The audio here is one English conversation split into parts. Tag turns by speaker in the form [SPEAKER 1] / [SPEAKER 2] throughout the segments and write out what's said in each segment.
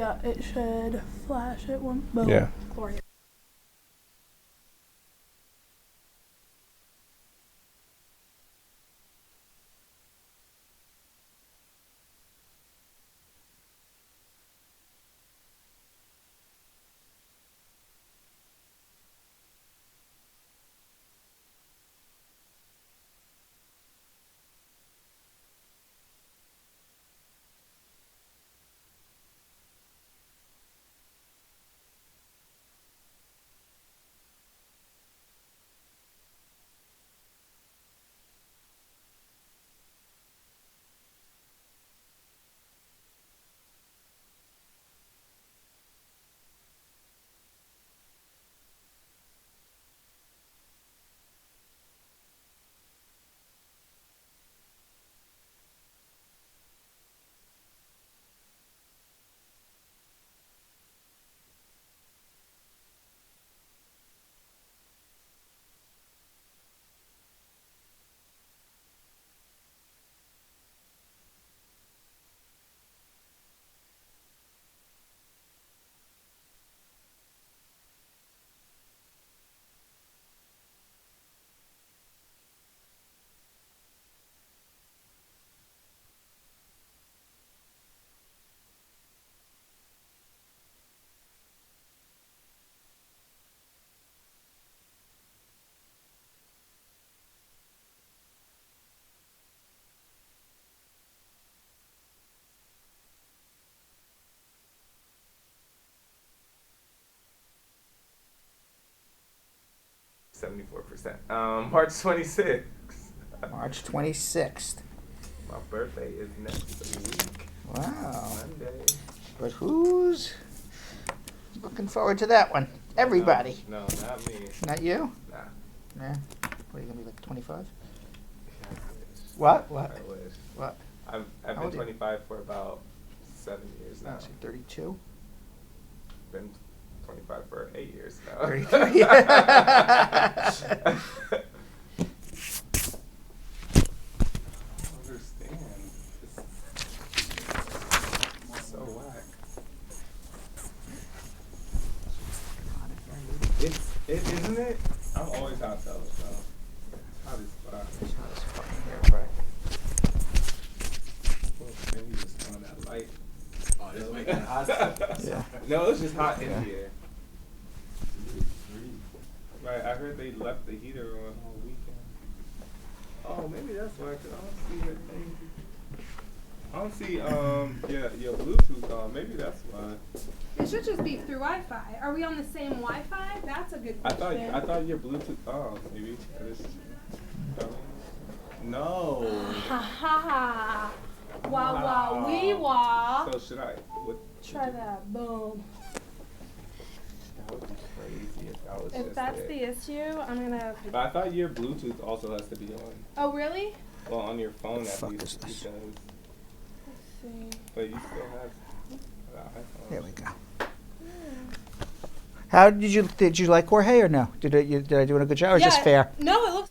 [SPEAKER 1] Yeah, it should flash it one. Boom.
[SPEAKER 2] Yeah.
[SPEAKER 1] Glorious.
[SPEAKER 2] March 26th.
[SPEAKER 3] March 26th.
[SPEAKER 2] My birthday is next week.
[SPEAKER 3] Wow.
[SPEAKER 2] Monday.
[SPEAKER 3] But who's looking forward to that one? Everybody.
[SPEAKER 2] No, not me.
[SPEAKER 3] Not you?
[SPEAKER 2] Nah.
[SPEAKER 3] Nah. What, are you going to be like 25?
[SPEAKER 2] Yeah, I wish.
[SPEAKER 3] What?
[SPEAKER 2] I wish.
[SPEAKER 3] What?
[SPEAKER 2] I've
[SPEAKER 3] How
[SPEAKER 2] been
[SPEAKER 3] old are you?
[SPEAKER 2] 25 for about 7 years now.
[SPEAKER 3] So 32?
[SPEAKER 2] Been 25 for 8 years now.
[SPEAKER 3] 33.
[SPEAKER 2] So whack. Isn't it? I'm always hot tub, so hot as fuck.
[SPEAKER 3] It's not as fucking here, right?
[SPEAKER 2] Well, maybe just on that light.
[SPEAKER 4] Oh, it's making it hot.
[SPEAKER 3] Yeah.
[SPEAKER 2] No, it's just hot
[SPEAKER 3] Yeah.
[SPEAKER 2] in here. Right, I heard they left the heater on all weekend. Oh, maybe that's why, 'cause I don't see her thing. I don't see your Bluetooth on. Maybe that's why.
[SPEAKER 1] It should just be through Wi-Fi. Are we on the same Wi-Fi? That's a good
[SPEAKER 2] I
[SPEAKER 1] question.
[SPEAKER 2] thought your Bluetooth. Oh, maybe. No.
[SPEAKER 1] Ha ha ha. Wah wah wee wah.
[SPEAKER 2] So should I? What?
[SPEAKER 1] Try that. Boom.
[SPEAKER 2] That would be crazy if that was
[SPEAKER 1] If
[SPEAKER 2] just
[SPEAKER 1] that's
[SPEAKER 2] it.
[SPEAKER 1] the issue, I'm gonna.
[SPEAKER 2] But I thought your Bluetooth also has to be on.
[SPEAKER 1] Oh really?
[SPEAKER 2] Well, on your phone at
[SPEAKER 3] Fuck
[SPEAKER 2] least
[SPEAKER 3] is this?
[SPEAKER 2] because.
[SPEAKER 1] Let's see.
[SPEAKER 2] But you still have iPhone.
[SPEAKER 3] There we go. How did you like Jorge or no? Did I do a good job or just fair?
[SPEAKER 1] No, it looks.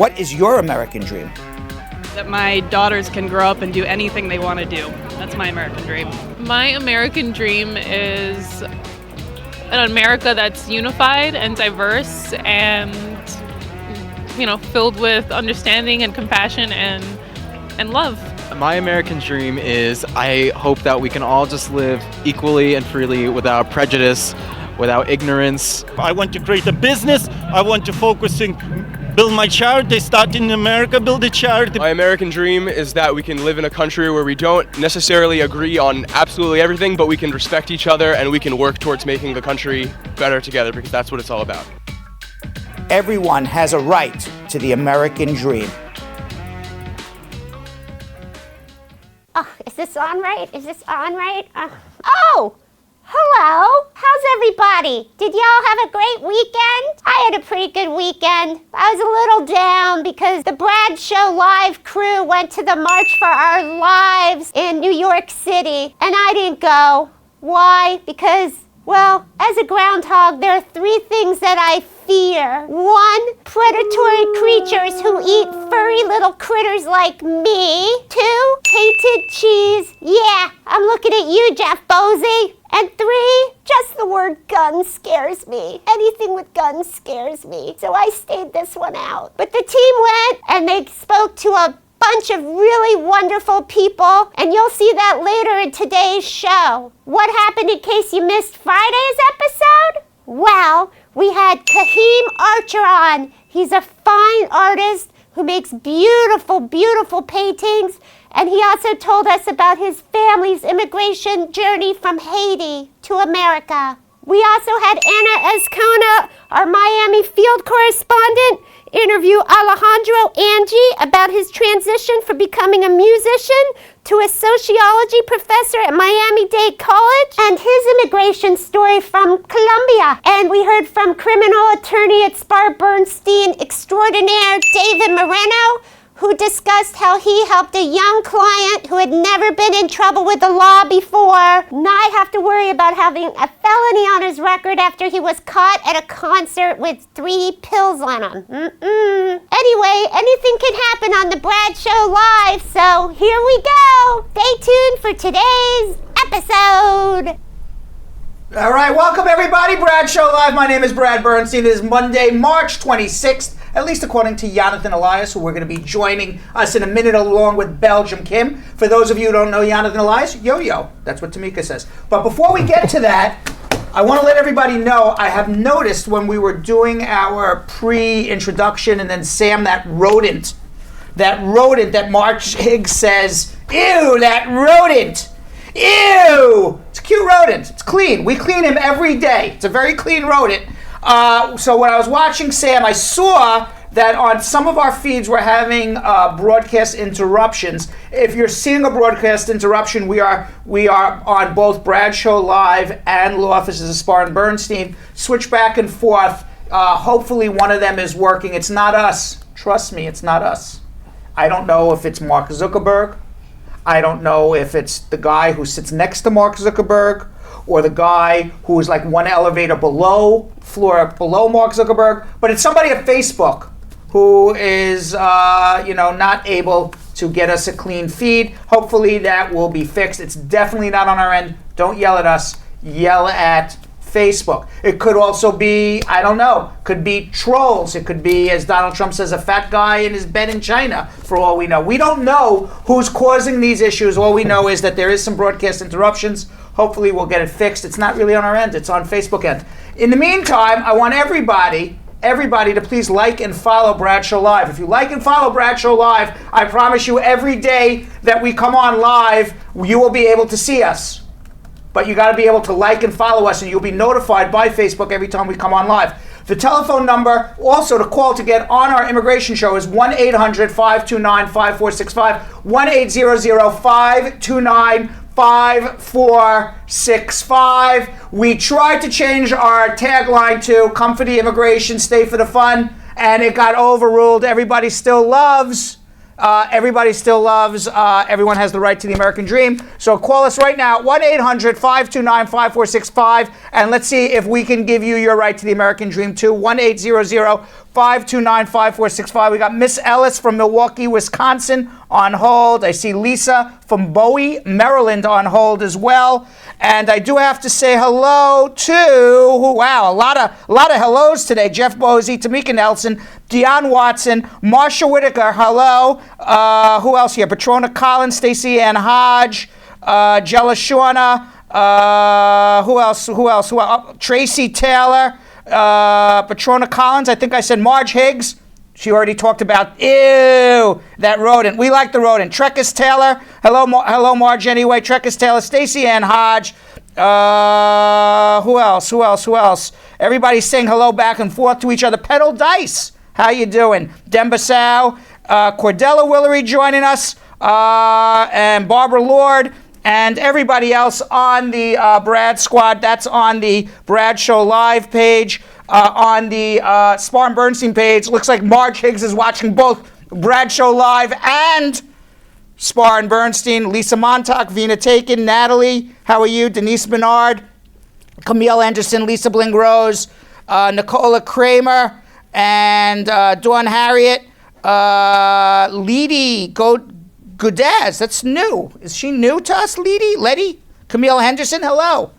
[SPEAKER 3] What is your American dream?
[SPEAKER 5] That my daughters can grow up and do anything they want to do. That's my American dream.
[SPEAKER 6] My American dream is an America that's unified and diverse and, filled with understanding and compassion and love.
[SPEAKER 7] My American dream is I hope that we can all just live equally and freely without prejudice, without ignorance.
[SPEAKER 8] I want to create a business. I want to focus in build my charity, start in America, build a charity.
[SPEAKER 9] My American dream is that we can live in a country where we don't necessarily agree on absolutely everything, but we can respect each other and we can work towards making the country better together, because that's what it's all about.
[SPEAKER 3] Everyone has a right to the American dream.
[SPEAKER 10] Oh, is this on right? Is this on right? Oh! Hello! How's everybody? Did y'all have a great weekend? I had a pretty good weekend. I was a little down because the Brad Show Live crew went to the March for Our Lives in New York City, and I didn't go. Why? Because, well, as a groundhog, there are 3 things that I fear. 1, predatory creatures who eat furry little critters like me. 2, tainted cheese. Yeah, I'm looking at you, Jeff Bosey. And 3, just the word gun scares me. Anything with guns scares me. So I stayed this one out. But the team went and they spoke to a bunch of really wonderful people, and you'll see that later in today's show. What happened in case you missed Friday's episode? Well, we had Kahim Archer on. He's a fine artist who makes beautiful, beautiful paintings, and he also told us about his family's immigration journey from Haiti to America. We also had Anna Escona, our Miami field correspondent, interview Alejandro Angie about his transition from becoming a musician to a sociology professor at Miami-Dade College, and his immigration story from Colombia. And we heard from criminal attorney at Spar Bernstein extraordinaire David Moreno, who discussed how he helped a young client who had never been in trouble with the law before not have to worry about having a felony on his record after he was caught at a concert with 3 pills on him. Anyway, anything can happen on the Brad Show Live, so here we go. Stay tuned for today's episode.
[SPEAKER 3] All right, welcome everybody. Brad Show Live. My name is Brad Bernstein. It is Monday, March 26th. At least according to Yonathan Elias, who we're going to be joining us in a minute along with Belgium Kim. For those of you who don't know Yonathan Elias, yo-yo. That's what Tamika says. But before we get to that, I want to let everybody know, I have noticed when we were doing our pre-introduction and then Sam, that rodent that March Higgs says, ew, that rodent. Ew! It's a cute rodent. It's clean. We clean him every day. It's a very clean rodent. So when I was watching Sam, I saw that on some of our feeds we're having broadcast interruptions. If you're seeing a broadcast interruption, we are on both Brad Show Live and Law Offices of Spar and Bernstein. Switch back and forth. Hopefully one of them is working. It's not us. Trust me, it's not us. I don't know if it's Mark Zuckerberg. I don't know if it's the guy who sits next to Mark Zuckerberg, or the guy who is like one elevator floor below Mark Zuckerberg, but it's somebody at Facebook who is, not able to get us a clean feed. Hopefully that will be fixed. It's definitely not on our end. Don't yell at us. Yell at Facebook. It could also be, I don't know, could be trolls. It could be, as Donald Trump says, a fat guy in his bed in China, for all we know. We don't know who's causing these issues. All we know is that there is some broadcast interruptions. Hopefully we'll get it fixed. It's not really on our end. It's on Facebook end. In the meantime, I want everybody to please like and follow Brad Show Live. If you like and follow Brad Show Live, I promise you every day that we come on live, you will be able to see us. But you got to be able to like and follow us, and you'll be notified by Facebook every time we come on live. The telephone number also to call to get on our immigration show is 1-800-529-5465, 1-800-529-5465. We tried to change our tagline to "Come for the immigration, stay for the fun," and it got overruled. Everybody still loves. Everyone has the right to the American dream. So call us right now, 1-800-529-5465, and let's see if we can give you your right to the American dream too. 1-800-529-5465. 529-5465. We got Miss Ellis from Milwaukee, Wisconsin on hold. I see Lisa from Bowie, Maryland on hold as well. And I do have to say hello to, wow, a lot of hellos today. Jeff Bosey, Tamika Nelson, Dionne Watson, Marsha Whitaker, hello. Who else here? Patrona Collins, Stacey Ann Hodge, Jella Shauna, who else? Tracy Taylor, Patrona Collins, I think I said Marge Higgs. She already talked about, ew, that rodent. We like the rodent. Trekkus Taylor, hello Marge anyway. Trekkus Taylor, Stacey Ann Hodge. Who else? Everybody's saying hello back and forth to each other. Pedal Dice, how you doing? Dembasau, Cordella Willery joining us, and Barbara Lord. And everybody else on the Brad Squad, that's on the Brad Show Live page, on the Spar and Bernstein page. Looks like Marge Higgs is watching both Brad Show Live and Spar and Bernstein. Lisa Montauk, Vina Taken, Natalie, how are you? Denise Bernard, Camille Anderson, Lisa Bling Rose, Nicola Kramer, and Dawn Harriet, Leedy Goodaz, that's new. Is she new to us, Letty? Camille Henderson, hello.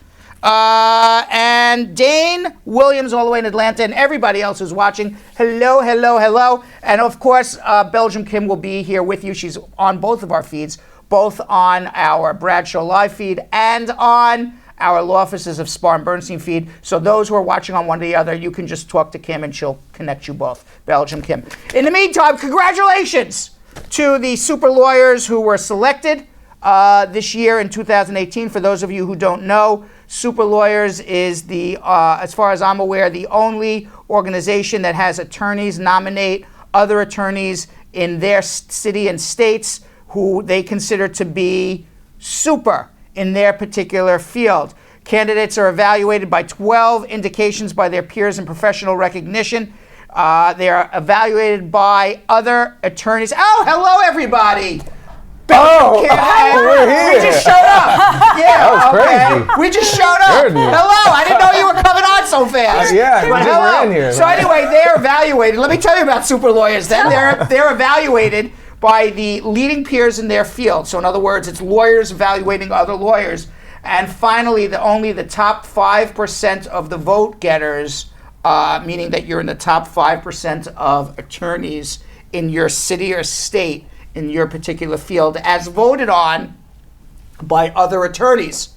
[SPEAKER 3] And Dane Williams all the way in Atlanta, and everybody else who's watching, hello. And of course, Belgium Kim will be here with you. She's on both of our feeds, both on our Brad Show Live feed and on our Law Offices of Spar and Bernstein feed. So those who are watching on one or the other, you can just talk to Kim and she'll connect you both. Belgium Kim. In the meantime, congratulations to the super lawyers who were selected this year in 2018. For those of you who don't know, Super Lawyers is the, as far as I'm aware, the only organization that has attorneys nominate other attorneys in their city and states who they consider to be super in their particular field. Candidates are evaluated by 12 indications by their peers in professional recognition. They are evaluated by other attorneys. Oh, hello, everybody.
[SPEAKER 11] We're here.
[SPEAKER 3] We just showed up. Yeah,
[SPEAKER 11] that was crazy.
[SPEAKER 3] We just showed up. Hello, I didn't know you were coming on so fast.
[SPEAKER 11] Yeah,
[SPEAKER 3] but
[SPEAKER 11] we just ran here.
[SPEAKER 3] So anyway, they're evaluated. Let me tell you about super lawyers then. They're evaluated by the leading peers in their field. So in other words, it's lawyers evaluating other lawyers. And finally, only the top 5% of the vote getters, meaning that you're in the top 5% of attorneys in your city or state in your particular field, as voted on by other attorneys.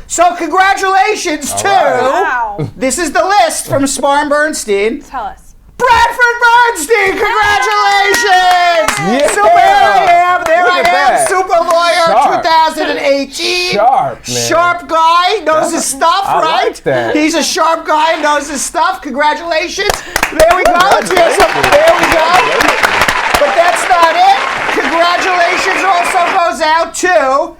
[SPEAKER 3] So congratulations to, this is the list from Spar and Bernstein.
[SPEAKER 1] Tell us.
[SPEAKER 3] Bradford Bernstein, congratulations!
[SPEAKER 11] Yeah.
[SPEAKER 3] There I am, super lawyer,
[SPEAKER 11] Sharp.
[SPEAKER 3] 2018.
[SPEAKER 11] Sharp, man.
[SPEAKER 3] Sharp guy, knows his stuff,
[SPEAKER 11] I
[SPEAKER 3] right?
[SPEAKER 11] like that.
[SPEAKER 3] He's a sharp guy, knows his stuff. Congratulations. There we go. There we go. But that's not it. Congratulations also goes out to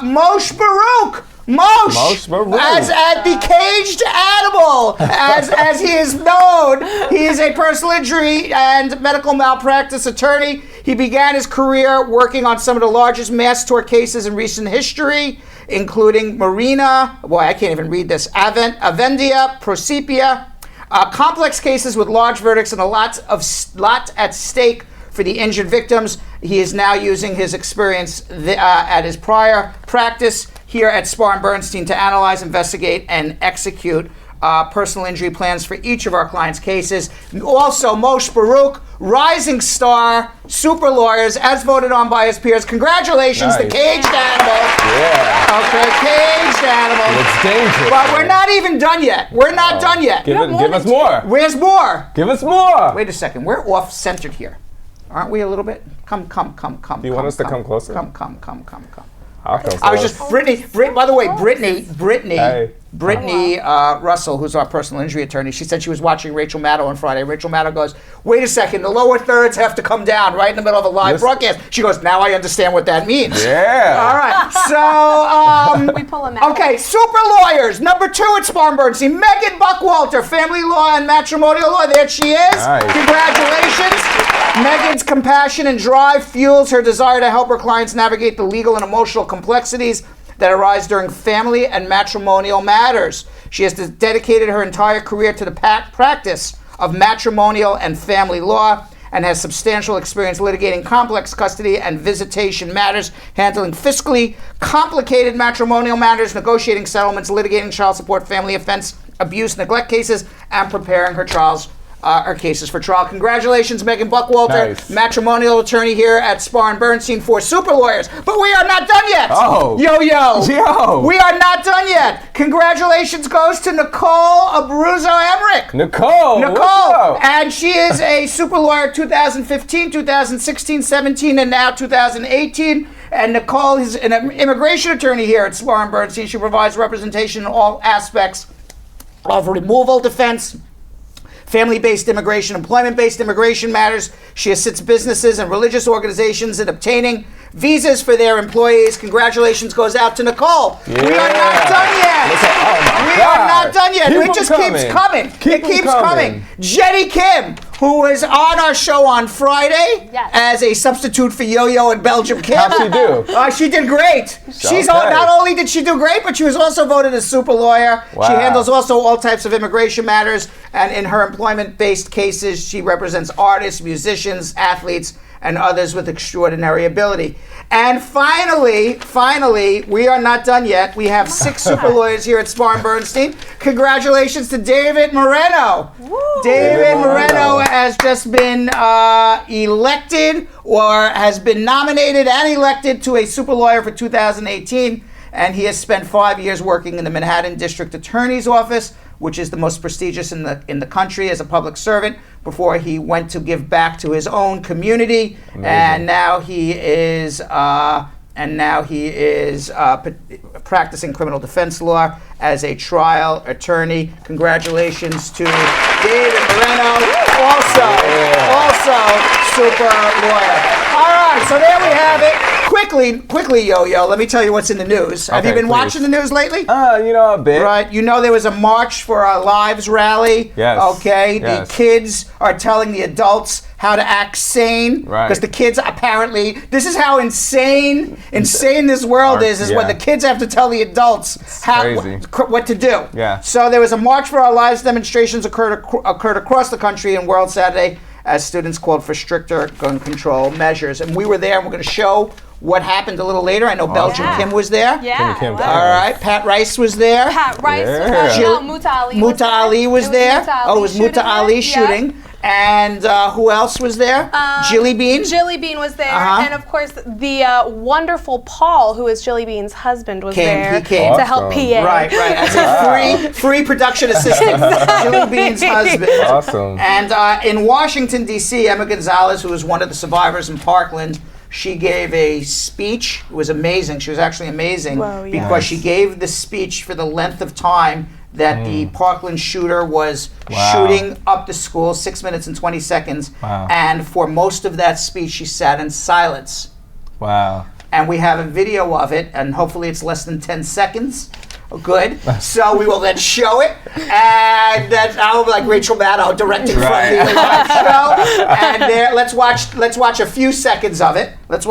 [SPEAKER 3] Moshe Baruch. Moshe Baruch. As the caged animal, as he is known, he is a personal injury and medical malpractice attorney. He began his career working on some of the largest mass tort cases in recent history, including Marina, boy, I can't even read this, Avendia, Prosepia, complex cases with large verdicts and a lot at stake for the injured victims. He is now using his experience at his prior practice here at Spar and Bernstein to analyze, investigate, and execute personal injury plans for each of our clients' cases. Also, Moshe Baruch, rising star, super lawyers, as voted on by his peers. Congratulations, the caged animal.
[SPEAKER 11] Yeah.
[SPEAKER 3] Okay, caged animal.
[SPEAKER 11] It's dangerous.
[SPEAKER 3] But we're not even done yet. We're not done yet.
[SPEAKER 11] Give us more.
[SPEAKER 3] Where's more?
[SPEAKER 11] Give us more.
[SPEAKER 3] Wait a second. We're off-centered here. Aren't we a little bit? Come.
[SPEAKER 11] Do you want us to come closer?
[SPEAKER 3] Come.
[SPEAKER 11] I'll come
[SPEAKER 3] I was just, by the way, Brittany
[SPEAKER 1] wow.
[SPEAKER 3] Russell, who's our personal injury attorney, she said she was watching Rachel Maddow on Friday. Rachel Maddow goes, wait a second, the lower thirds have to come down right in the middle of a live broadcast. She goes, now I understand what that means.
[SPEAKER 11] Yeah.
[SPEAKER 3] All right, so,
[SPEAKER 1] We pull them out.
[SPEAKER 3] okay, super lawyers. Number 2 at Spar and Bernstein, Megan Buckwalter, family law and matrimonial law. There she is.
[SPEAKER 11] Nice.
[SPEAKER 3] Congratulations. Megan's compassion and drive fuels her desire to help her clients navigate the legal and emotional complexities that arise during family and matrimonial matters. She has dedicated her entire career to the practice of Matrimonial and Family Law, and has substantial experience litigating complex custody and visitation matters, handling fiscally complicated matrimonial matters, negotiating settlements, litigating child support, family offense, abuse, neglect cases, and preparing her cases for trial. Congratulations, Megan Buckwalter,
[SPEAKER 11] Nice.
[SPEAKER 3] matrimonial attorney here at Spar and Bernstein for Super Lawyers. But we are not done yet.
[SPEAKER 11] Oh.
[SPEAKER 3] Yo. We are not done yet. Congratulations goes to Nicole Abruzzo-Emmerich.
[SPEAKER 11] Nicole. What's up?
[SPEAKER 3] And she is a super lawyer 2015, 2016, 17, and now 2018. And Nicole is an immigration attorney here at Spar and Bernstein. She provides representation in all aspects of removal defense, family-based immigration, employment-based immigration matters. She assists businesses and religious organizations in obtaining visas for their employees. Congratulations goes out to Nicole.
[SPEAKER 11] Yeah.
[SPEAKER 3] We are not done yet. We are not done yet.
[SPEAKER 11] Keep
[SPEAKER 3] It just
[SPEAKER 11] them
[SPEAKER 3] keeps
[SPEAKER 11] coming.
[SPEAKER 3] coming.
[SPEAKER 11] Keep
[SPEAKER 3] It
[SPEAKER 11] them
[SPEAKER 3] keeps
[SPEAKER 11] coming.
[SPEAKER 3] coming. Jenny Kim, who was on our show on Friday as a substitute for Yo-Yo and Belgium Kim.
[SPEAKER 11] How'd she do?
[SPEAKER 3] She did great. She's
[SPEAKER 11] Okay.
[SPEAKER 3] not only did she do great, but she was also voted a super lawyer.
[SPEAKER 11] Wow.
[SPEAKER 3] She handles also all types of immigration matters, and in her employment-based cases, she represents artists, musicians, athletes, and others with extraordinary ability. And finally, we are not done yet. We have 6 super lawyers here at Spar and Bernstein. Congratulations to David Moreno. David Moreno has just been elected, or has been nominated and elected to a super lawyer for 2018. And he has spent 5 years working in the Manhattan District Attorney's Office, which is the most prestigious in the country, as a public servant, before he went to give back to his own community.
[SPEAKER 11] Amazing.
[SPEAKER 3] And now he is practicing criminal defense law as a trial attorney. Congratulations to David Moreno, also super lawyer. All right, so there we have it. Quickly, Yo-Yo, let me tell you what's in the news. Have you
[SPEAKER 11] Okay,
[SPEAKER 3] been watching the news lately?
[SPEAKER 11] A bit.
[SPEAKER 3] Right. You know there was a March for Our Lives rally.
[SPEAKER 11] Yes.
[SPEAKER 3] Okay.
[SPEAKER 11] Yes.
[SPEAKER 3] The kids are telling the adults how to act sane.
[SPEAKER 11] Right.
[SPEAKER 3] Because the kids apparently, this is how insane this world is when
[SPEAKER 11] yeah.
[SPEAKER 3] the kids have to tell the adults
[SPEAKER 11] crazy.
[SPEAKER 3] what to do.
[SPEAKER 11] Yeah.
[SPEAKER 3] So there was a March for Our Lives. Demonstrations occurred across the country and world Saturday as students called for stricter gun control measures. And we were there, and we're going to show what happened a little later. I know Belgium Kim was there.
[SPEAKER 1] Yeah.
[SPEAKER 11] Kim.
[SPEAKER 3] All right. Pat Rice was there.
[SPEAKER 1] Pat Rice.
[SPEAKER 11] Yeah.
[SPEAKER 1] No, Muta Ali.
[SPEAKER 3] Muta Ali was there. It was Muta Ali shooting.
[SPEAKER 1] Yeah.
[SPEAKER 3] And who else was there? Jilly Bean.
[SPEAKER 1] Jilly Bean was there,
[SPEAKER 3] Uh-huh.
[SPEAKER 1] and of course the wonderful Paul, who is Jilly Bean's husband, was there
[SPEAKER 3] He came.
[SPEAKER 1] to help PA.
[SPEAKER 3] Right. As a free production assistant. Jilly Bean's husband.
[SPEAKER 11] Awesome.
[SPEAKER 3] And in Washington, D.C., Emma Gonzalez, who was one of the survivors in Parkland, she gave a speech. It was amazing. She was actually amazing because she gave the speech for the length of time that the Parkland shooter was shooting up the school, 6 minutes and 20 seconds.
[SPEAKER 11] Wow.
[SPEAKER 3] And for most of that speech, she sat in silence.
[SPEAKER 11] Wow.
[SPEAKER 3] And we have a video of it, and hopefully it's less than 10 seconds. Good. So we will then show it, and then I'll be like Rachel Maddow directing from the live show. And there, let's watch a few seconds of it. While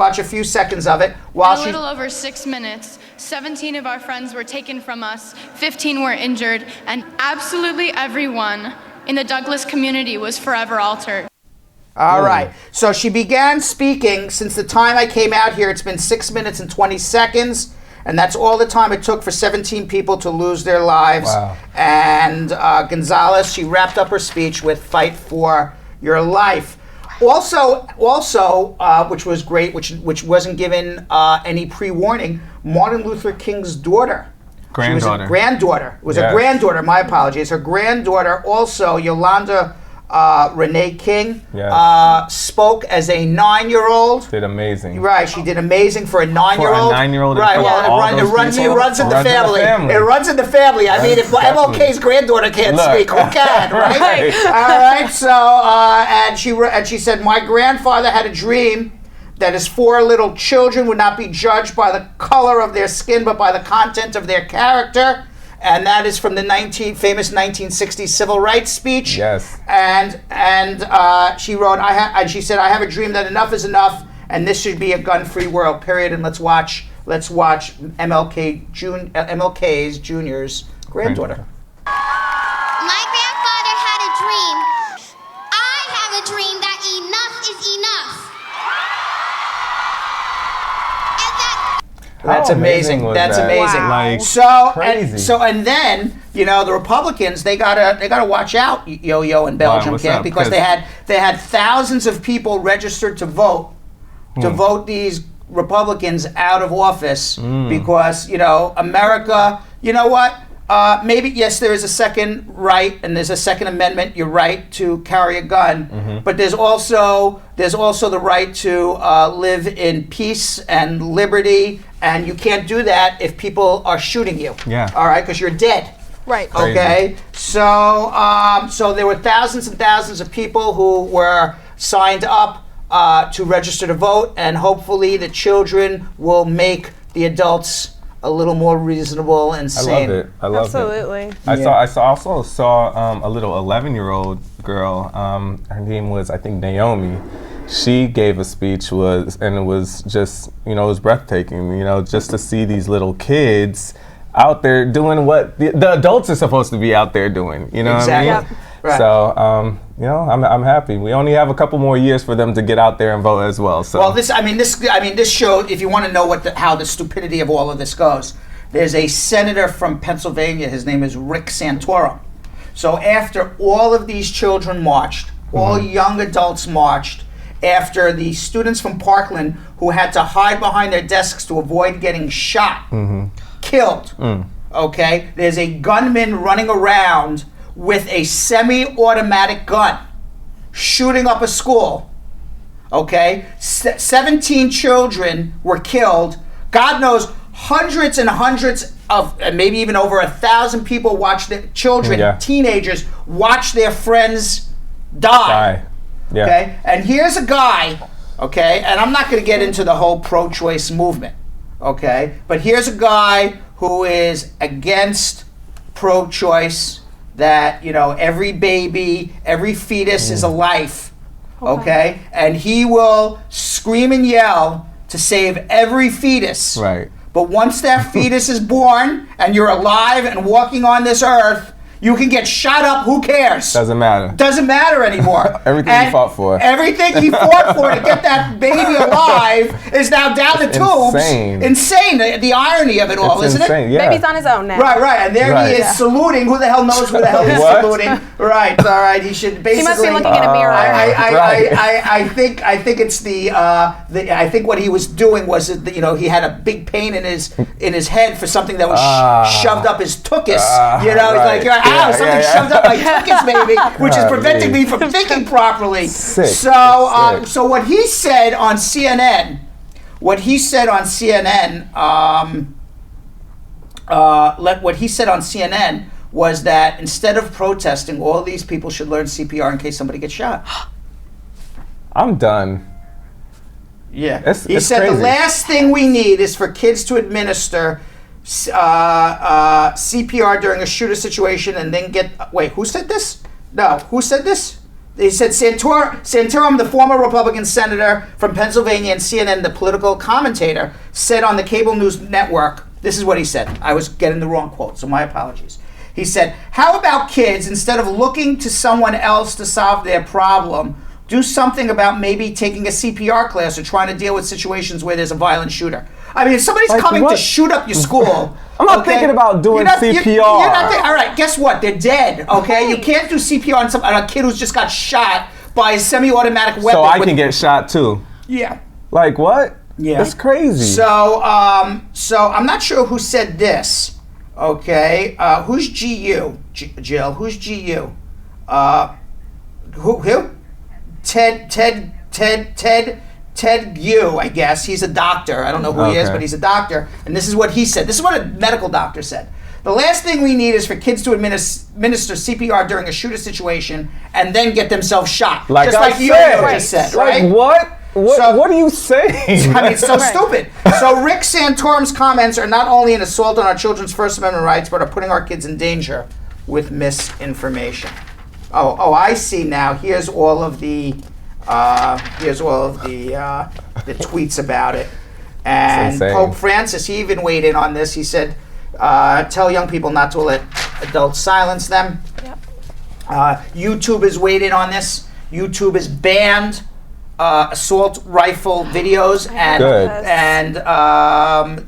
[SPEAKER 12] In a little over 6 minutes, 17 of our friends were taken from us, 15 were injured, and absolutely everyone in the Douglas community was forever altered.
[SPEAKER 3] All right. So she began speaking. Since the time I came out here, it's been 6 minutes and 20 seconds. And that's all the time it took for 17 people to lose their lives.
[SPEAKER 11] Wow.
[SPEAKER 3] And Gonzalez, she wrapped up her speech with "Fight for Your Life." Also, which was great, which wasn't given any pre-warning. Martin Luther King's daughter.
[SPEAKER 11] Granddaughter.
[SPEAKER 3] She was a granddaughter. It was
[SPEAKER 11] Yes.
[SPEAKER 3] a granddaughter. My apologies. Her granddaughter, also Yolanda Renee King, spoke as a 9-year-old.
[SPEAKER 11] Did amazing.
[SPEAKER 3] Right, she did amazing for a 9-year-old.
[SPEAKER 11] For a 9-year-old.
[SPEAKER 3] Right, well, it runs in the family. It runs in the family. I mean, if MLK's granddaughter can't speak, who can, right? All right. So, and she said, my grandfather had a dream that his 4 little children would not be judged by the color of their skin, but by the content of their character. And that is from the famous 1960 civil rights speech.
[SPEAKER 11] Yes.
[SPEAKER 3] And she wrote, and she said, I have a dream that enough is enough, and this should be a gun-free world, period. And let's watch MLK's Jr.'s granddaughter.
[SPEAKER 10] My grandfather had a dream.
[SPEAKER 3] That's
[SPEAKER 11] How
[SPEAKER 3] amazing.
[SPEAKER 11] was
[SPEAKER 3] That's
[SPEAKER 11] that?
[SPEAKER 3] amazing.
[SPEAKER 1] Wow.
[SPEAKER 11] Like,
[SPEAKER 3] So
[SPEAKER 11] crazy.
[SPEAKER 3] and then the Republicans they gotta watch out, Yo-Yo and Belgium
[SPEAKER 11] what's
[SPEAKER 3] camp,
[SPEAKER 11] up?
[SPEAKER 3] because they had thousands of people registered to vote these Republicans out of office because America. You know what? Maybe yes, there is a second right and there's a Second Amendment. Your right to carry a gun, but there's also the right to live in peace and liberty, and you can't do that if people are shooting you.
[SPEAKER 11] Yeah.
[SPEAKER 3] All right, because you're dead.
[SPEAKER 1] Right.
[SPEAKER 3] Okay. So so there were thousands and thousands of people who were signed up to register to vote, and hopefully the children will make the adults a little more reasonable and sane.
[SPEAKER 11] I love it.
[SPEAKER 1] Absolutely.
[SPEAKER 11] I also saw a little 11-year-old girl. Her name was, I think, Naomi. She gave a speech and it was just, it was breathtaking. Just to see these little kids out there doing what the adults are supposed to be out there doing. You know
[SPEAKER 3] Exactly.
[SPEAKER 11] what I mean?
[SPEAKER 3] Yep. Right.
[SPEAKER 11] So, I'm happy. We only have a couple more years for them to get out there and vote as well. So.
[SPEAKER 3] Well, this show. If you want to know how the stupidity of all of this goes, there's a senator from Pennsylvania. His name is Rick Santorum. So after all of these children marched, all young adults marched, after the students from Parkland who had to hide behind their desks to avoid getting shot, killed. Okay, there's a gunman running around with a semi-automatic gun, shooting up a school. Okay, 17 children were killed. God knows, hundreds and hundreds of, maybe even over 1,000 people watched their children, teenagers, watch their friends die.
[SPEAKER 11] Yeah.
[SPEAKER 3] Okay, and here's a guy. Okay, and I'm not going to get into the whole pro-choice movement. Okay, but here's a guy who is against pro-choice. That every baby, every fetus is a life, okay? And he will scream and yell to save every fetus.
[SPEAKER 11] Right.
[SPEAKER 3] But once that fetus is born and you're alive and walking on this earth, you can get shot up. Who cares?
[SPEAKER 11] Doesn't matter.
[SPEAKER 3] Doesn't matter anymore.
[SPEAKER 11] Everything he fought for.
[SPEAKER 3] Everything he fought for to get that baby alive is now down the tubes. Insane. The irony of it all, isn't it?
[SPEAKER 11] Yeah.
[SPEAKER 1] Baby's on his own now.
[SPEAKER 3] Right, and there he is saluting. Who the hell knows who the hell he's saluting? Right, all right. He should basically.
[SPEAKER 1] He must be looking in a mirror.
[SPEAKER 3] I think it's I think what he was doing was he had a big pain in his head for something that was shoved up his tuchus. He's like, something shoved up my tuchus, baby, which is preventing me from thinking properly.
[SPEAKER 11] Sick.
[SPEAKER 3] So what he said on CNN. What he said on CNN was that instead of protesting, all these people should learn CPR in case somebody gets shot.
[SPEAKER 11] I'm done.
[SPEAKER 3] Yeah. He
[SPEAKER 11] it's
[SPEAKER 3] said
[SPEAKER 11] crazy.
[SPEAKER 3] the last thing we need is for kids to administer CPR during a shooter situation and then get... Wait, who said this? No, who said this? He said Santorum, the former Republican senator from Pennsylvania, and CNN, the political commentator, said on the cable news network, this is what he said. I was getting the wrong quote, so my apologies. He said, how about kids, instead of looking to someone else to solve their problem, do something about maybe taking a CPR class or trying to deal with situations where there's a violent shooter? I mean, if somebody's coming to shoot up your school...
[SPEAKER 11] I'm not thinking about doing CPR.
[SPEAKER 3] You're not all right, guess what? They're dead, okay? You can't do CPR on a kid who's just got shot by a semi-automatic weapon.
[SPEAKER 11] So I can get shot too?
[SPEAKER 3] Yeah.
[SPEAKER 11] Like what?
[SPEAKER 3] Yeah.
[SPEAKER 11] That's crazy.
[SPEAKER 3] So I'm not sure who said this, okay? Who's GU? Jill, who's GU? Who? Ted Yu, I guess. He's a doctor. I don't know who he is, but he's a doctor. And this is what he said. This is what a medical doctor said. The last thing we need is for kids to administer CPR during a shooter situation and then get themselves shot.
[SPEAKER 11] Like
[SPEAKER 3] just
[SPEAKER 11] I
[SPEAKER 3] like you
[SPEAKER 11] said.
[SPEAKER 3] just said, right?
[SPEAKER 11] Like what? What are you saying?
[SPEAKER 3] I mean, it's so stupid. So Rick Santorum's comments are not only an assault on our children's First Amendment rights, but are putting our kids in danger with misinformation. Oh, I see now. Here's all of the tweets about it. And Pope Francis, he even weighed in on this. He said, tell young people not to let adults silence them.
[SPEAKER 1] Yep.
[SPEAKER 3] YouTube has weighed in on this. YouTube has banned assault rifle videos, and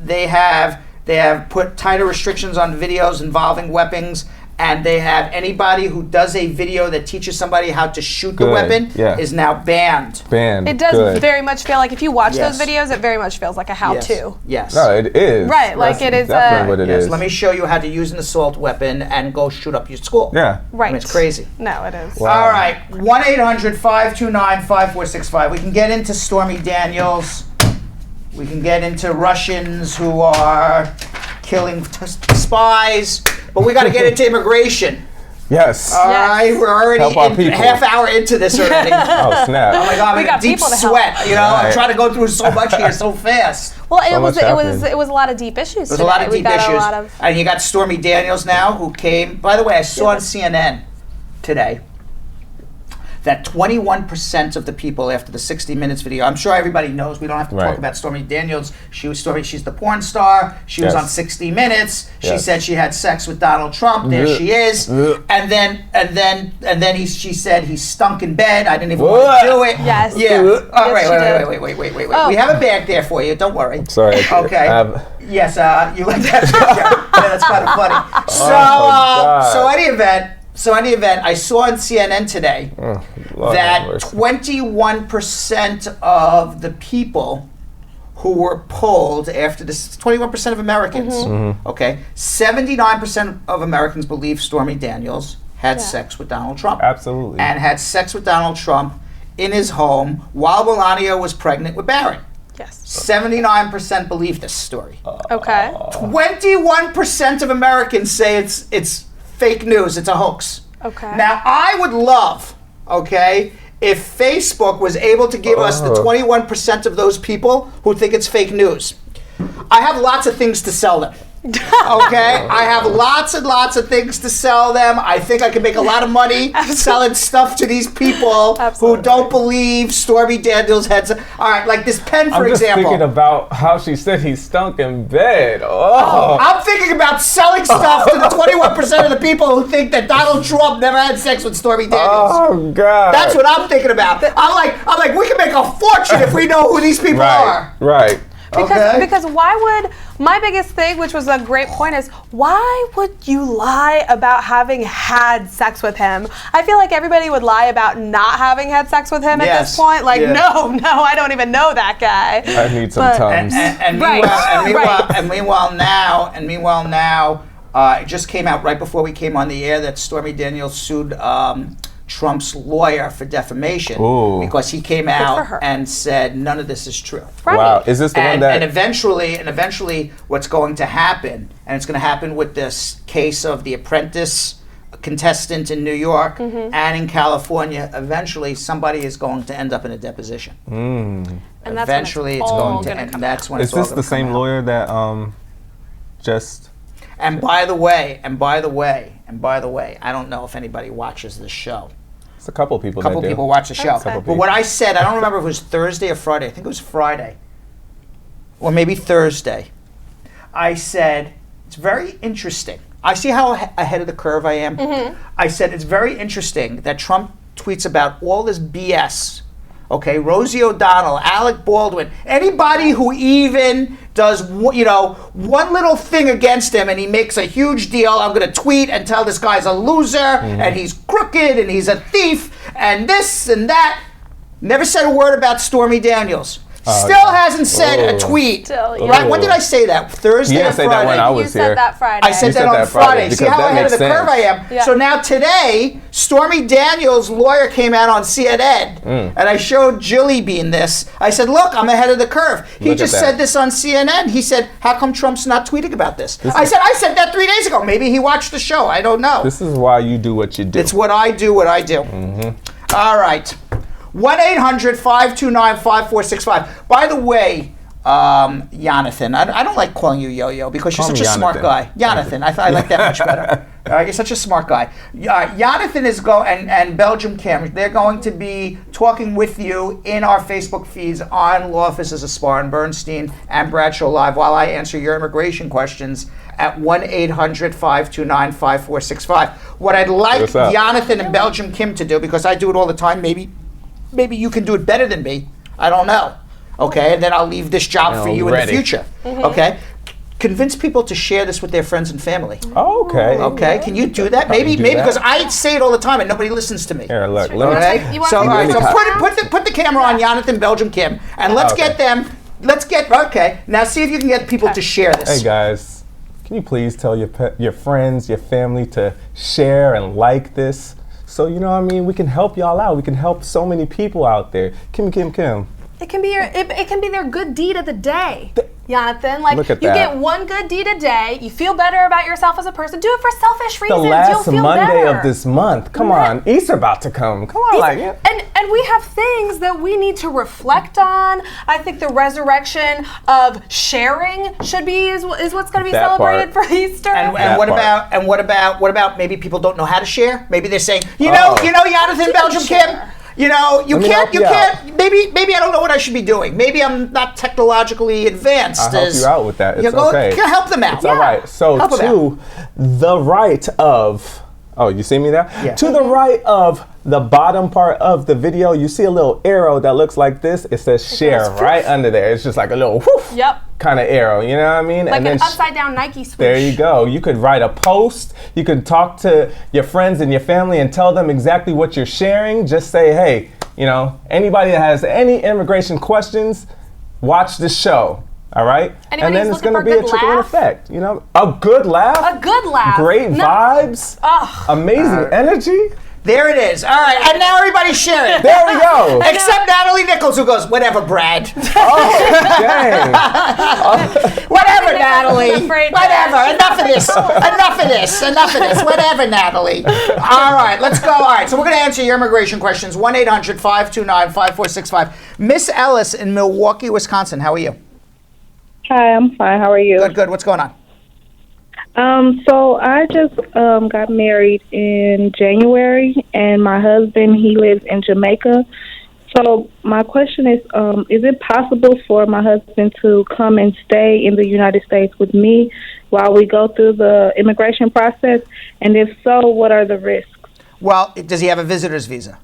[SPEAKER 3] they have put tighter restrictions on videos involving weapons. And they have anybody who does a video that teaches somebody how to shoot the weapon is now banned.
[SPEAKER 13] It does very much feel like if you watch those videos, it very much feels like a how-to.
[SPEAKER 3] Yes.
[SPEAKER 11] No, it is.
[SPEAKER 13] Right, like it is
[SPEAKER 11] definitely what it is.
[SPEAKER 3] Let me show you how to use an assault weapon and go shoot up your school.
[SPEAKER 11] Yeah.
[SPEAKER 13] Right.
[SPEAKER 3] I mean, it's crazy.
[SPEAKER 13] No, it is.
[SPEAKER 11] Wow.
[SPEAKER 3] All right, 1-800-529-5465. We can get into Stormy Daniels. We can get into Russians who are killing spies. But we got to get into immigration.
[SPEAKER 11] Yes.
[SPEAKER 3] All right, we're already half hour into this already.
[SPEAKER 11] Oh, snap.
[SPEAKER 3] Oh my God, I'm in a deep sweat. You know, I'm trying to go through so much here so fast.
[SPEAKER 13] Well, it was a lot of deep issues.
[SPEAKER 3] There's a lot of deep issues. And you got Stormy Daniels now, who came. By the way, I saw on CNN today that 21% of the people after the 60 Minutes video, I'm sure everybody knows, we don't have to talk about Stormy Daniels. She's the porn star. She was on 60 Minutes. She said she had sex with Donald Trump. There she is. And then she said he stunk in bed. I didn't even want to do it.
[SPEAKER 13] Yes.
[SPEAKER 3] Yeah. Oh, wait. Oh. We have a bag there for you. Don't worry.
[SPEAKER 11] Sorry.
[SPEAKER 3] Okay. Yes. You like that? Yeah, that's kind of funny. So any event, I saw on CNN today that 21% of the people who were polled after this, 21% of Americans, okay, 79% of Americans believe Stormy Daniels had sex with Donald Trump.
[SPEAKER 11] Absolutely.
[SPEAKER 3] And had sex with Donald Trump in his home while Melania was pregnant with Barron.
[SPEAKER 13] Yes.
[SPEAKER 3] 79% believe this story.
[SPEAKER 13] Okay.
[SPEAKER 3] 21% of Americans say it's fake news, it's a hoax.
[SPEAKER 13] Okay.
[SPEAKER 3] Now, I would love, if Facebook was able to give us the 21% of those people who think it's fake news. I have lots of things to sell them. I have lots and lots of things to sell them. I think I can make a lot of money selling stuff to these people who don't believe Stormy Daniels had some. All right, like this pen, for example.
[SPEAKER 11] I'm just thinking about how she said he stunk in bed. Oh.
[SPEAKER 3] I'm thinking about selling stuff to the 21% of the people who think that Donald Trump never had sex with Stormy Daniels.
[SPEAKER 11] Oh, God.
[SPEAKER 3] That's what I'm thinking about. I'm like, we can make a fortune if we know who these people are.
[SPEAKER 11] Right.
[SPEAKER 13] Because why would, my biggest thing, which was a great point, is why would you lie about having had sex with him? I feel like everybody would lie about not having had sex with him at this point. Like, no, I don't even know that guy.
[SPEAKER 11] I need some Tums.
[SPEAKER 3] And meanwhile now, it just came out right before we came on the air that Stormy Daniels sued Trump's lawyer for defamation because he came out and said none of this is true.
[SPEAKER 11] Right. Wow, is this the one that?
[SPEAKER 3] And eventually, what's going to happen, and it's going to happen with this case of the Apprentice contestant in New York and in California. Eventually, somebody is going to end up in a deposition.
[SPEAKER 13] And
[SPEAKER 3] eventually, it's going to end. That's when
[SPEAKER 11] is this the same lawyer that just?
[SPEAKER 3] And by the way, I don't know if anybody watches this show.
[SPEAKER 11] It's a couple people.
[SPEAKER 3] People watch the show. But what I said, I don't remember if it was Thursday or Friday. I think it was Friday, or maybe Thursday. I said it's very interesting. I see how ahead of the curve I am. I said it's very interesting that Trump tweets about all this BS. Okay, Rosie O'Donnell, Alec Baldwin, anybody who even does, one little thing against him and he makes a huge deal. I'm going to tweet and tell this guy's a loser and he's crooked and he's a thief and this and that. Never said a word about Stormy Daniels. Still hasn't said a tweet. Right? When did I say that? Thursday or Friday?
[SPEAKER 11] You said that when I was here.
[SPEAKER 13] You said that Friday.
[SPEAKER 3] I said that on Friday. See how ahead of the curve I am?
[SPEAKER 13] Yeah.
[SPEAKER 3] So now today, Stormy Daniels' lawyer came out on CNN, and I showed Julie Bean this. I said, look, I'm ahead of the curve. He just said this on CNN. He said, how come Trump's not tweeting about this? I said that 3 days ago. Maybe he watched the show. I don't know.
[SPEAKER 11] This is why you do what you do.
[SPEAKER 3] It's what I do, All right. 1-800-529-5465. By the way, Yonathan, I don't like calling you Yo-Yo because you're such a smart guy. Yonathan, I like that much better. You're such a smart guy. Yonathan is and Belgium Kim, they're going to be talking with you in our Facebook feeds on Law Offices of Spar and Bernstein and Bradshaw Live while I answer your immigration questions at 1-800-529-5465. What I'd like Yonathan and Belgium Kim to do, because I do it all the time, maybe maybe you can do it better than me. I don't know. Okay, and then I'll leave this job for you in the future. Okay. Convince people to share this with their friends and family.
[SPEAKER 11] Okay.
[SPEAKER 3] Okay, can you do that? Maybe because I say it all the time and nobody listens to me.
[SPEAKER 11] Here, look.
[SPEAKER 3] Okay? So put the camera on Yonathan, Belgium Kim, and let's get them. Okay. Now see if you can get people to share this.
[SPEAKER 11] Hey guys, can you please tell your friends, your family to share and like this? So you know what I mean, we can help y'all out. We can help so many people out there. Kim.
[SPEAKER 13] It can be it can be their good deed of the day. Yonathan, like
[SPEAKER 11] Look at
[SPEAKER 13] you
[SPEAKER 11] that.
[SPEAKER 13] get one good deed a day, you feel better about yourself as a person. Do it for selfish reasons.
[SPEAKER 11] The last
[SPEAKER 13] You'll feel
[SPEAKER 11] Monday
[SPEAKER 13] better.
[SPEAKER 11] of this month. Come on, Easter about to come. Come on, like
[SPEAKER 13] and we have things that we need to reflect on. I think the resurrection of sharing should be is what's going to be
[SPEAKER 11] That
[SPEAKER 13] celebrated
[SPEAKER 11] part.
[SPEAKER 13] for Easter.
[SPEAKER 3] And what about maybe people don't know how to share? Maybe they're saying, Yonathan, Belgium Kim. You can't. Maybe I don't know what I should be doing. Maybe I'm not technologically advanced.
[SPEAKER 11] I'll help you out with that. It's okay.
[SPEAKER 3] Help them out.
[SPEAKER 11] It's all right. So the right of, you see me there?
[SPEAKER 3] Yeah.
[SPEAKER 11] To the right of the bottom part of the video, you see a little arrow that looks like this. It says share right under there. It's just like a little whoosh kind of arrow. You know what I mean?
[SPEAKER 13] Like
[SPEAKER 11] and
[SPEAKER 13] an
[SPEAKER 11] then
[SPEAKER 13] upside down Nike swoosh.
[SPEAKER 11] there you go. You could write a post. You could talk to your friends and your family and tell them exactly what you're sharing. Just say, hey, anybody that has any immigration questions, watch this show. All right?
[SPEAKER 13] Anybody's
[SPEAKER 11] and then it's
[SPEAKER 13] looking
[SPEAKER 11] going to
[SPEAKER 13] for a
[SPEAKER 11] be a
[SPEAKER 13] good
[SPEAKER 11] trickle
[SPEAKER 13] laugh?
[SPEAKER 11] effect. A good laugh.
[SPEAKER 13] A good laugh.
[SPEAKER 11] Great vibes. Amazing energy.
[SPEAKER 3] There it is. All right, and now everybody's sharing.
[SPEAKER 11] There we go.
[SPEAKER 3] Except Natalie Nichols, who goes, whatever, Brad.
[SPEAKER 11] Dang.
[SPEAKER 3] Whatever, Natalie. Whatever. Enough of this. Whatever, Natalie. All right, let's go. All right, so we're going to answer your immigration questions. 1-800-529-5465. Miss Ellis in Milwaukee, Wisconsin. How are you?
[SPEAKER 14] Hi, I'm fine. How are you?
[SPEAKER 3] Good. What's going on?
[SPEAKER 14] So I just got married in January, and my husband, he lives in Jamaica. So my question is it possible for my husband to come and stay in the United States with me while we go through the immigration process? And if so, what are the risks?
[SPEAKER 3] Well, does he have a visitor's visa?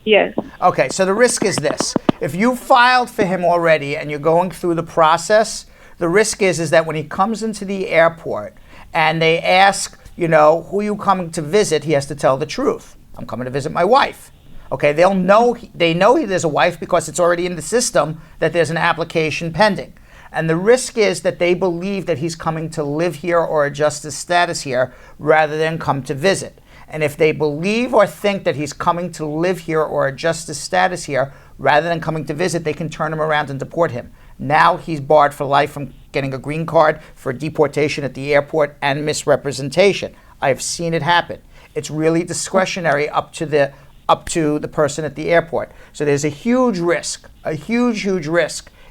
[SPEAKER 14] Yes.
[SPEAKER 3] Okay, so the risk is this. If you filed for him already and you're going through the process, the risk is that when he comes into the airport and they ask, who are you coming to visit, he has to tell the truth. I'm coming to visit my wife. Okay, they know there's a wife because it's already in the system that there's an application pending. And the risk is that they believe that he's coming to live here or adjust his status here rather than come to visit. And if they believe or think that he's coming to live here or adjust his status here rather than coming to visit, they can turn him around and deport him. Now he's barred for life from getting a green card, for deportation at the airport, and misrepresentation. I've seen it happen. It's really discretionary up to the person at the airport. So there's a huge risk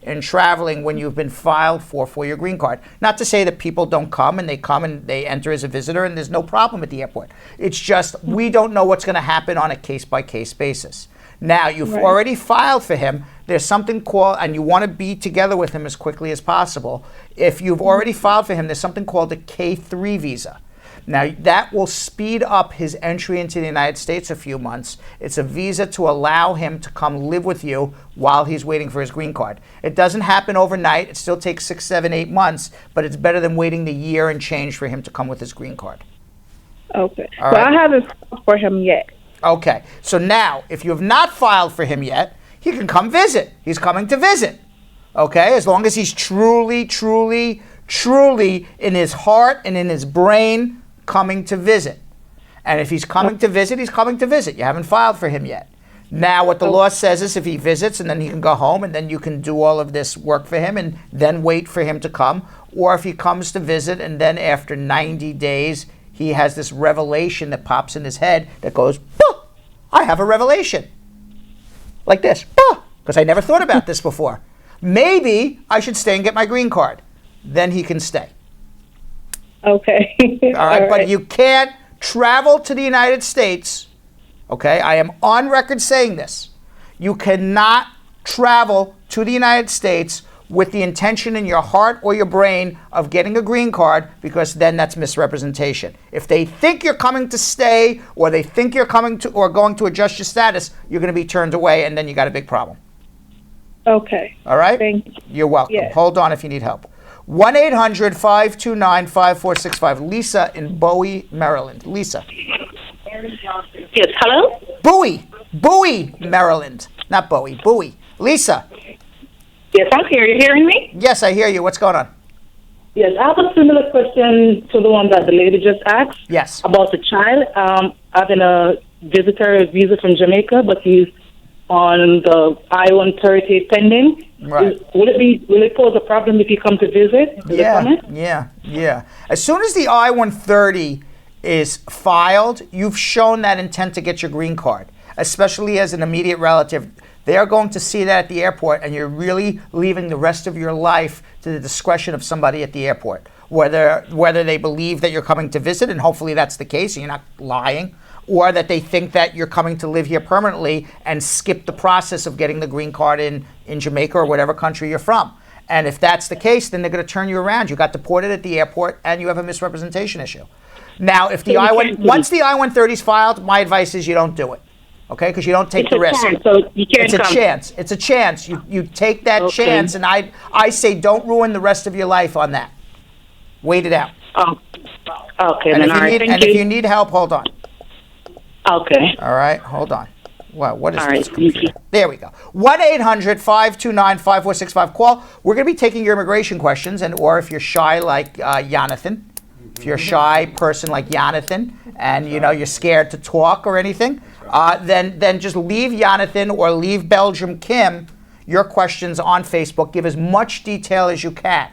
[SPEAKER 3] in traveling when you've been filed for your green card. Not to say that people don't come and they enter as a visitor and there's no problem at the airport. It's just we don't know what's going to happen on a case-by-case basis. Now, you've already filed for him. There's something called, and you want to be together with him as quickly as possible. If you've already filed for him, there's something called a K3 visa. Now, that will speed up his entry into the United States a few months. It's a visa to allow him to come live with you while he's waiting for his green card. It doesn't happen overnight. It still takes 6, 7, 8 months, but it's better than waiting the year and change for him to come with his green card.
[SPEAKER 14] Okay.
[SPEAKER 3] All
[SPEAKER 14] So
[SPEAKER 3] right.
[SPEAKER 14] I haven't filed for him yet.
[SPEAKER 3] Okay, so now, if you have not filed for him yet, he can come visit. He's coming to visit. Okay, as long as he's truly in his heart and in his brain coming to visit. And if he's coming to visit, he's coming to visit. You haven't filed for him yet. Now, what the law says is if he visits and then he can go home and then you can do all of this work for him and then wait for him to come. Or if he comes to visit and then after 90 days, he has this revelation that pops in his head that goes, "Bah, I have a revelation." Like this, because I never thought about this before. Maybe I should stay and get my green card. Then he can stay.
[SPEAKER 14] Okay.
[SPEAKER 3] All right, but you can't travel to the United States. Okay, I am on record saying this. You cannot travel to the United States with the intention in your heart or your brain of getting a green card, because then that's misrepresentation. If they think you're coming to stay, or they think you're coming to or going to adjust your status, you're going to be turned away, and then you got a big problem.
[SPEAKER 14] Okay.
[SPEAKER 3] All right?
[SPEAKER 14] Thank you.
[SPEAKER 3] You're welcome.
[SPEAKER 14] Yes.
[SPEAKER 3] Hold on if you need help. 1-800-529-5465. Lisa in Bowie, Maryland. Lisa.
[SPEAKER 15] Yes, hello?
[SPEAKER 3] Bowie, Maryland. Not Bowie, Bowie. Lisa.
[SPEAKER 15] Yes, I'm here. You hearing me?
[SPEAKER 3] Yes, I hear you. What's going on?
[SPEAKER 15] Yes, I have a similar question to the one that the lady just asked.
[SPEAKER 3] Yes.
[SPEAKER 15] About the child. Having a visitor visa from Jamaica, but he's on the I-130 pending.
[SPEAKER 3] Right.
[SPEAKER 15] Will it pose a problem if he comes to visit?
[SPEAKER 3] Yeah. As soon as the I-130 is filed, you've shown that intent to get your green card, especially as an immediate relative. They are going to see that at the airport, and you're really leaving the rest of your life to the discretion of somebody at the airport, whether they believe that you're coming to visit, and hopefully that's the case, and you're not lying, or that they think that you're coming to live here permanently and skip the process of getting the green card in Jamaica or whatever country you're from. And if that's the case, then they're going to turn you around. You got deported at the airport, and you have a misrepresentation issue. Now, if the once the I-130 is filed, my advice is you don't do it, okay? Because you don't take the risk.
[SPEAKER 15] Chance, so you can't
[SPEAKER 3] It's a chance. You take that chance, and I say don't ruin the rest of your life on that. Wait it out.
[SPEAKER 15] Oh, okay.
[SPEAKER 3] And,
[SPEAKER 15] Then,
[SPEAKER 3] if you need help, hold on.
[SPEAKER 15] Okay.
[SPEAKER 3] All right, hold on. Wow, what is
[SPEAKER 15] All
[SPEAKER 3] this
[SPEAKER 15] right.
[SPEAKER 3] computer? There we go. 1-800-529-5465. Call. We're going to be taking your immigration questions, or if you're shy like Yonathan, if you're a shy person like Yonathan, and you're scared to talk or anything, then just leave Yonathan or leave Belgium Kim your questions on Facebook. Give as much detail as you can.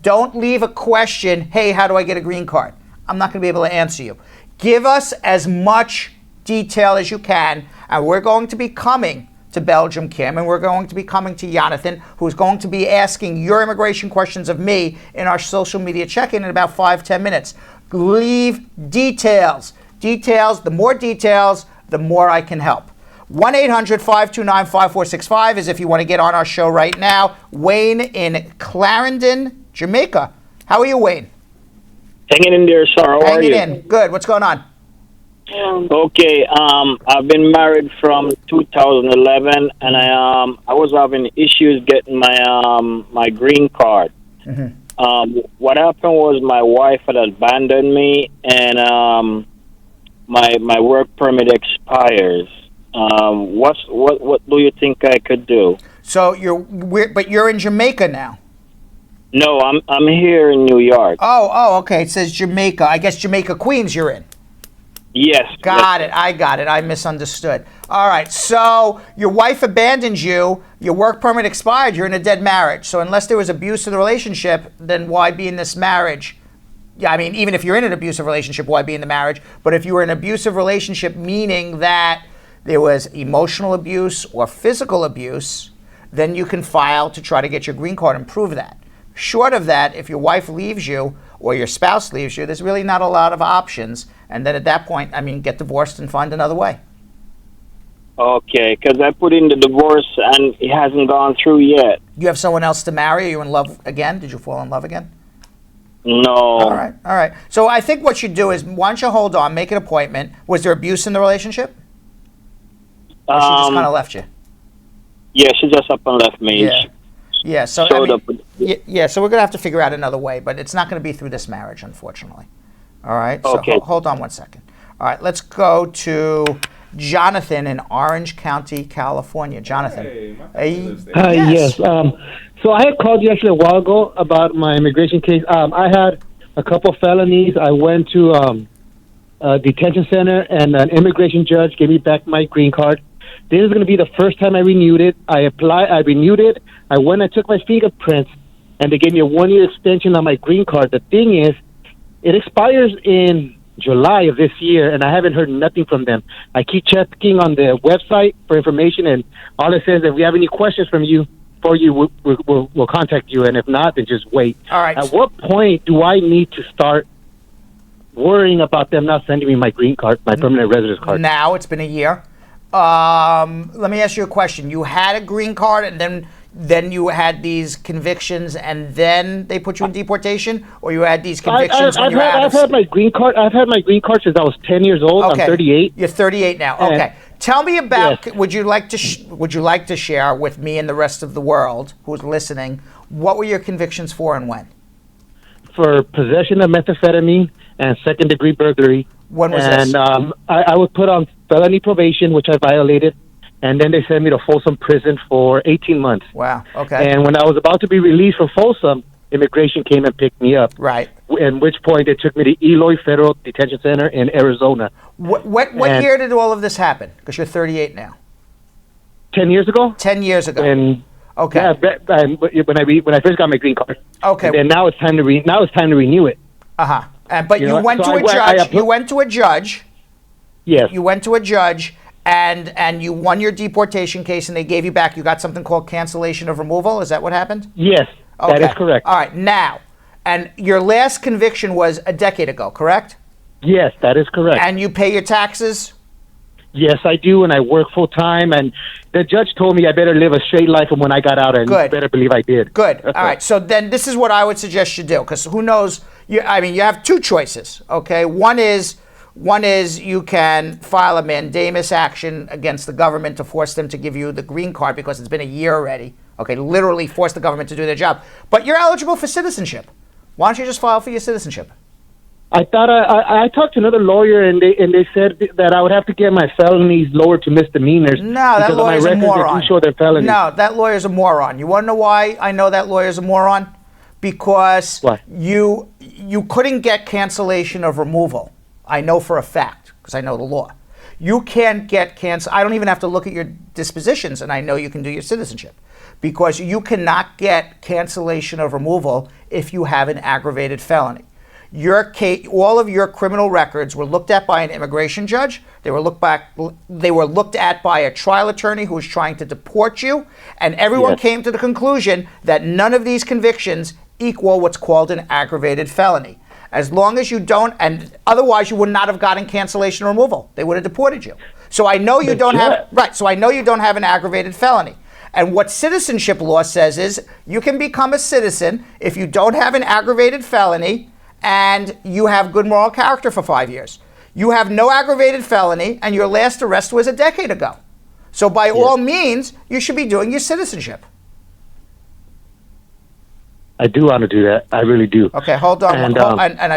[SPEAKER 3] Don't leave a question, hey, how do I get a green card? I'm not going to be able to answer you. Give us as much detail as you can, and we're going to be coming to Belgium Kim, and we're going to be coming to Yonathan, who's going to be asking your immigration questions of me in our social media check-in in about 5-10 minutes. Leave details. The more details, the more I can help. 1-800-529-5465 is if you want to get on our show right now. Wayne in Clarendon, Jamaica. How are you, Wayne?
[SPEAKER 16] Hanging in there, sir. How are you?
[SPEAKER 3] Hanging in. Good. What's going on?
[SPEAKER 16] Okay. I've been married from 2011, and I was having issues getting my green card.
[SPEAKER 3] Mm-hmm.
[SPEAKER 16] What happened was my wife had abandoned me, and my work permit expires. What do you think I could do?
[SPEAKER 3] So you're in Jamaica now.
[SPEAKER 16] No, I'm here in New York.
[SPEAKER 3] Oh, okay. It says Jamaica. I guess Jamaica, Queens, you're in.
[SPEAKER 16] Yes.
[SPEAKER 3] Got it. I got it. I misunderstood. All right. So your wife abandoned you. Your work permit expired. You're in a dead marriage. So unless there was abuse in the relationship, then why be in this marriage? Yeah, I mean, even if you're in an abusive relationship, why be in the marriage? But if you were in an abusive relationship, meaning that there was emotional abuse or physical abuse, then you can file to try to get your green card and prove that. Short of that, if your wife leaves you or your spouse leaves you, there's really not a lot of options. And then at that point, I mean, get divorced and find another way.
[SPEAKER 16] Okay, because I put in the divorce and it hasn't gone through yet.
[SPEAKER 3] You have someone else to marry? Are you in love again? Did you fall in love again?
[SPEAKER 16] No.
[SPEAKER 3] All right. So I think what you do is, why don't you hold on, make an appointment. Was there abuse in the relationship? Or she just kind of left you?
[SPEAKER 16] Yeah, she just up and left me.
[SPEAKER 3] Yeah. So so we're gonna have to figure out another way, but it's not gonna be through this marriage, unfortunately. All right. So
[SPEAKER 16] Okay.
[SPEAKER 3] hold on one second. All right. Let's go to Jonathan in Orange County, California. Jonathan.
[SPEAKER 17] Yes. So I had called you actually a while ago about my immigration case. I had a couple felonies. I went to a detention center, and an immigration judge gave me back my green card. This is going to be the first time I renewed it. I renewed it. I went and took my fingerprints, and they gave me a 1-year extension on my green card. The thing is, it expires in July of this year, and I haven't heard nothing from them. I keep checking on the website for information, and all it says is if we have any questions from you, we'll contact you, and if not, then just wait.
[SPEAKER 3] All right.
[SPEAKER 17] At what point do I need to start worrying about them not sending me my green card, my permanent residence card?
[SPEAKER 3] Now, it's been a year. Let me ask you a question. You had a green card, and then then you had these convictions, and then they put you in deportation, or you had these convictions when you were out
[SPEAKER 17] I've had my green card. I've had my green card since I was 10 years old.
[SPEAKER 3] Okay.
[SPEAKER 17] I'm 38.
[SPEAKER 3] You're 38 now.
[SPEAKER 17] And-
[SPEAKER 3] Okay. Tell me about. Would you like to share with me and the rest of the world who's listening? What were your convictions for and when?
[SPEAKER 17] For possession of methamphetamine and second-degree burglary.
[SPEAKER 3] When was this?
[SPEAKER 17] And I was put on felony probation, which I violated, and then they sent me to Folsom Prison for 18 months.
[SPEAKER 3] Wow. Okay.
[SPEAKER 17] And when I was about to be released from Folsom, immigration came and picked me up.
[SPEAKER 3] Right.
[SPEAKER 17] At which point they took me to Eloy Federal Detention Center in Arizona.
[SPEAKER 3] What
[SPEAKER 17] And-
[SPEAKER 3] year did all of this happen? Because you're 38 now.
[SPEAKER 17] 10 years ago?
[SPEAKER 3] 10 years ago.
[SPEAKER 17] And
[SPEAKER 3] okay.
[SPEAKER 17] Yeah, when I first got my green card.
[SPEAKER 3] Okay.
[SPEAKER 17] And then now it's time to renew it.
[SPEAKER 3] But you
[SPEAKER 17] know,
[SPEAKER 3] went
[SPEAKER 17] so
[SPEAKER 3] to
[SPEAKER 17] I
[SPEAKER 3] a
[SPEAKER 17] went-
[SPEAKER 3] judge. You went to a judge.
[SPEAKER 17] Yes.
[SPEAKER 3] You went to a judge, and you won your deportation case, and they gave you back. You got something called cancellation of removal. Is that what happened?
[SPEAKER 17] Yes, that is correct.
[SPEAKER 3] All right. Now, and your last conviction was a decade ago, correct?
[SPEAKER 17] Yes, that is correct.
[SPEAKER 3] And you pay your taxes?
[SPEAKER 17] Yes, I do, and I work full time. And the judge told me I better live a straight life from when I got out, and you better believe I did.
[SPEAKER 3] Good. All right. So then this is what I would suggest you do, because who knows? You have two choices. Okay. One is you can file a mandamus action against the government to force them to give you the green card because it's been a year already. Okay. Literally force the government to do their job. But you're eligible for citizenship. Why don't you just file for your citizenship?
[SPEAKER 17] I thought I talked to another lawyer, and they said that I would have to get my felonies lowered to misdemeanors.
[SPEAKER 3] No, that
[SPEAKER 17] because
[SPEAKER 3] lawyer's
[SPEAKER 17] of
[SPEAKER 3] a
[SPEAKER 17] my records,
[SPEAKER 3] moron.
[SPEAKER 17] they do show they're felonies.
[SPEAKER 3] No, that lawyer's a moron. You want to know why I know that lawyer's a moron? Because you couldn't get cancellation of removal. I know for a fact, because I know the law. You can't get I don't even have to look at your dispositions, and I know you can do your citizenship. Because you cannot get cancellation of removal if you have an aggravated felony. All of your criminal records were looked at by an immigration judge. They were looked at by a trial attorney who was trying to deport you, and everyone came to the conclusion that none of these convictions equal what's called an aggravated felony. As long as you don't, and otherwise you would not have gotten cancellation or removal. They would have deported you. So I know you don't have So I know you don't have an aggravated felony. And what citizenship law says is you can become a citizen if you don't have an aggravated felony and you have good moral character for 5 years. You have no aggravated felony, and your last arrest was a decade ago. So by all means, you should be doing your citizenship.
[SPEAKER 17] I do want to do that. I really do.
[SPEAKER 3] Okay, hold on.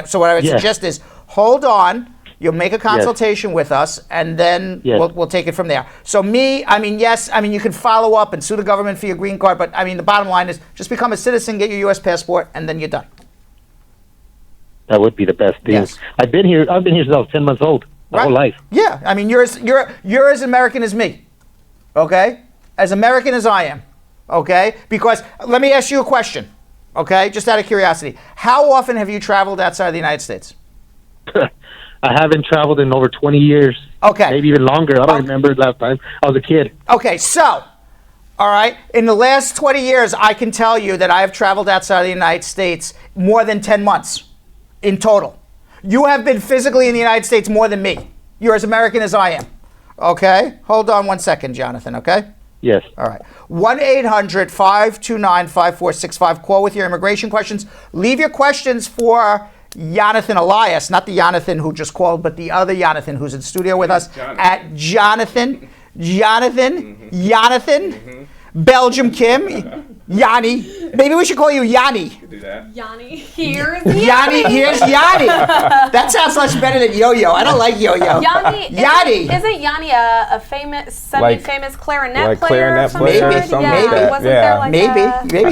[SPEAKER 3] So what I would suggest is hold on. You'll make a consultation with us, and then we'll take it from there. So you can follow up and sue the government for your green card, but the bottom line is just become a citizen, get your U.S. passport, and then you're done.
[SPEAKER 17] That would be the best thing.
[SPEAKER 3] Yes.
[SPEAKER 17] I've been here since I was 10 months old, my whole life.
[SPEAKER 3] Yeah, you're as American as me, okay? As American as I am, okay? Because let me ask you a question, okay? Just out of curiosity, how often have you traveled outside the United States?
[SPEAKER 17] I haven't traveled in over 20 years.
[SPEAKER 3] Okay.
[SPEAKER 17] Maybe even longer. I don't remember the last time. I was a kid.
[SPEAKER 3] Okay, so, all right, in the last 20 years, I can tell you that I have traveled outside the United States more than 10 months in total. You have been physically in the United States more than me. You're as American as I am. Okay? Hold on one second, Jonathan, okay?
[SPEAKER 17] Yes.
[SPEAKER 3] All right. 1-800-529-5465. Call with your immigration questions. Leave your questions for Yonathan Elias, not the Yonathan who just called, but the other Yonathan who's in studio with us at Jonathan, Belgium Kim, Yanni. Maybe we should call you Yanni.
[SPEAKER 2] Do that.
[SPEAKER 1] Yanni. Here's
[SPEAKER 3] Here's Yanni. That sounds much better than Yo-Yo. I don't like Yo-Yo.
[SPEAKER 13] Yanni. Isn't Yanni a famous, semi-famous clarinet player?
[SPEAKER 11] Clarinet player or something like that.
[SPEAKER 13] Wasn't there like
[SPEAKER 3] maybe.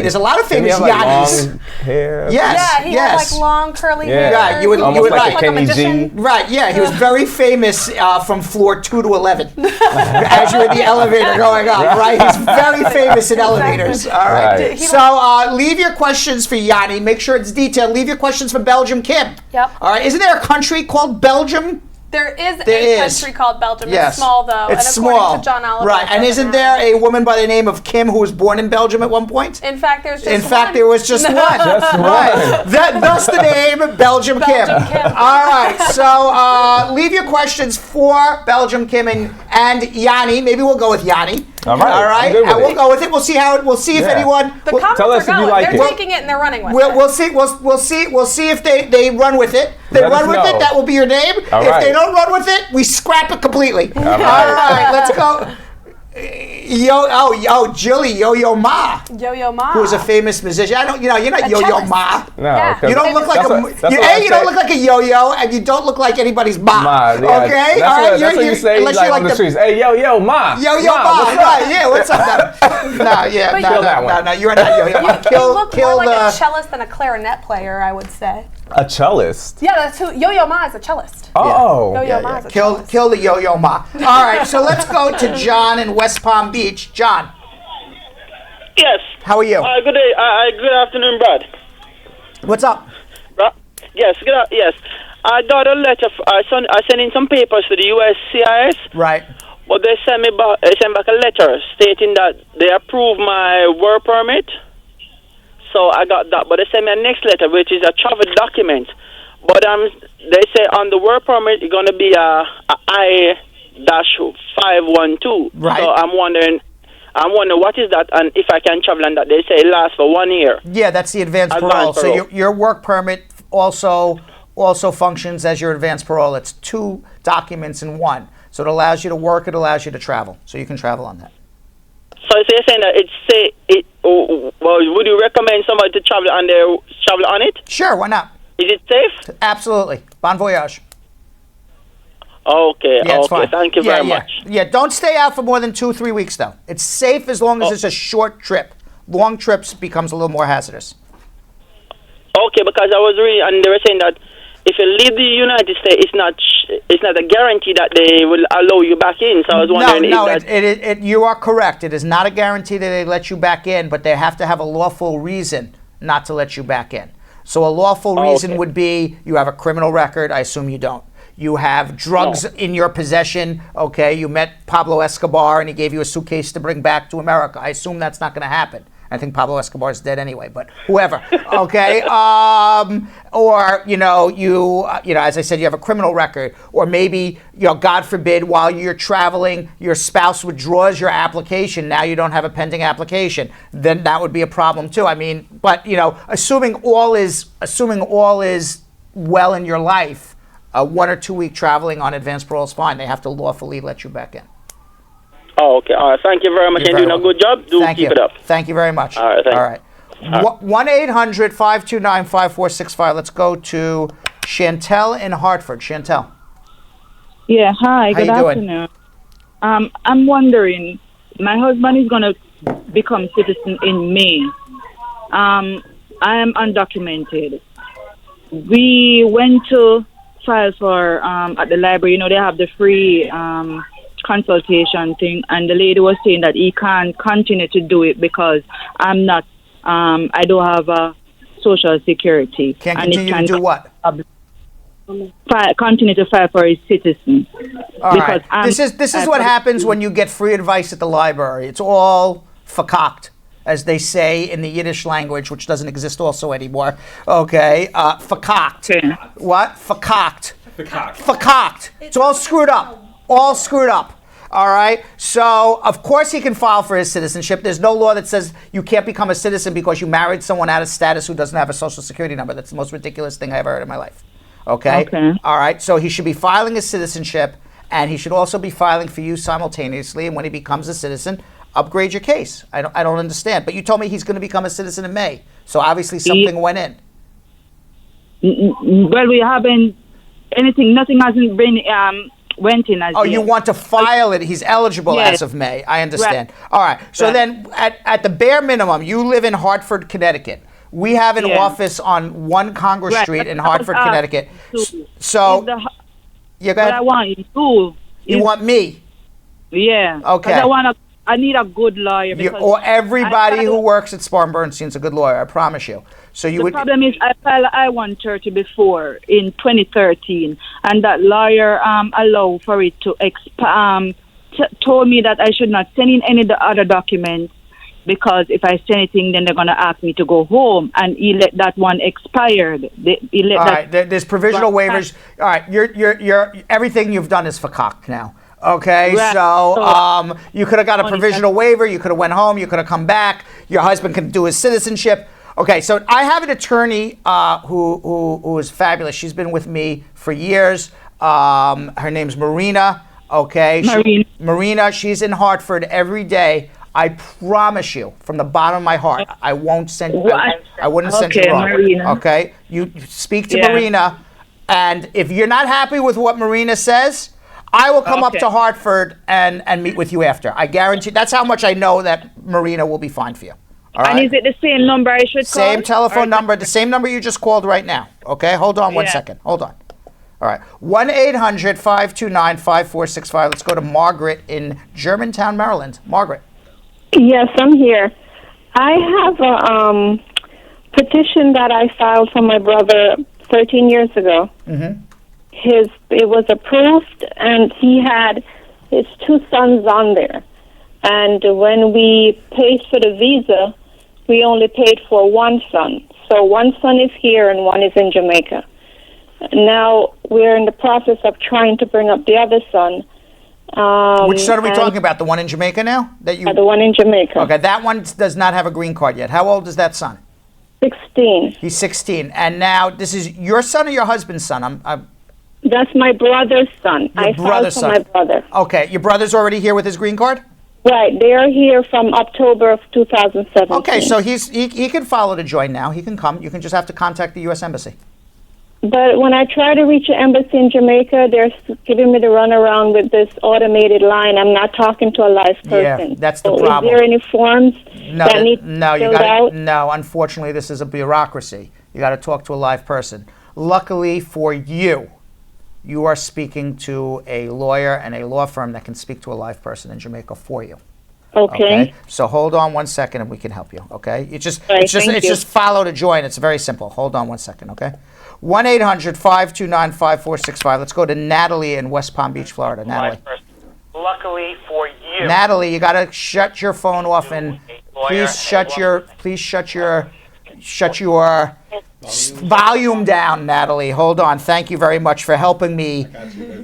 [SPEAKER 3] There's a lot of famous Yannis.
[SPEAKER 11] Long hair.
[SPEAKER 3] Yes.
[SPEAKER 13] He had like long curly hair.
[SPEAKER 3] Yeah, you would
[SPEAKER 11] like
[SPEAKER 3] like
[SPEAKER 11] a Kenny G.
[SPEAKER 3] Right, yeah, he was very famous from floor 2 to 11 as you're in the elevator going up, right? He's very famous in elevators, all right? So leave your questions for Yanni. Make sure it's detailed. Leave your questions for Belgium Kim.
[SPEAKER 13] Yep.
[SPEAKER 3] All right, isn't there a country called Belgium?
[SPEAKER 13] There is a country called Belgium.
[SPEAKER 3] Yes.
[SPEAKER 13] It's small, though.
[SPEAKER 3] It's
[SPEAKER 13] and
[SPEAKER 3] small.
[SPEAKER 13] according to John Oliver,
[SPEAKER 3] right, and isn't there a woman by the name of Kim who was born in Belgium at one point?
[SPEAKER 13] In fact, there's just
[SPEAKER 3] In fact, there was just one.
[SPEAKER 11] Just one.
[SPEAKER 3] Right. Thus the name Belgium Kim. All right, so leave your questions for Belgium Kim and Yanni. Maybe we'll go with Yanni.
[SPEAKER 11] All right.
[SPEAKER 3] All right.
[SPEAKER 11] I'm good with
[SPEAKER 3] And we'll
[SPEAKER 11] it.
[SPEAKER 3] go with it. We'll see how. We'll see if
[SPEAKER 11] Yeah.
[SPEAKER 3] anyone.
[SPEAKER 13] The
[SPEAKER 3] we'll-
[SPEAKER 13] comments
[SPEAKER 11] tell us
[SPEAKER 13] are
[SPEAKER 11] if you
[SPEAKER 13] going.
[SPEAKER 11] like
[SPEAKER 13] They're
[SPEAKER 11] it.
[SPEAKER 13] taking it and they're running with it.
[SPEAKER 3] We'll see. We'll see if they run with it. They
[SPEAKER 11] Let
[SPEAKER 3] run
[SPEAKER 11] us
[SPEAKER 3] with
[SPEAKER 11] know.
[SPEAKER 3] it. That will be your name.
[SPEAKER 11] All
[SPEAKER 3] If
[SPEAKER 11] right.
[SPEAKER 3] they don't run with it, we scrap it completely. All right. Let's go. Jilly Yo-Yo Ma,
[SPEAKER 13] Yo-Yo Ma.
[SPEAKER 3] who is a famous musician. you're not
[SPEAKER 13] A
[SPEAKER 3] Yo-Yo
[SPEAKER 13] cellist.
[SPEAKER 3] Ma.
[SPEAKER 11] No,
[SPEAKER 13] Yeah.
[SPEAKER 11] 'cause
[SPEAKER 3] You don't look like
[SPEAKER 11] that's what- that's what I
[SPEAKER 3] you don't
[SPEAKER 11] say.
[SPEAKER 3] look like a yo-yo, and you don't look like anybody's ma.
[SPEAKER 11] Ma, yeah.
[SPEAKER 3] Okay,
[SPEAKER 11] That's
[SPEAKER 3] all right.
[SPEAKER 11] what you say
[SPEAKER 3] unless
[SPEAKER 11] like
[SPEAKER 3] you're
[SPEAKER 11] on the
[SPEAKER 3] the
[SPEAKER 11] streets. Hey, yo, ma.
[SPEAKER 3] yo-yo ma.
[SPEAKER 11] what's up?
[SPEAKER 3] Right? Yeah. What's up?
[SPEAKER 11] Kill that one.
[SPEAKER 3] No. You're not yo-yo ma.
[SPEAKER 13] You look more
[SPEAKER 3] Kill
[SPEAKER 13] like
[SPEAKER 3] the.
[SPEAKER 13] a cellist than a clarinet player, I would say.
[SPEAKER 11] A cellist.
[SPEAKER 13] Yeah, that's who. Yo-Yo Ma is a cellist.
[SPEAKER 11] Oh.
[SPEAKER 13] Yo-Yo Ma is a
[SPEAKER 3] Kill
[SPEAKER 13] cellist.
[SPEAKER 3] the yo-yo ma. All right. So let's go to John in West Palm Beach. John,
[SPEAKER 18] Yes.
[SPEAKER 3] how are you?
[SPEAKER 18] Good day. Good afternoon, Brad.
[SPEAKER 3] What's up?
[SPEAKER 18] Yes. Yes. I got a letter. I sent in some papers to the USCIS,
[SPEAKER 3] Right.
[SPEAKER 18] but they sent back a letter stating that they approved my work permit. So I got that, but they sent me a next letter, which is a travel document. But they say on the work permit it's gonna be a I-512.
[SPEAKER 3] Right.
[SPEAKER 18] So I'm wondering what is that, and if I can travel on that. They say it lasts for 1 year.
[SPEAKER 3] Yeah, that's the advanced
[SPEAKER 18] Advanced
[SPEAKER 3] parole. So
[SPEAKER 18] parole.
[SPEAKER 3] your work permit also functions as your advanced parole. It's 2 documents in 1. So it allows you to work. It allows you to travel. So you can travel on that.
[SPEAKER 18] So you're saying that would you recommend somebody to travel on it?
[SPEAKER 3] Sure, why not?
[SPEAKER 18] Is it safe?
[SPEAKER 3] Absolutely. Bon voyage.
[SPEAKER 18] Okay.
[SPEAKER 3] Yeah, it's
[SPEAKER 18] okay.
[SPEAKER 3] fine.
[SPEAKER 18] Thank you very much.
[SPEAKER 3] Yeah, don't stay out for more than 2-3 weeks though. It's safe as long as it's a short trip. Long trips becomes a little more hazardous.
[SPEAKER 18] Okay, because I was reading, and they were saying that if you leave the United States, it's not a guarantee that they will allow you back in. So I was wondering
[SPEAKER 3] You are correct. It is not a guarantee that they let you back in, but they have to have a lawful reason not to let you back in. So a lawful reason would be you have a criminal record. I assume you don't. You have drugs in your possession. Okay, you met Pablo Escobar and he gave you a suitcase to bring back to America. I assume that's not going to happen. I think Pablo Escobar is dead anyway, but whoever. Okay, or as I said, you have a criminal record, or maybe God forbid, while you're traveling, your spouse withdraws your application. Now you don't have a pending application. Then that would be a problem too. I mean, but assuming all is well in your life, 1 or 2 week traveling on advanced parole is fine. They have to lawfully let you back in.
[SPEAKER 18] Oh, okay. All right. Thank you very much.
[SPEAKER 3] You're
[SPEAKER 18] You're
[SPEAKER 3] very
[SPEAKER 18] doing a good job. Keep it up.
[SPEAKER 3] Thank you very much.
[SPEAKER 18] All right. Thank
[SPEAKER 3] All right. 1-800-529-5465. Let's go to Chantel in Hartford. Chantel.
[SPEAKER 19] Yeah, hi,
[SPEAKER 3] How
[SPEAKER 19] good
[SPEAKER 3] you doing?
[SPEAKER 19] afternoon. I'm wondering, my husband is going to become citizen in May. I am undocumented. We went to file for, at the library, they have the free consultation thing, and the lady was saying that he can't continue to do it because I'm not, I don't have a social security.
[SPEAKER 3] Can't
[SPEAKER 19] and
[SPEAKER 3] continue to do what?
[SPEAKER 19] Continue to file for his citizen.
[SPEAKER 3] All right. This is what happens when you get free advice at the library. It's all verkauft, as they say in the Yiddish language, which doesn't exist also anymore. Okay, verkauft. What? Verkauft. Verkauft. It's all screwed up. All screwed up. All right. So of course he can file for his citizenship. There's no law that says you can't become a citizen because you married someone out of status who doesn't have a social security number. That's the most ridiculous thing I ever heard in my life. Okay. All right. So he should be filing his citizenship, and he should also be filing for you simultaneously. And when he becomes a citizen, upgrade your case. I don't understand. But you told me he's going to become a citizen in May. So obviously something went in.
[SPEAKER 19] Well, we haven't anything. Nothing hasn't been went in as yet.
[SPEAKER 3] You want to file it? He's eligible as of May. I understand.
[SPEAKER 19] Right.
[SPEAKER 3] All right. So then, at the bare minimum, you live in Hartford, Connecticut. We have an office on 1 Congress Street in Hartford, Connecticut. So, go ahead.
[SPEAKER 19] But I want you.
[SPEAKER 3] You want me?
[SPEAKER 19] Yeah.
[SPEAKER 3] Okay.
[SPEAKER 19] 'Cause I need a good lawyer.
[SPEAKER 3] Or everybody who works at Spar and Bernstein is a good lawyer. I promise you. So you
[SPEAKER 19] the
[SPEAKER 3] would.
[SPEAKER 19] problem is I filed I-130 before in 2013, and that lawyer allowed for it to told me that I should not send in any other documents because if I send anything, then they're going to ask me to go home, and he let that one expired. He let
[SPEAKER 3] All right. There's provisional waivers. All right. You're everything you've done is verkauft now. Okay,
[SPEAKER 10] Right.
[SPEAKER 3] so you could have got a provisional waiver. You could have went home. You could have come back. Your husband can do his citizenship. Okay, so I have an attorney who is fabulous. She's been with me for years. Her name's Marina. Okay, Marina. She's in Hartford every day. I promise you, from the bottom of my heart, I won't send. I wouldn't send you wrong.
[SPEAKER 10] Marina.
[SPEAKER 3] Okay, you speak to
[SPEAKER 10] Yeah.
[SPEAKER 3] Marina, and if you're not happy with what Marina says, I will come up to Hartford and meet with you after. I guarantee. That's how much I know that Marina will be fine for you. All right?
[SPEAKER 19] And is it the same number I should call?
[SPEAKER 3] Same telephone number, the same number you just called right now. Okay, hold on 1 second. Hold on. All right, 1-800-529-5465. Let's go to Margaret in Germantown, Maryland. Margaret.
[SPEAKER 14] Yes, I'm here. I have a petition that I filed for my brother 13 years ago.
[SPEAKER 3] Mm-hmm.
[SPEAKER 14] It was approved, and he had his 2 sons on there. And when we paid for the visa, we only paid for 1 son. So 1 son is here and 1 is in Jamaica. Now we're in the process of trying to bring up the other son.
[SPEAKER 3] Which son are we talking about? The one in Jamaica now?
[SPEAKER 14] The one in Jamaica.
[SPEAKER 3] Okay, that one does not have a green card yet. How old is that son?
[SPEAKER 14] 16.
[SPEAKER 3] He's 16. And now, this is your son or your husband's son?
[SPEAKER 14] That's my brother's son.
[SPEAKER 3] Your brother's son.
[SPEAKER 14] My brother.
[SPEAKER 3] Okay, your brother's already here with his green card?
[SPEAKER 14] Right, they are here from October of 2017.
[SPEAKER 3] Okay, so he can follow to join now. He can come. You can just have to contact the U.S. Embassy.
[SPEAKER 14] But when I try to reach the embassy in Jamaica, they're giving me the runaround with this automated line. I'm not talking to a live person.
[SPEAKER 3] Yeah, that's the
[SPEAKER 14] So
[SPEAKER 3] problem.
[SPEAKER 14] Is there any forms that need
[SPEAKER 3] you
[SPEAKER 14] filled
[SPEAKER 3] got
[SPEAKER 14] out?
[SPEAKER 3] no. Unfortunately, this is a bureaucracy. You got to talk to a live person. Luckily for you, you are speaking to a lawyer and a law firm that can speak to a live person in Jamaica for you.
[SPEAKER 14] Okay.
[SPEAKER 3] So hold on 1 second and we can help you. Okay. It's just
[SPEAKER 14] Right, thank you.
[SPEAKER 3] just follow to join. It's very simple. Hold on 1 second. Okay. 1-800-529-5465. Let's go to Natalie in West Palm Beach, Florida. Natalie.
[SPEAKER 20] Luckily for you.
[SPEAKER 3] Natalie, you gotta shut your phone off and please shut your volume down, Natalie. Hold on. Thank you very much for helping me.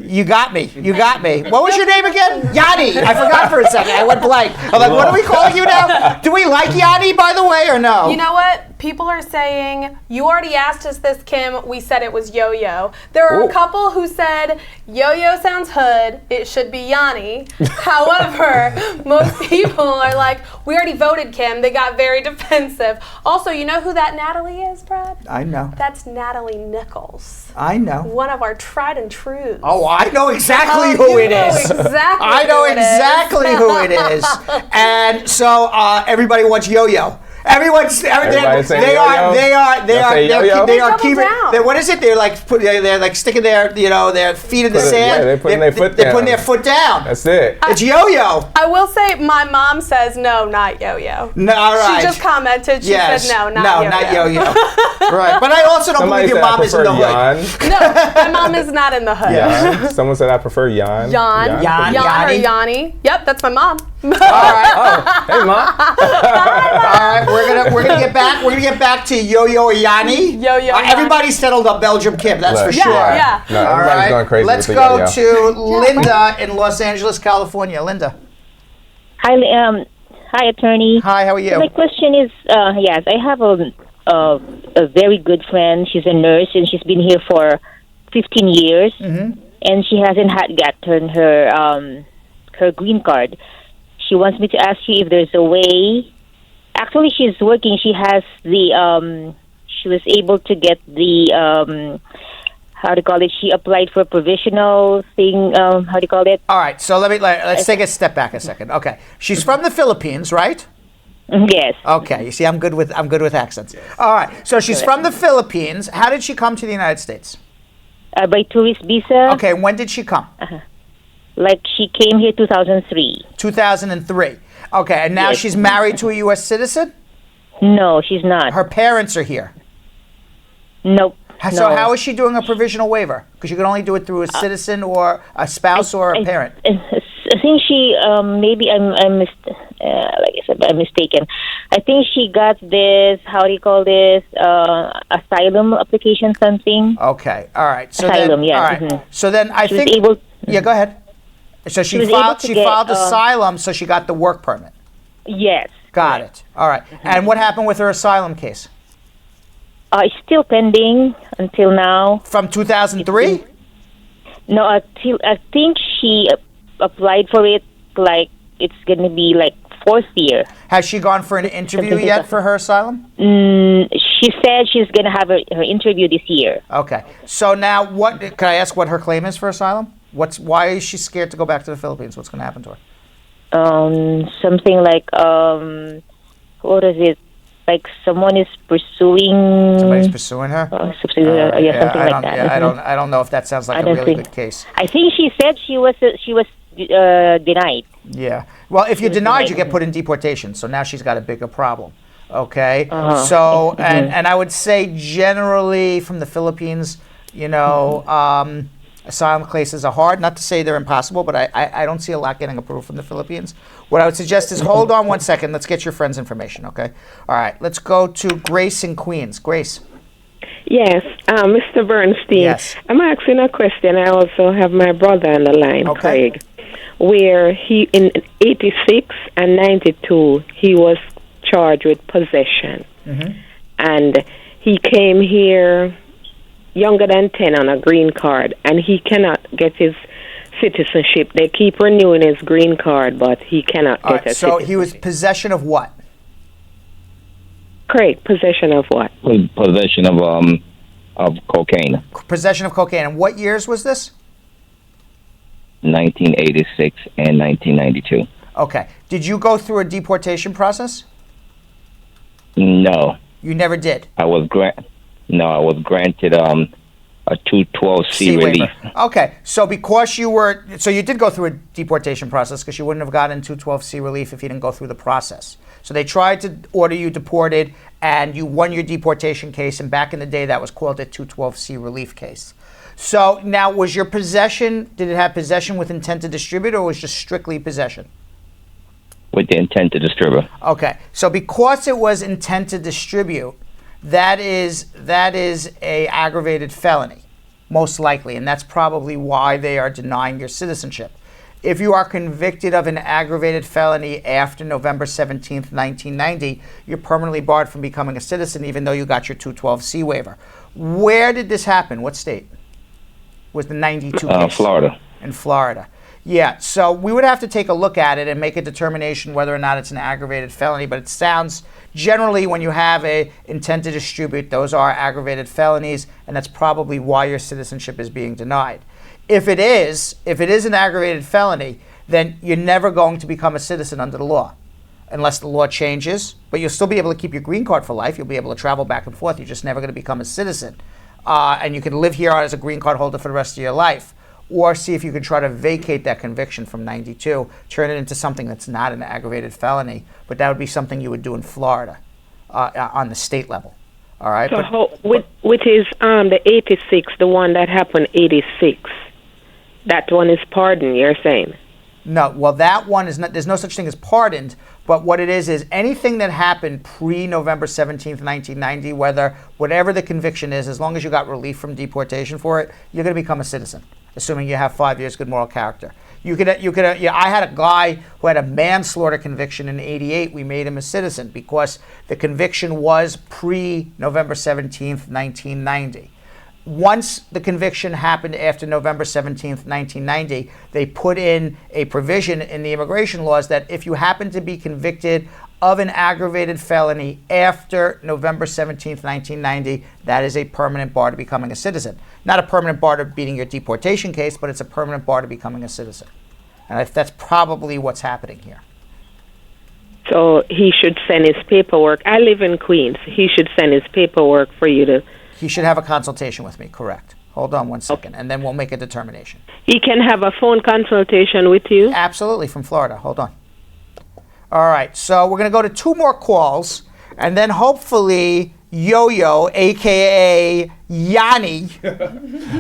[SPEAKER 3] You got me. What was your name again? Yanni. I forgot for a second. I went blank. I'm like, what are we calling you now? Do we like Yanni, by the way, or no?
[SPEAKER 13] You know what? People are saying, you already asked us this, Kim. We said it was Yo-Yo. There are a couple who said, Yo-Yo sounds hood. It should be Yanni. However, most people are like, we already voted Kim. They got very defensive. Also, you know who that Natalie is, Brad?
[SPEAKER 3] I know.
[SPEAKER 13] That's Natalie Nichols.
[SPEAKER 3] I know.
[SPEAKER 13] One of our tried and true.
[SPEAKER 3] Oh, I know exactly who it is.
[SPEAKER 13] Exactly
[SPEAKER 3] I know exactly who it is. And so everybody wants Yo-Yo. Everybody's saying yo-yo. They are keeping. What is it? They're like sticking their their feet in the sand.
[SPEAKER 11] Yeah, they're putting their foot down.
[SPEAKER 3] They're putting their foot down.
[SPEAKER 11] That's it.
[SPEAKER 3] It's Yo-Yo.
[SPEAKER 13] I will say my mom says no, not Yo-Yo.
[SPEAKER 3] No, all right.
[SPEAKER 13] She just commented. She said no, not Yo-Yo.
[SPEAKER 3] Not Yo-Yo. Right, but I also don't believe your mom is in the hood.
[SPEAKER 13] No, my mom is not in the hood.
[SPEAKER 11] Yan. Someone said I prefer Yan.
[SPEAKER 13] Yan or Yanni. Yep, that's my mom.
[SPEAKER 3] All right.
[SPEAKER 11] Oh, hey, Mom.
[SPEAKER 3] All right, we're gonna get back. We're gonna get back to Yo-Yo or Yanni.
[SPEAKER 13] Yo-Yo.
[SPEAKER 3] Everybody's settled up Belgium Kim. That's for sure.
[SPEAKER 13] Yeah.
[SPEAKER 11] No, everybody's going crazy.
[SPEAKER 3] Let's
[SPEAKER 11] with the
[SPEAKER 3] go
[SPEAKER 11] yo-yo.
[SPEAKER 3] to Linda in Los Angeles, California. Linda.
[SPEAKER 21] Hi, hi, attorney.
[SPEAKER 3] Hi, how are you?
[SPEAKER 21] So my question is, yes, I have a very good friend. She's a nurse, and she's been here for 15 years, and she hasn't gotten her green card. She wants me to ask you if there's a way. Actually, she's working. She has she was able to get the, how do you call it? She applied for a provisional thing. How do you call it?
[SPEAKER 3] All right, so let's take a step back a second. Okay, she's from the Philippines, right?
[SPEAKER 21] Yes.
[SPEAKER 3] Okay, you see, I'm good with accents. All right, so she's from the Philippines. How did she come to the United States?
[SPEAKER 21] By tourist visa.
[SPEAKER 3] Okay, when did she come?
[SPEAKER 21] Like she came here 2003.
[SPEAKER 3] 2003. Okay, and now she's married to a U.S. citizen?
[SPEAKER 21] No, she's not.
[SPEAKER 3] Her parents are here?
[SPEAKER 21] Nope.
[SPEAKER 3] So how is she doing a provisional waiver? Because you can only do it through a citizen or a spouse or a parent.
[SPEAKER 21] I think she, maybe like I said, I'm mistaken. I think she got this, how do you call this, asylum application something.
[SPEAKER 3] Okay, all right. So
[SPEAKER 21] asylum,
[SPEAKER 3] then,
[SPEAKER 21] yeah.
[SPEAKER 3] All right. So then I
[SPEAKER 21] she
[SPEAKER 3] think...
[SPEAKER 21] was able,
[SPEAKER 3] yeah, go ahead. So she
[SPEAKER 21] was able
[SPEAKER 3] filed.
[SPEAKER 21] to
[SPEAKER 3] She
[SPEAKER 21] get,
[SPEAKER 3] filed asylum, so she got the work permit.
[SPEAKER 21] Yes.
[SPEAKER 3] Got it. All right. And what happened with her asylum case?
[SPEAKER 21] It's still pending until now.
[SPEAKER 3] From 2003?
[SPEAKER 21] No, I think she applied for it like it's going to be like 4th year.
[SPEAKER 3] Has she gone for an interview yet for her asylum?
[SPEAKER 21] She said she's going to have her interview this year.
[SPEAKER 3] Okay. So now, can I ask what her claim is for asylum? Why is she scared to go back to the Philippines? What's going to happen to her?
[SPEAKER 21] Something like what is it? Like someone is pursuing.
[SPEAKER 3] Somebody's pursuing her.
[SPEAKER 21] Something like that.
[SPEAKER 3] Yeah, I don't know if that sounds like a really good case.
[SPEAKER 21] I think she said she was denied.
[SPEAKER 3] Yeah. Well, if you're denied, you get put in deportation. So now she's got a bigger problem. Okay.
[SPEAKER 21] Uh-huh.
[SPEAKER 3] So and I would say generally from the Philippines, asylum cases are hard. Not to say they're impossible, but I don't see a lot getting approved from the Philippines. What I would suggest is hold on one second. Let's get your friend's information, okay? All right. Let's go to Grace in Queens. Grace.
[SPEAKER 4] Yes, Mr. Bernstein.
[SPEAKER 3] Yes.
[SPEAKER 4] I'm asking a question. I also have my brother on the line, Craig, where he, in 86 and 92, he was charged with possession.
[SPEAKER 3] Mm-hmm.
[SPEAKER 4] And he came here younger than 10 on a green card, and he cannot get his citizenship. They keep renewing his green card, but he cannot get a
[SPEAKER 3] so he was possession of what?
[SPEAKER 4] Craig, possession of what?
[SPEAKER 16] Possession of cocaine.
[SPEAKER 3] Possession of cocaine. And what years was this?
[SPEAKER 16] 1986 and 1992.
[SPEAKER 3] Okay. Did you go through a deportation process?
[SPEAKER 16] No.
[SPEAKER 3] You never did?
[SPEAKER 16] I was granted a 212C relief.
[SPEAKER 3] Okay, so because you did go through a deportation process because you wouldn't have gotten 212C relief if you didn't go through the process. So they tried to order you deported and you won your deportation case, and back in the day that was called a 212C relief case. So now was your possession, did it have possession with intent to distribute, or was it just strictly possession?
[SPEAKER 16] With the intent to distribute.
[SPEAKER 3] Okay, so because it was intent to distribute, that is a aggravated felony, most likely, and that's probably why they are denying your citizenship. If you are convicted of an aggravated felony after November 17th, 1990, you're permanently barred from becoming a citizen, even though you got your 212C waiver. Where did this happen? What state was the 92 case?
[SPEAKER 16] Florida.
[SPEAKER 3] In Florida. Yeah, so we would have to take a look at it and make a determination whether or not it's an aggravated felony, but it sounds generally when you have a intent to distribute, those are aggravated felonies, and that's probably why your citizenship is being denied. If it is an aggravated felony, then you're never going to become a citizen under the law unless the law changes, but you'll still be able to keep your green card for life. You'll be able to travel back and forth. You're just never going to become a citizen. And you can live here as a green card holder for the rest of your life. Or see if you can try to vacate that conviction from 92, turn it into something that's not an aggravated felony, but that would be something you would do in Florida on the state level. All right.
[SPEAKER 4] So which is the 86, the one that happened 86. That one is pardoned, you're saying?
[SPEAKER 3] No, well, that one is not. There's no such thing as pardoned. But what it is anything that happened pre-November 17th, 1990, whatever the conviction is, as long as you got relief from deportation for it, you're going to become a citizen, assuming you have 5 years good moral character. I had a guy who had a manslaughter conviction in '88. We made him a citizen because the conviction was pre-November 17th, 1990. Once the conviction happened after November 17th, 1990, they put in a provision in the immigration laws that if you happen to be convicted of an aggravated felony after November 17th, 1990, that is a permanent bar to becoming a citizen. Not a permanent bar to beating your deportation case, but it's a permanent bar to becoming a citizen. And that's probably what's happening here.
[SPEAKER 4] So he should send his paperwork. I live in Queens. He should send his paperwork for you to...
[SPEAKER 3] He should have a consultation with me, correct. Hold on one second, and then we'll make a determination.
[SPEAKER 4] He can have a phone consultation with you?
[SPEAKER 3] Absolutely, from Florida. Hold on. All right, so we're going to go to 2 more calls, and then hopefully Yo-Yo, a.k.a. Yanni.
[SPEAKER 11] I'm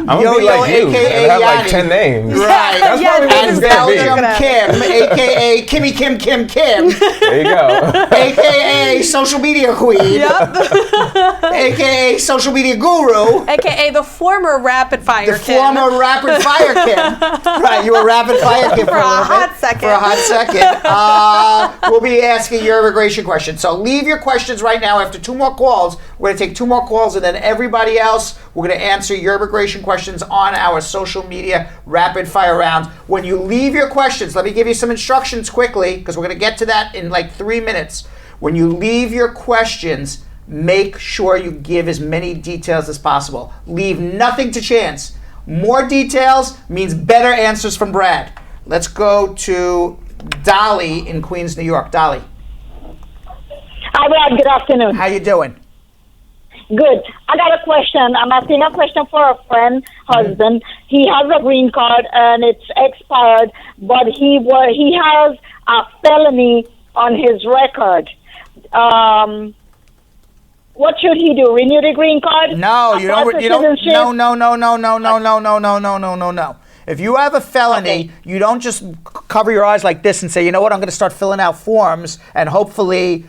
[SPEAKER 11] gonna be like you.
[SPEAKER 3] AKA
[SPEAKER 11] And have
[SPEAKER 3] Yanni.
[SPEAKER 11] like 10 names.
[SPEAKER 3] Right.
[SPEAKER 11] That's probably what it's gonna be.
[SPEAKER 3] Belgium Kim, AKA Kimmy Kim Kim Kim.
[SPEAKER 11] There you go.
[SPEAKER 3] AKA social media queen.
[SPEAKER 13] Yep.
[SPEAKER 3] AKA social media guru.
[SPEAKER 13] AKA the former rapid fire
[SPEAKER 3] The
[SPEAKER 13] Kim.
[SPEAKER 3] former rapid fire Kim. Right, you were rapid fire Kim
[SPEAKER 13] For a
[SPEAKER 3] little
[SPEAKER 13] hot
[SPEAKER 3] bit.
[SPEAKER 13] second.
[SPEAKER 3] For a hot second. We'll be asking your immigration questions. So leave your questions right now. After 2 more calls, we're going to take 2 more calls, and then everybody else, we're going to answer your immigration questions on our social media rapid fire round. When you leave your questions, let me give you some instructions quickly, because we're going to get to that in like 3 minutes. When you leave your questions, make sure you give as many details as possible. Leave nothing to chance. More details means better answers from Brad. Let's go to Dolly in Queens, New York. Dolly.
[SPEAKER 5] Hi, Brad. Good afternoon.
[SPEAKER 3] How you doing?
[SPEAKER 5] Good. I got a question. I'm asking a question for a friend, husband. He has a green card and it's expired, but he has a felony on his record. What should he do? Renew the green card?
[SPEAKER 3] No, you don't. No. If you have a felony, you don't just cover your eyes like this and say, you know what, I'm going to start filling out forms and hopefully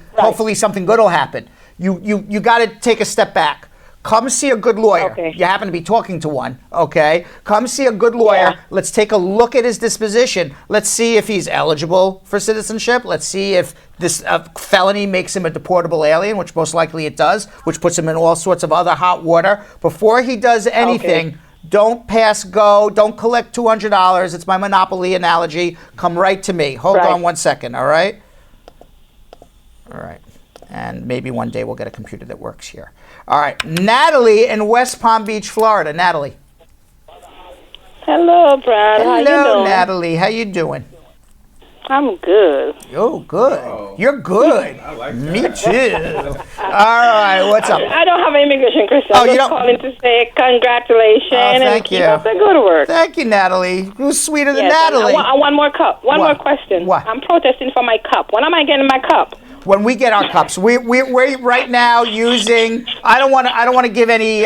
[SPEAKER 3] something good will happen. You got to take a step back. Come see a good lawyer.
[SPEAKER 5] Okay.
[SPEAKER 3] You happen to be talking to one, okay? Come see a good lawyer.
[SPEAKER 5] Yeah.
[SPEAKER 3] Let's take a look at his disposition. Let's see if he's eligible for citizenship. Let's see if this felony makes him a deportable alien, which most likely it does, which puts him in all sorts of other hot water. Before he does anything, don't pass go. Don't collect $200. It's my Monopoly analogy. Come right to me. Hold on 1 second, all right? All right. And maybe one day we'll get a computer that works here. All right. Natalie in West Palm Beach, Florida. Natalie.
[SPEAKER 22] Hello, Brad. How you
[SPEAKER 3] Hello,
[SPEAKER 22] doing?
[SPEAKER 3] Natalie. How you doing?
[SPEAKER 22] I'm good.
[SPEAKER 3] Oh, good. You're good. I like that. Me too. All right. What's up?
[SPEAKER 22] I don't have an immigration question.
[SPEAKER 3] Oh,
[SPEAKER 22] I'm
[SPEAKER 3] you
[SPEAKER 22] just
[SPEAKER 3] don't-
[SPEAKER 22] calling to say congratulations
[SPEAKER 3] Thank
[SPEAKER 22] and keep
[SPEAKER 3] you.
[SPEAKER 22] up the good work.
[SPEAKER 3] Thank you, Natalie. Who's sweeter than
[SPEAKER 22] Yes, and
[SPEAKER 3] Natalie?
[SPEAKER 22] I want one more cup. One
[SPEAKER 3] What?
[SPEAKER 22] more question.
[SPEAKER 3] What?
[SPEAKER 22] I'm protesting for my cup. When am I getting my cup?
[SPEAKER 3] When we get our cups, we're right now using. I don't want to give any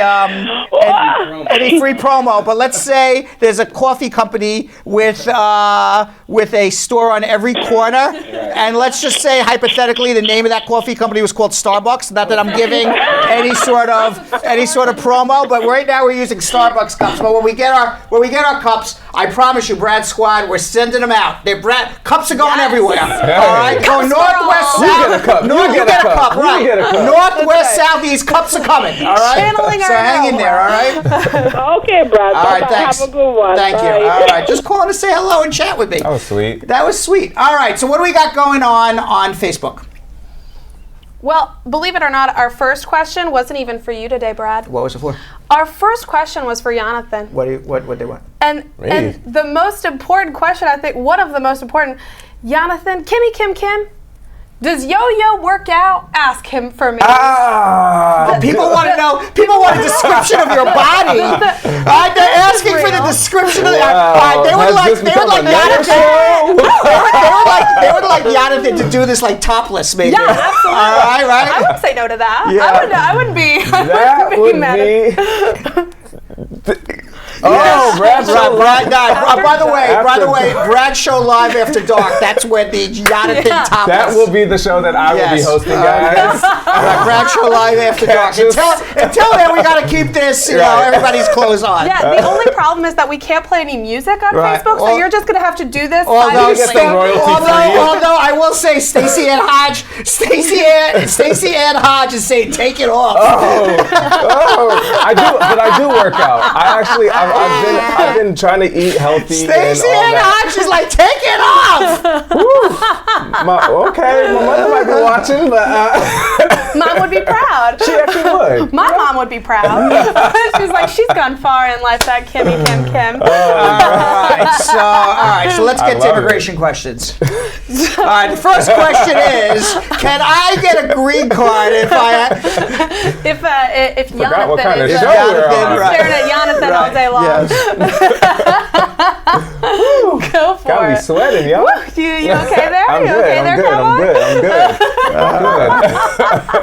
[SPEAKER 3] free promo, but let's say there's a coffee company with a store on every corner, and let's just say hypothetically the name of that coffee company was called Starbucks. Not that I'm giving any sort of promo, but right now we're using Starbucks cups. But when we get our cups, I promise you, Brad Squad, we're sending them out. Cups are going everywhere. All right, going northwest, south.
[SPEAKER 11] You get a cup.
[SPEAKER 3] You get a cup, right?
[SPEAKER 11] You get a cup.
[SPEAKER 3] Northwest, southeast, cups are coming. All right.
[SPEAKER 13] Channeling
[SPEAKER 3] So
[SPEAKER 13] our
[SPEAKER 3] hang in there. All right.
[SPEAKER 22] Okay, Brad.
[SPEAKER 3] All right.
[SPEAKER 22] Bye-bye.
[SPEAKER 3] Thanks.
[SPEAKER 22] Have a good one.
[SPEAKER 3] Thank
[SPEAKER 22] Bye.
[SPEAKER 3] you. All right. Just calling to say hello and chat with me.
[SPEAKER 11] That was sweet.
[SPEAKER 3] That was sweet. All right. So what do we got going on Facebook?
[SPEAKER 13] Well, believe it or not, our first question wasn't even for you today, Brad.
[SPEAKER 3] What was it for?
[SPEAKER 13] Our first question was for Yonathan.
[SPEAKER 3] What they want?
[SPEAKER 13] And the most important question, I think, one of the most important, Yonathan, Kimmy Kim, does Yo-Yo work out? Ask him for me.
[SPEAKER 3] People want to know. People want a description of your body. They're asking for the description of the. They would like Yonathan. They would like Yonathan to do this like topless, maybe.
[SPEAKER 13] Yeah, absolutely.
[SPEAKER 3] All right, right.
[SPEAKER 13] I wouldn't say no to that.
[SPEAKER 3] Yeah.
[SPEAKER 13] I wouldn't be.
[SPEAKER 11] That would
[SPEAKER 3] be.
[SPEAKER 11] Brad Show
[SPEAKER 3] Brad. By the way, Brad Show Live After Dark. That's where the Yonathan topless.
[SPEAKER 11] That will be the show that I will be hosting, guys.
[SPEAKER 3] Brad Show Live After Dark. Until then, we got to keep this. You know, everybody's clothes on.
[SPEAKER 13] Yeah. The only problem is that we can't play any music on Facebook, so you're just gonna have to do this.
[SPEAKER 3] Although I will say, Stacey Ann Hodge is saying, take it off.
[SPEAKER 11] I do work out. I've been trying to eat healthy.
[SPEAKER 3] Stacey Ann Hodge is like, take it off.
[SPEAKER 11] My mother might be watching, but
[SPEAKER 13] Mom would be proud.
[SPEAKER 11] She actually would.
[SPEAKER 13] My mom would be proud. She's like, she's gone far in life, that Kimmy Kim.
[SPEAKER 3] All right, so let's get to immigration questions. All right, the first question is, can I get a green card if
[SPEAKER 11] Forgot what kind
[SPEAKER 3] Yonathan
[SPEAKER 11] of
[SPEAKER 3] is
[SPEAKER 11] show we're on.
[SPEAKER 13] staring at Yonathan all day long? Go for
[SPEAKER 11] Got me
[SPEAKER 13] it.
[SPEAKER 11] sweating, yo.
[SPEAKER 13] Woo, you okay there?
[SPEAKER 11] I'm
[SPEAKER 13] You
[SPEAKER 11] good.
[SPEAKER 13] okay
[SPEAKER 11] I'm
[SPEAKER 13] there,
[SPEAKER 11] good.
[SPEAKER 13] cowboy?
[SPEAKER 11] I'm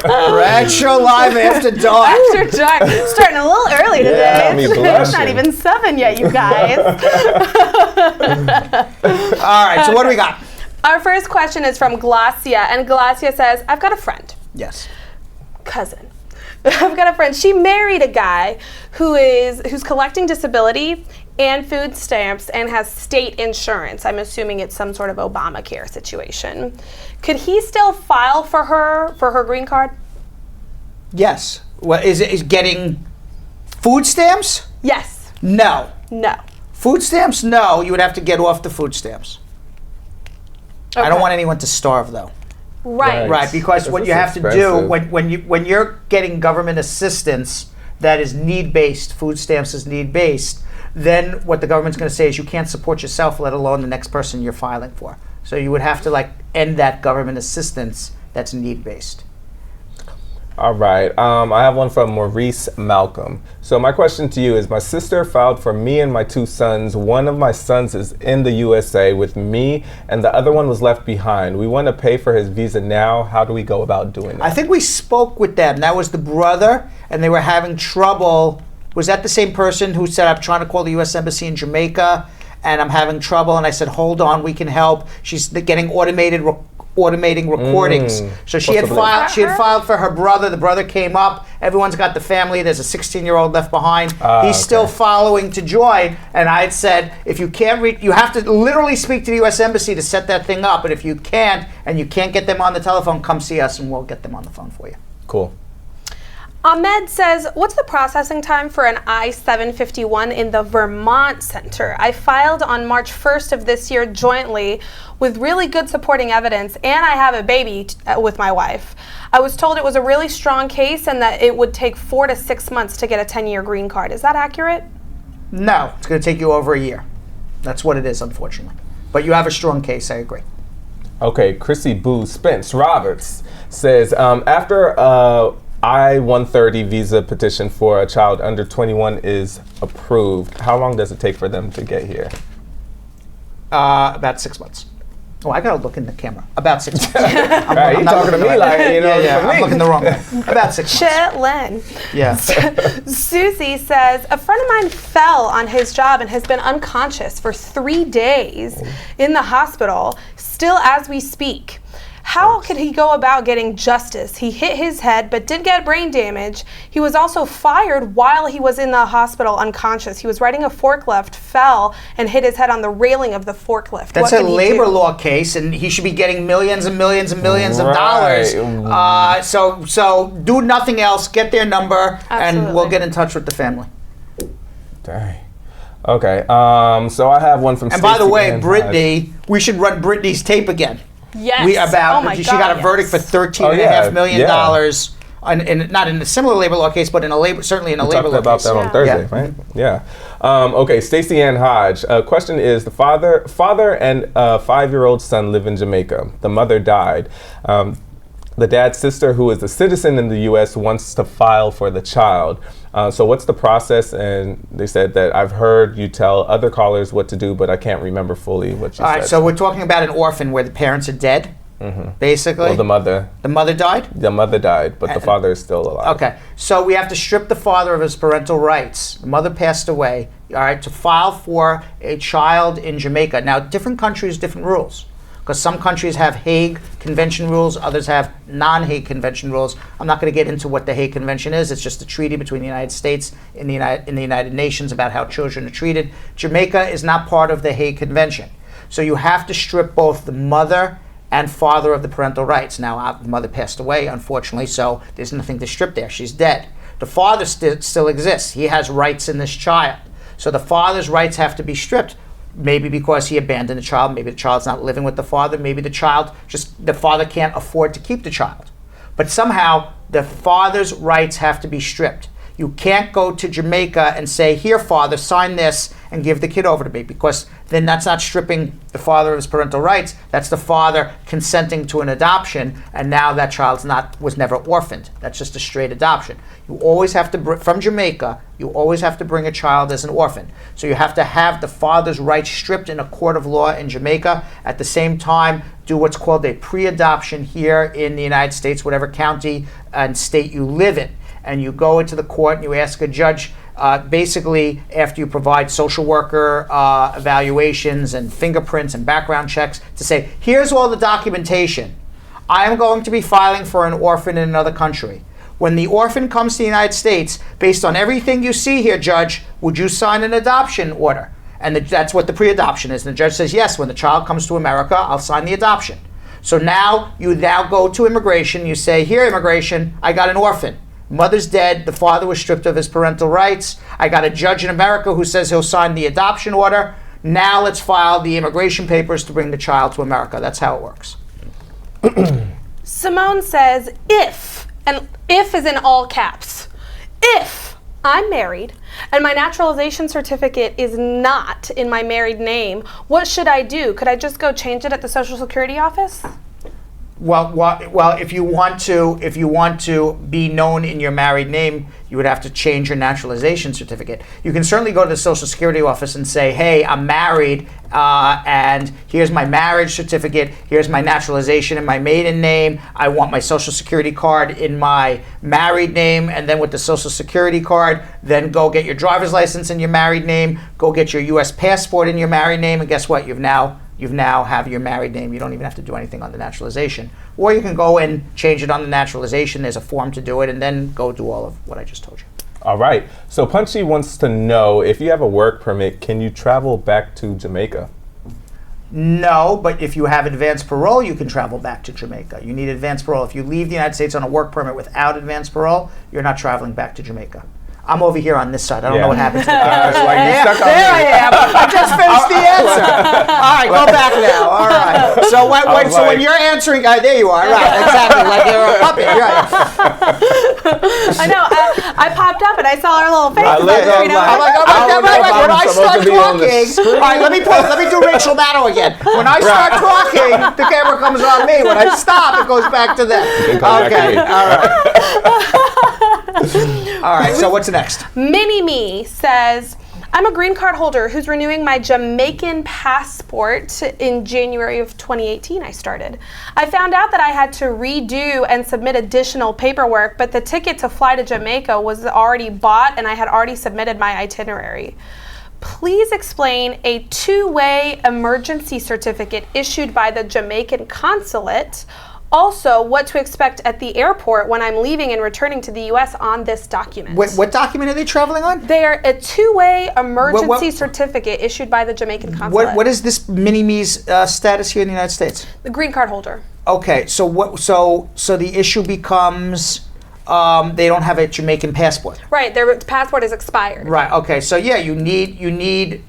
[SPEAKER 11] good.
[SPEAKER 3] Brad Show Live after dark.
[SPEAKER 13] After dark. Starting a little early today.
[SPEAKER 11] Yeah, got me
[SPEAKER 13] It's not
[SPEAKER 11] blushing.
[SPEAKER 13] even 7 yet, you guys.
[SPEAKER 3] All right, so what do we got?
[SPEAKER 13] Our first question is from Glacia, and Glacia says, I've got a friend.
[SPEAKER 3] Yes.
[SPEAKER 13] Cousin. I've got a friend. She married a guy who's collecting disability and food stamps and has state insurance. I'm assuming it's some sort of Obamacare situation. Could he still file for her green card?
[SPEAKER 3] Yes. What is it? Is getting food stamps?
[SPEAKER 13] Yes.
[SPEAKER 3] No.
[SPEAKER 13] No.
[SPEAKER 3] Food stamps? No. You would have to get off the food stamps. I don't want anyone to starve, though.
[SPEAKER 13] Right.
[SPEAKER 3] Right, because what
[SPEAKER 11] This
[SPEAKER 3] you
[SPEAKER 11] is
[SPEAKER 3] have to do when you're getting government assistance that is need-based, food stamps is need-based, then what the government's going to say is you can't support yourself, let alone the next person you're filing for. So you would have to end that government assistance that's need-based.
[SPEAKER 11] All right. I have one from Maurice Malcolm. So my question to you is, my sister filed for me and my 2 sons. One of my sons is in the USA with me, and the other one was left behind. We want to pay for his visa now. How do we go about doing that?
[SPEAKER 3] I think we spoke with them. That was the brother, and they were having trouble. Was that the same person who said, I'm trying to call the U.S. Embassy in Jamaica, and I'm having trouble? And I said, hold on, we can help. She's getting automating recordings. So she had filed for her brother. The brother came up. Everyone's got the family. There's a 16-year-old left behind. He's still following to join. And I had said, if you can't reach, you have to literally speak to the U.S. Embassy to set that thing up. But if you can't, and you can't get them on the telephone, come see us and we'll get them on the phone for you.
[SPEAKER 11] Cool.
[SPEAKER 13] Ahmed says, what's the processing time for an I-751 in the Vermont Center? I filed on March 1st of this year jointly with really good supporting evidence, and I have a baby with my wife. I was told it was a really strong case and that it would take 4 to 6 months to get a 10-year green card. Is that accurate?
[SPEAKER 3] No, it's going to take you over a year. That's what it is, unfortunately. But you have a strong case, I agree.
[SPEAKER 11] Okay, Chrissy Boo Spence Roberts says, after I-130 visa petition for a child under 21 is approved, how long does it take for them to get here?
[SPEAKER 3] About 6 months. Oh, I gotta look in the camera. About 6 months.
[SPEAKER 11] Right, you talking to me like, you know,
[SPEAKER 3] I'm looking the wrong way. About 6 months.
[SPEAKER 13] Chitlin.
[SPEAKER 3] Yeah.
[SPEAKER 13] Susie says, a friend of mine fell on his job and has been unconscious for 3 days in the hospital, still as we speak. How could he go about getting justice? He hit his head but did get brain damage. He was also fired while he was in the hospital unconscious. He was riding a forklift, fell, and hit his head on the railing of the forklift.
[SPEAKER 3] That's a labor law case, and he should be getting millions and millions and millions of dollars. So do nothing else. Get their number, and we'll get in touch with the family.
[SPEAKER 11] Dang. Okay. So I have one from.
[SPEAKER 3] And by the
[SPEAKER 11] Stacey
[SPEAKER 3] way,
[SPEAKER 11] Ann
[SPEAKER 3] Brittany, we should run Brittany's tape again.
[SPEAKER 13] Yes.
[SPEAKER 3] She got a verdict for $13.5 million. Not in a similar labor law case, but certainly in a labor law case.
[SPEAKER 11] We talked about that on Thursday, right? Yeah. Okay, Stacey Ann Hodge. Question is, the father and a 5-year-old son live in Jamaica. The mother died. The dad's sister, who is a citizen in the U.S., wants to file for the child. So what's the process? And they said that I've heard you tell other callers what to do, but I can't remember fully what you said.
[SPEAKER 3] All right, so we're talking about an orphan where the parents are dead, basically?
[SPEAKER 11] Well, the mother.
[SPEAKER 3] The mother died?
[SPEAKER 11] The mother died, but the father is still alive.
[SPEAKER 3] Okay, so we have to strip the father of his parental rights. The mother passed away, all right, to file for a child in Jamaica. Now, different countries, different rules. Because some countries have Hague Convention rules, others have non-Hague Convention rules. I'm not going to get into what the Hague Convention is. It's just a treaty between the United States and the United Nations about how children are treated. Jamaica is not part of the Hague Convention. So you have to strip both the mother and father of the parental rights. Now, the mother passed away, unfortunately, so there's nothing to strip there. She's dead. The father still exists. He has rights in this child. So the father's rights have to be stripped. Maybe because he abandoned the child, maybe the child's not living with the father, maybe the father can't afford to keep the child. But somehow, the father's rights have to be stripped. You can't go to Jamaica and say, here, father, sign this, and give the kid over to me, because then that's not stripping the father of his parental rights. That's the father consenting to an adoption, and now that child's was never orphaned. That's just a straight adoption. You always have to, from Jamaica, you always have to bring a child as an orphan. So you have to have the father's rights stripped in a court of law in Jamaica. At the same time, do what's called a pre-adoption here in the United States, whatever county and state you live in. And you go into the court and you ask a judge, basically after you provide social worker evaluations and fingerprints and background checks, to say, here's all the documentation. I am going to be filing for an orphan in another country. When the orphan comes to the United States, based on everything you see here, Judge, would you sign an adoption order? And that's what the pre-adoption is. And the judge says, yes, when the child comes to America, I'll sign the adoption. So now you go to immigration, you say, here, immigration, I got an orphan. Mother's dead, the father was stripped of his parental rights. I got a judge in America who says he'll sign the adoption order. Now let's file the immigration papers to bring the child to America. That's how it works.
[SPEAKER 13] Simone says, if, and if is in all caps, if I'm married and my naturalization certificate is not in my married name, what should I do? Could I just go change it at the Social Security office?
[SPEAKER 3] Well, if you want to be known in your married name, you would have to change your naturalization certificate. You can certainly go to the Social Security office and say, hey, I'm married, and here's my marriage certificate, here's my naturalization in my maiden name, I want my Social Security card in my married name, and then with the Social Security card, then go get your driver's license in your married name, go get your U.S. passport in your married name, and guess what? You've now have your married name. You don't even have to do anything on the naturalization. Or you can go and change it on the naturalization. There's a form to do it, and then go do all of what I just told you.
[SPEAKER 11] All right. So Punchy wants to know, if you have a work permit, can you travel back to Jamaica?
[SPEAKER 3] No, but if you have advanced parole, you can travel back to Jamaica. You need advanced parole. If you leave the United States on a work permit without advanced parole, you're not traveling back to Jamaica. I'm over here on this side. I don't know what happens to the There I am. I just finished the answer. All right, go back now. All right. So when you're answering, there you are. Right, exactly. Like you're a puppet. Right.
[SPEAKER 13] I know. I popped up and I saw her little face.
[SPEAKER 3] I'm like, when I start talking, all right, let me do Rachel Maddow again. When I start talking, the camera comes on me. When I stop, it goes back to them. Okay. All right. All right, so what's next?
[SPEAKER 13] Mini-Me says, I'm a green card holder who's renewing my Jamaican passport in January of 2018 I started. I found out that I had to redo and submit additional paperwork, but the ticket to fly to Jamaica was already bought and I had already submitted my itinerary. Please explain a two-way emergency certificate issued by the Jamaican consulate. Also, what to expect at the airport when I'm leaving and returning to the U.S. on this document.
[SPEAKER 3] What document are they traveling on?
[SPEAKER 13] They're a two-way emergency certificate issued by the Jamaican consulate.
[SPEAKER 3] What is this Mini-Me's status here in the United States?
[SPEAKER 13] The green card holder.
[SPEAKER 3] Okay, so the issue becomes they don't have a Jamaican passport.
[SPEAKER 13] Right, their passport is expired.
[SPEAKER 3] Right. Okay, so yeah, you need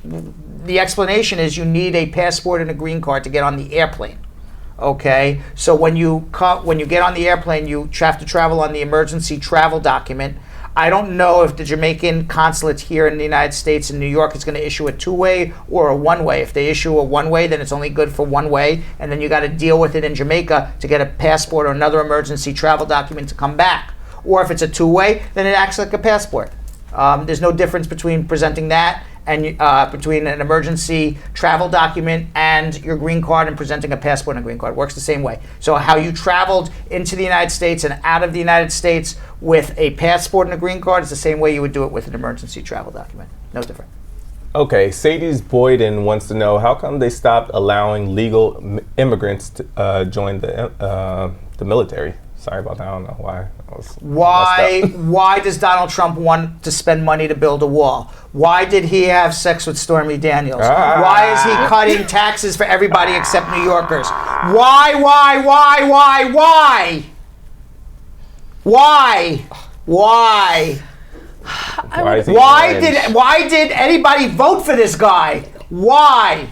[SPEAKER 3] the explanation is you need a passport and a green card to get on the airplane. Okay, so when you get on the airplane, you have to travel on the emergency travel document. I don't know if the Jamaican consulate here in the United States in New York is going to issue a two-way or a one-way. If they issue a one-way, then it's only good for one way, and then you got to deal with it in Jamaica to get a passport or another emergency travel document to come back. Or if it's a two-way, then it acts like a passport. There's no difference between presenting that and between an emergency travel document and your green card and presenting a passport and a green card. It works the same way. So how you traveled into the United States and out of the United States with a passport and a green card is the same way you would do it with an emergency travel document. No different.
[SPEAKER 11] Okay, Sadie's Boyden wants to know, how come they stopped allowing legal immigrants to join the military? Sorry about that. I don't know why.
[SPEAKER 3] Why does Donald Trump want to spend money to build a wall? Why did he have sex with Stormy Daniels? Why is he cutting taxes for everybody except New Yorkers? Why? Why did anybody vote for this guy? Why?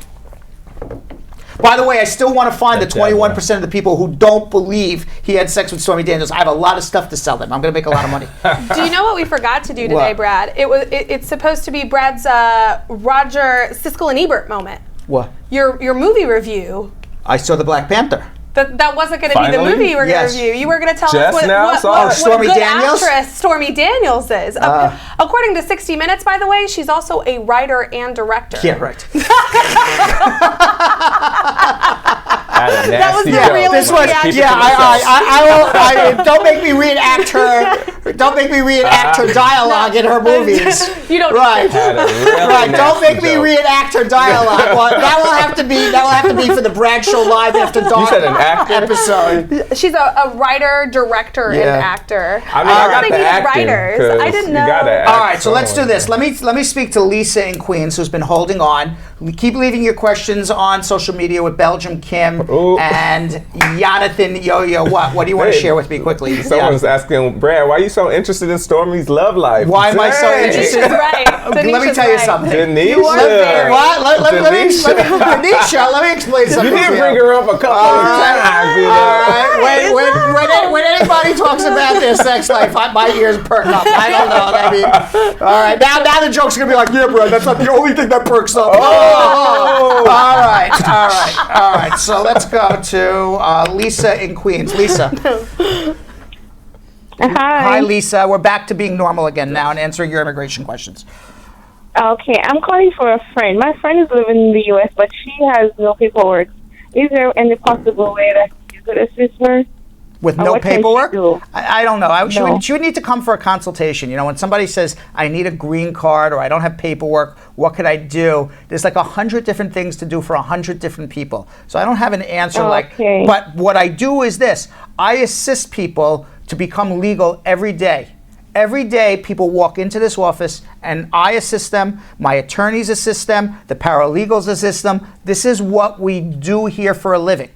[SPEAKER 3] By the way, I still want to find the 21% of the people who don't believe he had sex with Stormy Daniels. I have a lot of stuff to sell them. I'm going to make a lot of money.
[SPEAKER 13] Do you know what we forgot to do today,
[SPEAKER 3] What?
[SPEAKER 13] Brad? It's supposed to be Brad's Roger Siskel and Ebert moment.
[SPEAKER 3] What?
[SPEAKER 13] Your movie review.
[SPEAKER 3] I saw the Black Panther.
[SPEAKER 13] That wasn't going to be the
[SPEAKER 3] Finally?
[SPEAKER 13] movie you were going to
[SPEAKER 3] Yes.
[SPEAKER 13] review. You were going to tell
[SPEAKER 3] Just
[SPEAKER 13] us
[SPEAKER 3] now?
[SPEAKER 13] what
[SPEAKER 3] Stormy
[SPEAKER 13] good
[SPEAKER 3] Daniels?
[SPEAKER 13] actress Stormy Daniels is. According to 60 Minutes, by the way, she's also a writer and director.
[SPEAKER 3] Yeah, right.
[SPEAKER 13] That was the real
[SPEAKER 3] This was, don't make me reenact her. Don't make me reenact her dialogue in her movies.
[SPEAKER 13] You don't.
[SPEAKER 3] Right. Right. Don't make me reenact her dialogue. Well, that will have to be for the Brad Show Live After Dark
[SPEAKER 11] said an actor?
[SPEAKER 3] episode.
[SPEAKER 13] She's a writer, director, and
[SPEAKER 3] Yeah.
[SPEAKER 13] actor.
[SPEAKER 11] I mean, I got the
[SPEAKER 13] needed
[SPEAKER 11] acting,
[SPEAKER 13] writers.
[SPEAKER 11] 'cause
[SPEAKER 13] I didn't
[SPEAKER 11] you
[SPEAKER 13] know.
[SPEAKER 11] gotta act
[SPEAKER 3] All right, so let's do
[SPEAKER 11] someone.
[SPEAKER 3] this. Let me speak to Lisa in Queens, who's been holding on. Keep leaving your questions on social media with Belgium Kim and Yonathan Yo-Yo. What do you want to
[SPEAKER 11] Hey,
[SPEAKER 3] share with me quickly?
[SPEAKER 11] Someone's asking, Brad, why are you so interested in Stormy's love life?
[SPEAKER 3] Why am I so
[SPEAKER 11] Dang.
[SPEAKER 3] interested? Let me
[SPEAKER 13] Tanisha's
[SPEAKER 3] tell you
[SPEAKER 13] right.
[SPEAKER 3] something.
[SPEAKER 11] Denisha.
[SPEAKER 3] What? Let me explain something.
[SPEAKER 11] You did
[SPEAKER 3] to
[SPEAKER 11] bring her up a couple of times. You know?
[SPEAKER 3] All right. When anybody talks about their sex life, my ears perk up. I don't know. I mean, all right. Now the joke's gonna be like, yeah, bro, that's not the only thing that perks up. All right. So let's go to Lisa in Queens. Lisa. Hi, Lisa. We're back to being normal again now and answering your immigration questions.
[SPEAKER 6] Okay, I'm calling for a friend. My friend is living in the U.S., but she has no paperwork. Is there any possible way that you could assist her?
[SPEAKER 3] With
[SPEAKER 6] Or
[SPEAKER 3] no
[SPEAKER 6] what can she
[SPEAKER 3] paperwork?
[SPEAKER 6] do?
[SPEAKER 3] I don't know. She
[SPEAKER 6] No.
[SPEAKER 3] would need to come for a consultation. You know, when somebody says, I need a green card or I don't have paperwork, what could I do? There's like 100 different things to do for 100 different people. So I don't have an answer
[SPEAKER 6] Okay.
[SPEAKER 3] but what I do is this. I assist people to become legal every day. Every day, people walk into this office and I assist them, my attorneys assist them, the paralegals assist them. This is what we do here for a living.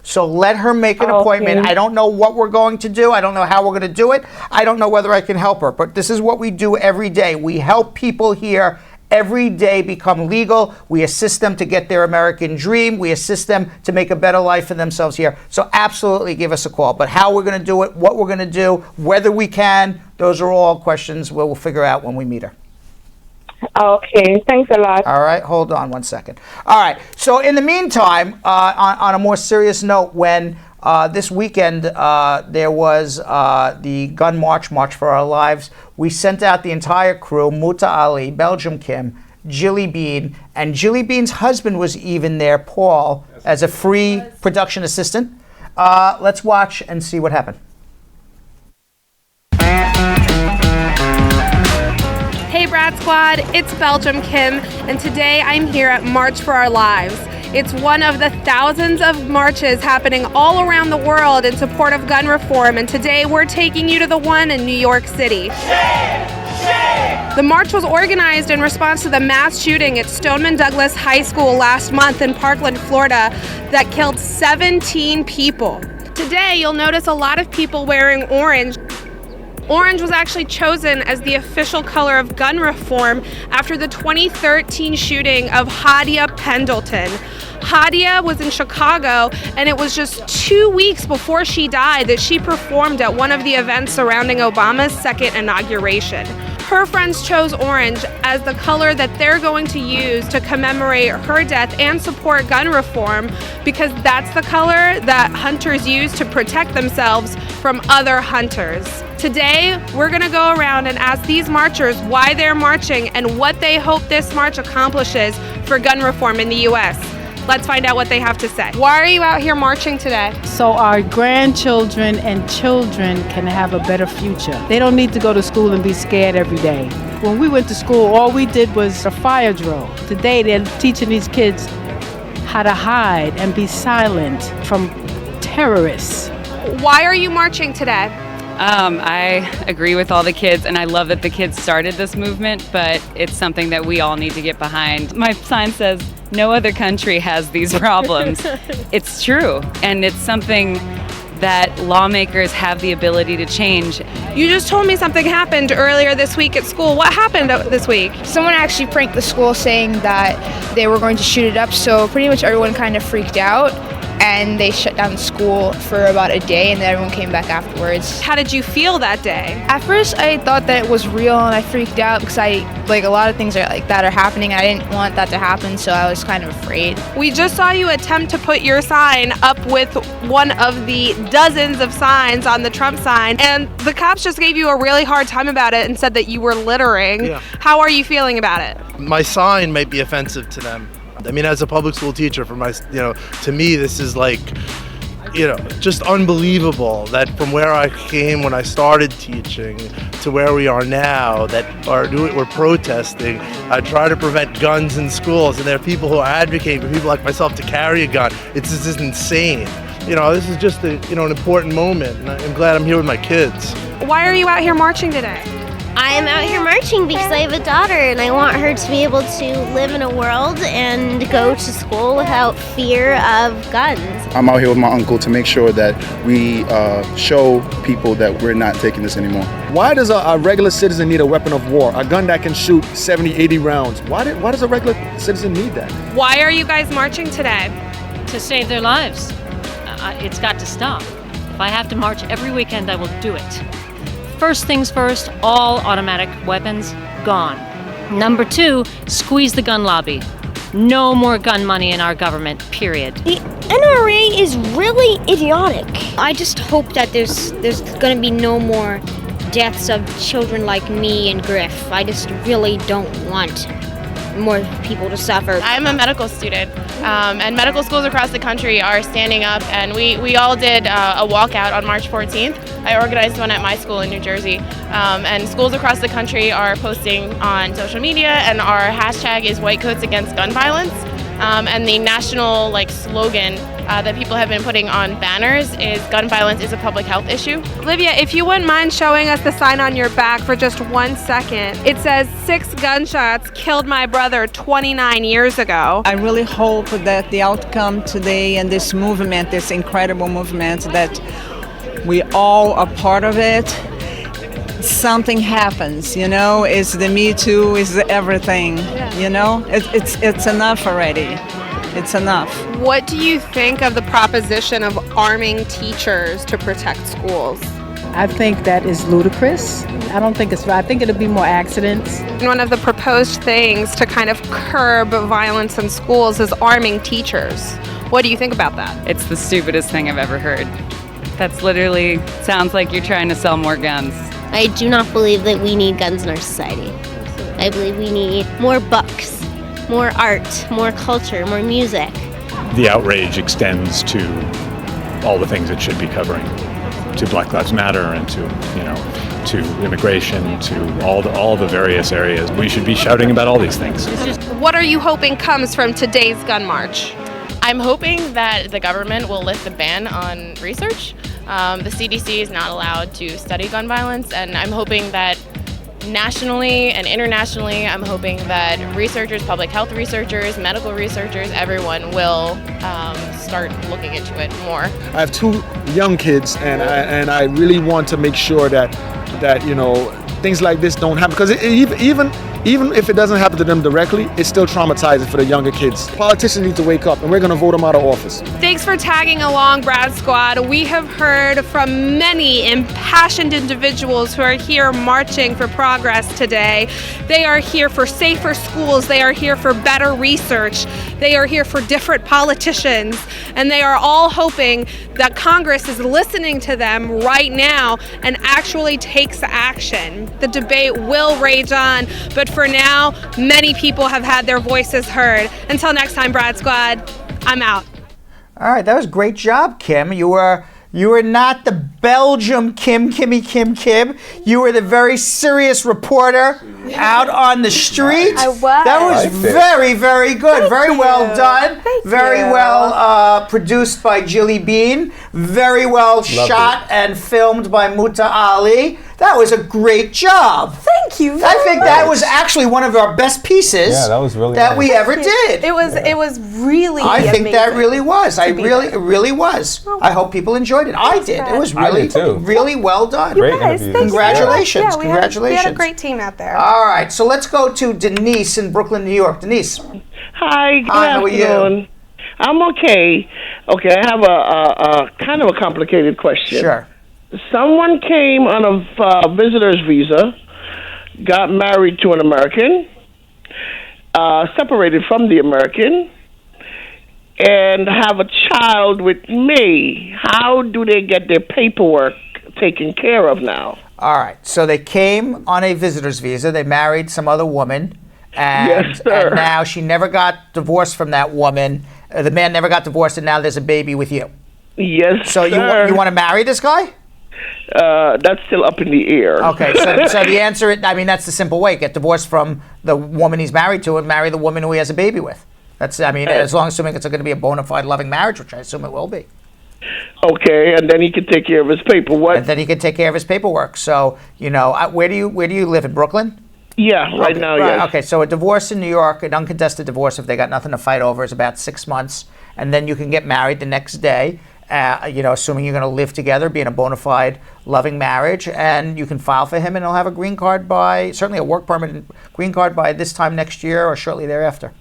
[SPEAKER 3] So let her make an appointment. I don't know what we're going to do. I don't know how we're going to do it. I don't know whether I can help her. But this is what we do every day. We help people here every day become legal. We assist them to get their American dream. We assist them to make a better life for themselves here. So absolutely give us a call. But how we're going to do it, what we're going to do, whether we can, those are all questions we'll figure out when we meet her.
[SPEAKER 6] Okay, thanks a lot.
[SPEAKER 3] All right, hold on one second. All right, so in the meantime, on a more serious note, when this weekend there was the gun march for our lives, we sent out the entire crew, Muta Ali, Belgium Kim, Jilly Bean, and Jilly Bean's husband was even there, Paul, as a free production assistant. Let's watch and see what happened.
[SPEAKER 13] Hey Brad Squad, it's Belgium Kim, and today I'm here at March for Our Lives. It's one of the thousands of marches happening all around the world in support of gun reform, and today we're taking you to the one in New York City. The march was organized in response to the mass shooting at Stoneman Douglas High School last month in Parkland, Florida, that killed 17 people. Today you'll notice a lot of people wearing orange. Orange was actually chosen as the official color of gun reform after the 2013 shooting of Hadia Pendleton. Hadia was in Chicago, and it was just 2 weeks before she died that she performed at one of the events surrounding Obama's second inauguration. Her friends chose orange as the color that they're going to use to commemorate her death and support gun reform, because that's the color that hunters use to protect themselves from other hunters. Today, we're going to go around and ask these marchers why they're marching and what they hope this march accomplishes for gun reform in the U.S. Let's find out what they have to say. Why are you out here marching today?
[SPEAKER 7] So our grandchildren and children can have a better future. They don't need to go to school and be scared every day. When we went to school, all we did was a fire drill. Today, they're teaching these kids how to hide and be silent from terrorists.
[SPEAKER 13] Why are you marching today?
[SPEAKER 23] I agree with all the kids, and I love that the kids started this movement, but it's something that we all need to get behind. My sign says, no other country has these problems. It's true, and it's something that lawmakers have the ability to change.
[SPEAKER 13] You just told me something happened earlier this week at school. What happened this week?
[SPEAKER 8] Someone actually pranked the school saying that they were going to shoot it up, so pretty much everyone kind of freaked out, and they shut down the school for about a day, and then everyone came back afterwards.
[SPEAKER 13] How did you feel that day?
[SPEAKER 8] At first, I thought that it was real, and I freaked out because a lot of things like that are happening, and I didn't want that to happen, so I was kind of afraid.
[SPEAKER 13] We just saw you attempt to put your sign up with one of the dozens of signs on the Trump sign, and the cops just gave you a really hard time about it and said that you were littering.
[SPEAKER 9] Yeah.
[SPEAKER 13] How are you feeling about it?
[SPEAKER 9] My sign might be offensive to them. I mean, as a public school teacher, to me, this is just unbelievable that from where I came when I started teaching to where we are now, that we're protesting. I try to prevent guns in schools, and there are people who are advocating for people like myself to carry a gun. It's just insane. This is just an important moment, and I'm glad I'm here with my kids.
[SPEAKER 13] Why are you out here marching today?
[SPEAKER 10] I'm out here marching because I have a daughter and I want her to be able to live in a world and go to school without fear of guns.
[SPEAKER 12] I'm out here with my uncle to make sure that we show people that we're not taking this anymore.
[SPEAKER 24] Why does a regular citizen need a weapon of war, a gun that can shoot 70, 80 rounds? Why does a regular citizen need that?
[SPEAKER 13] Why are you guys marching today?
[SPEAKER 25] To save their lives. It's got to stop. If I have to march every weekend, I will do it. First things first, all automatic weapons gone. Number 2, squeeze the gun lobby. No more gun money in our government, period.
[SPEAKER 10] The NRA is really idiotic. I just hope that there's going to be no more deaths of children like me and Griff. I just really don't want more people to suffer.
[SPEAKER 26] I'm a medical student, and medical schools across the country are standing up, and we all did a walkout on March 14th. I organized one at my school in New Jersey, and schools across the country are posting on social media, and our hashtag is White Coats Against Gun Violence, and the national slogan that people have been putting on banners is gun violence is a public health issue.
[SPEAKER 13] Olivia, if you wouldn't mind showing us the sign on your back for just 1 second. It says 6 gunshots killed my brother 29 years ago.
[SPEAKER 27] I really hope that the outcome today and this movement, this incredible movement, that we all are part of it, something happens, it's the Me Too, it's the everything, it's enough already. It's enough.
[SPEAKER 13] What do you think of the proposition of arming teachers to protect schools?
[SPEAKER 7] I think that is ludicrous. I don't think it's right. I think it'll be more accidents.
[SPEAKER 13] One of the proposed things to kind of curb violence in schools is arming teachers. What do you think about that?
[SPEAKER 23] It's the stupidest thing I've ever heard. That's literally sounds like you're trying to sell more guns.
[SPEAKER 10] I do not believe that we need guns in our society. I believe we need more books, more art, more culture, more music.
[SPEAKER 28] The outrage extends to all the things it should be covering, to Black Lives Matter and to immigration, to all the various areas. We should be shouting about all these things.
[SPEAKER 13] What are you hoping comes from today's gun march?
[SPEAKER 26] I'm hoping that the government will lift the ban on research. The CDC is not allowed to study gun violence, and I'm hoping that nationally and internationally, I'm hoping that researchers, public health researchers, medical researchers, everyone will start looking into it more.
[SPEAKER 24] I have 2 young kids, and I really want to make sure that things like this don't happen, because even if it doesn't happen to them directly, it's still traumatizing for the younger kids. Politicians need to wake up, and we're going to vote them out of office.
[SPEAKER 13] Thanks for tagging along, Brad Squad. We have heard from many impassioned individuals who are here marching for progress today. They are here for safer schools. They are here for better research. They are here for different politicians. And they are all hoping that Congress is listening to them right now and actually takes action. The debate will rage on, but for now, many people have had their voices heard. Until next time, Brad Squad, I'm out.
[SPEAKER 3] All right, that was great job, Kim. You were not the Belgium Kimmy. You were the very serious reporter out on the street.
[SPEAKER 13] I was.
[SPEAKER 3] That was very, very good. Very well done. Very well produced by Jilly Bean. Very well shot and filmed by Muta Ali. That was a great job.
[SPEAKER 13] Thank you.
[SPEAKER 3] I think that was actually one of our best pieces.
[SPEAKER 11] Yeah, that was really
[SPEAKER 3] that
[SPEAKER 11] nice.
[SPEAKER 3] we ever did.
[SPEAKER 13] It was really.
[SPEAKER 3] I think that
[SPEAKER 13] amazing
[SPEAKER 3] really was.
[SPEAKER 13] to be there.
[SPEAKER 3] It really was. I hope people enjoyed it. I did. It was
[SPEAKER 11] I
[SPEAKER 3] really,
[SPEAKER 11] did too.
[SPEAKER 3] really well done.
[SPEAKER 11] Great
[SPEAKER 13] Guys,
[SPEAKER 11] interview.
[SPEAKER 13] thank you.
[SPEAKER 3] Congratulations.
[SPEAKER 13] Yeah, we
[SPEAKER 3] Congratulations.
[SPEAKER 13] had a great team out there.
[SPEAKER 3] All right, so let's go to Denise in Brooklyn, New York. Denise.
[SPEAKER 1] Hi, good
[SPEAKER 3] Hi, how are you?
[SPEAKER 1] afternoon. I'm okay. Okay, I have a kind of a complicated question.
[SPEAKER 3] Sure.
[SPEAKER 1] Someone came on a visitor's visa, got married to an American, separated from the American, and have a child with me. How do they get their paperwork taken care of now?
[SPEAKER 3] All right, so they came on a visitor's visa. They married some other woman, and,
[SPEAKER 1] Yes, sir.
[SPEAKER 3] and now she never got divorced from that woman. The man never got divorced, and now there's a baby with you.
[SPEAKER 1] Yes,
[SPEAKER 3] So
[SPEAKER 1] sir.
[SPEAKER 3] you want to marry this guy?
[SPEAKER 1] That's still up in the air.
[SPEAKER 3] Okay, so the answer, that's the simple way. Get divorced from the woman he's married to and marry the woman who he has a baby with. As long as assuming it's going to be a bona fide loving marriage, which I assume it will be.
[SPEAKER 1] Okay, and then he can take care of his paperwork.
[SPEAKER 3] And then he can take care of his paperwork. So, where do you live, in Brooklyn?
[SPEAKER 1] Yeah, right now, yes.
[SPEAKER 3] Okay, so a divorce in New York, an uncontested divorce, if they got nothing to fight over, is about 6 months. And then you can get married the next day, assuming you're going to live together, be in a bona fide loving marriage. And you can file for him, and he'll have a green card certainly a work permit and green card by this time next year or shortly thereafter.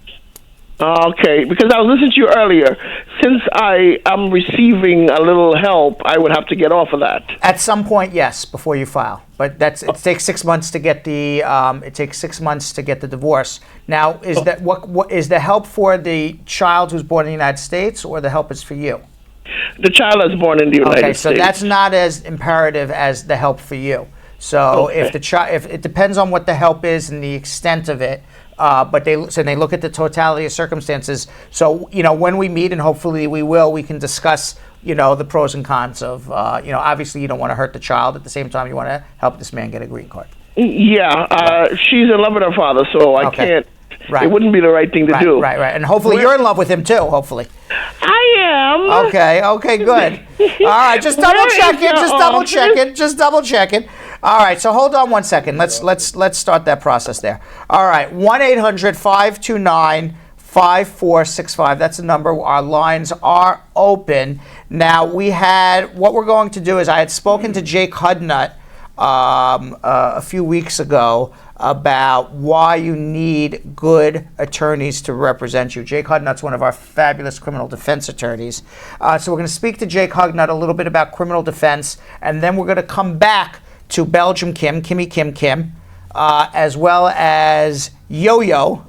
[SPEAKER 1] Okay, because I was listening to you earlier. Since I am receiving a little help, I would have to get off of that.
[SPEAKER 3] At some point, yes, before you file. But it takes 6 months to get the divorce. Now, is that what is the help for the child who's born in the United States, or the help is for you?
[SPEAKER 1] The child is born in the United
[SPEAKER 3] States. Okay, so that's not as imperative as the help for you. So if it depends on what the help is and the extent of it. But they look at the totality of circumstances. So, when we meet, and hopefully we can discuss, the pros and cons of, obviously you don't want to hurt the child. At the same time, you want to help this man get a green card.
[SPEAKER 1] Yeah, she's in love with her father, so I can't.
[SPEAKER 3] Right.
[SPEAKER 1] It wouldn't be the right thing to do.
[SPEAKER 3] Right. And hopefully you're in love with him too, hopefully.
[SPEAKER 1] I am.
[SPEAKER 3] Okay, good. All right, just double check it. All right, so hold on 1 second. Let's start that process there. All right, 1-800-529-5465. That's the number. Our lines are open. Now, what we're going to do is I had spoken to Jake Hudnut a few weeks ago about why you need good attorneys to represent you. Jake Hudnut's one of our fabulous criminal defense attorneys. So we're going to speak to Jake Hudnut a little bit about criminal defense, and then we're going to come back to Belgium Kimmy, as well as Yo-Yo.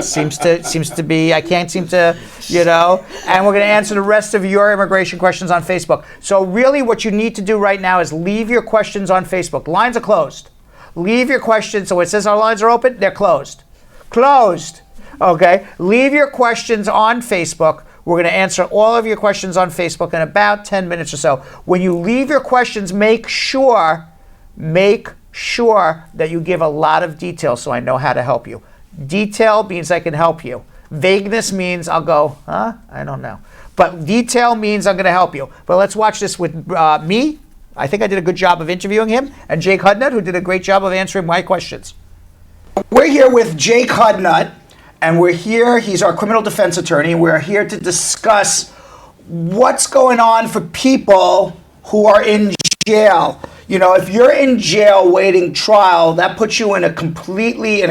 [SPEAKER 3] seems to be, I can't seem to, and we're going to answer the rest of your immigration questions on Facebook. So really what you need to do right now is leave your questions on Facebook. Lines are closed. Leave your questions. So it says our lines are open, they're closed. Closed. Okay? Leave your questions on Facebook. We're going to answer all of your questions on Facebook in about 10 minutes or so. When you leave your questions, make sure that you give a lot of detail so I know how to help you. Detail means I can help you. Vagueness means I'll go, I don't know. But detail means I'm going to help you. But let's watch this with me. I think I did a good job of interviewing him, and Jake Hudnut, who did a great job of answering my questions. We're here with Jake Hudnut, and he's our criminal defense attorney, and we're here to discuss what's going on for people who are in jail. If you're in jail waiting trial, that puts you in a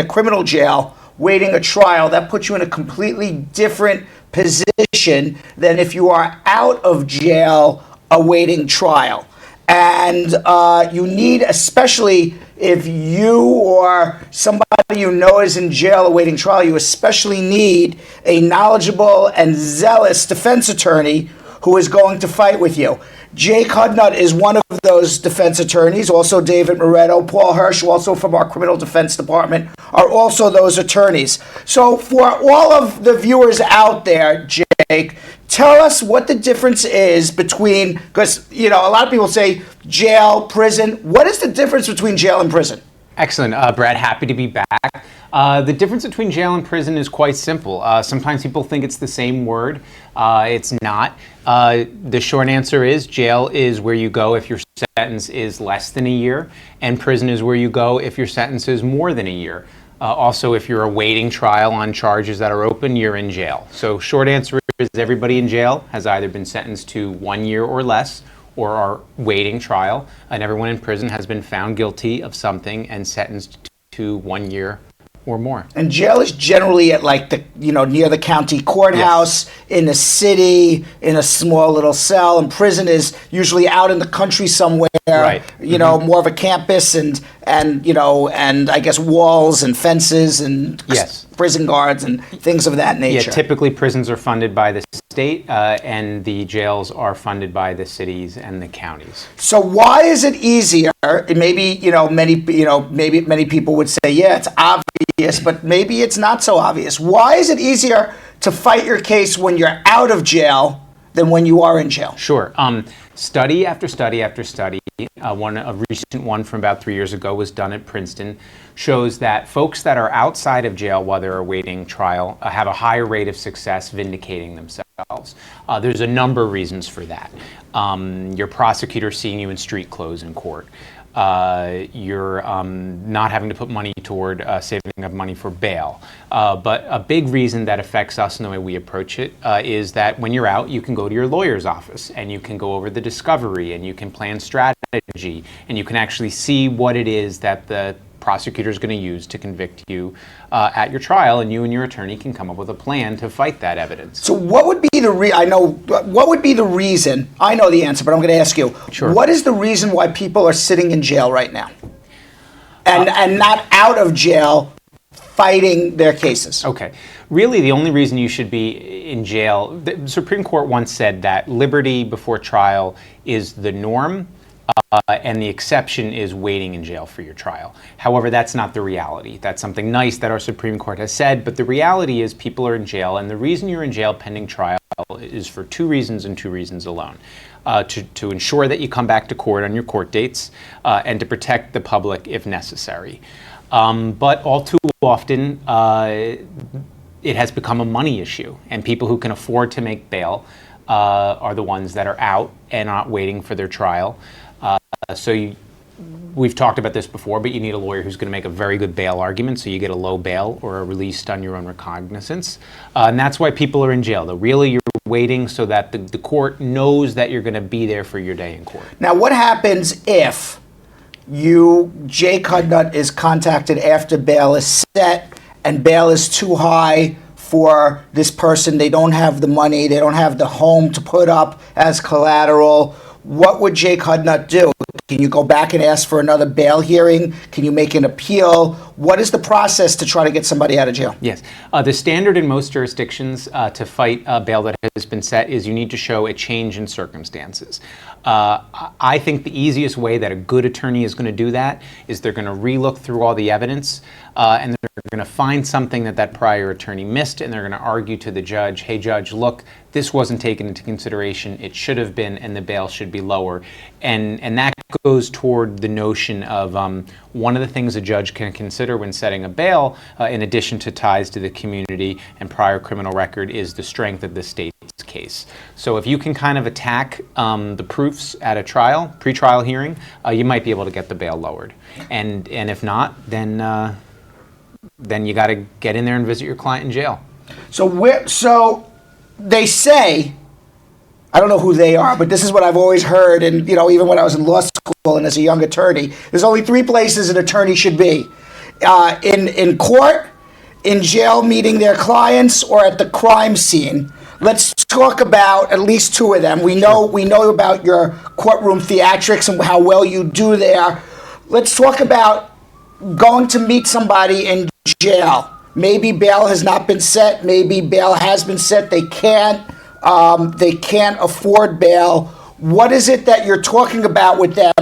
[SPEAKER 3] criminal jail waiting a trial, that puts you in a completely different position than if you are out of jail awaiting trial. And you need, especially if you or somebody you know is in jail awaiting trial, you especially need a knowledgeable and zealous defense attorney who is going to fight with you. Jake Hudnut is one of those defense attorneys. Also David Moretto, Paul Hirsch, also from our criminal defense department, are also those attorneys. So for all of the viewers out there, Jake, tell us what the difference is between, because a lot of people say jail, prison. What is the difference between jail and prison?
[SPEAKER 2] Excellent. Brad, happy to be back. The difference between jail and prison is quite simple. Sometimes people think it's the same word. It's not. The short answer is jail is where you go if your sentence is less than a year, and prison is where you go if your sentence is more than a year. Also, if you're awaiting trial on charges that are open, you're in jail. So short answer is everybody in jail has either been sentenced to 1 year or less, or are waiting trial, and everyone in prison has been found guilty of something and sentenced to 1 year or more.
[SPEAKER 3] And jail is generally at like the, near the county courthouse, in the city, in a small little cell. And prison is usually out in the country somewhere,
[SPEAKER 2] right.
[SPEAKER 3] More of a campus and I guess walls and fences and prison guards and things of that nature.
[SPEAKER 2] Yeah, typically prisons are funded by the state and the jails are funded by the cities and the counties.
[SPEAKER 3] So why is it easier? Maybe, many people would say, yeah, it's obvious, but maybe it's not so obvious. Why is it easier to fight your case when you're out of jail than when you are in jail?
[SPEAKER 2] Sure. Study after study after study, a recent one from about 3 years ago was done at Princeton, shows that folks that are outside of jail while they're awaiting trial have a higher rate of success vindicating themselves. There's a number of reasons for that. Your prosecutor seeing you in street clothes in court. You're not having to put money toward saving of money for bail. But a big reason that affects us in the way we approach it is that when you're out, you can go to your lawyer's office and you can go over the discovery and you can plan strategy and you can actually see what it is that the prosecutor is going to use to convict you at your trial, and you and your attorney can come up with a plan to fight that evidence.
[SPEAKER 3] So what would be what would be the reason? I know the answer, but I'm going to ask you.
[SPEAKER 2] Sure.
[SPEAKER 3] What is the reason why people are sitting in jail right now and not out of jail fighting their cases?
[SPEAKER 2] Okay. Really, the only reason you should be in jail, the Supreme Court once said that liberty before trial is the norm, and the exception is waiting in jail for your trial. However, that's not the reality. That's something nice that our Supreme Court has said, but the reality is people are in jail, and the reason you're in jail pending trial is for two reasons and two reasons alone. To ensure that you come back to court on your court dates, and to protect the public if necessary. But all too often, it has become a money issue, and people who can afford to make bail are the ones that are out and not waiting for their trial. We've talked about this before, but you need a lawyer who's going to make a very good bail argument, so you get a low bail or a released on your own recognizance. And that's why people are in jail. Really, you're waiting so that the court knows that you're going to be there for your day in court.
[SPEAKER 3] Now, what happens if Jake Hudnut is contacted after bail is set and bail is too high for this person? They don't have the money, they don't have the home to put up as collateral. What would Jake Hudnut do? Can you go back and ask for another bail hearing? Can you make an appeal? What is the process to try to get somebody out of jail?
[SPEAKER 2] Yes. The standard in most jurisdictions to fight a bail that has been set is you need to show a change in circumstances. I think the easiest way that a good attorney is going to do that is they're going to relook through all the evidence and they're going to find something that prior attorney missed, and they're going to argue to the judge, hey judge, look, this wasn't taken into consideration, it should have been, and the bail should be lower. And that goes toward the notion of one of the things a judge can consider when setting a bail, in addition to ties to the community and prior criminal record, is the strength of the state's case. So if you can kind of attack the proofs at a trial, pre-trial hearing, you might be able to get the bail lowered. And if not, then you got to get in there and visit your client in jail.
[SPEAKER 3] So they say, I don't know who they are, but this is what I've always heard, and even when I was in law school and as a young attorney, there's only three places an attorney should be: in court, in jail meeting their clients, or at the crime scene. Let's talk about at least two of them. We know about your courtroom theatrics and how well you do there. Let's talk about going to meet somebody in jail. Maybe bail has not been set. Maybe bail has been set. They can't afford bail. What is it that you're talking about with them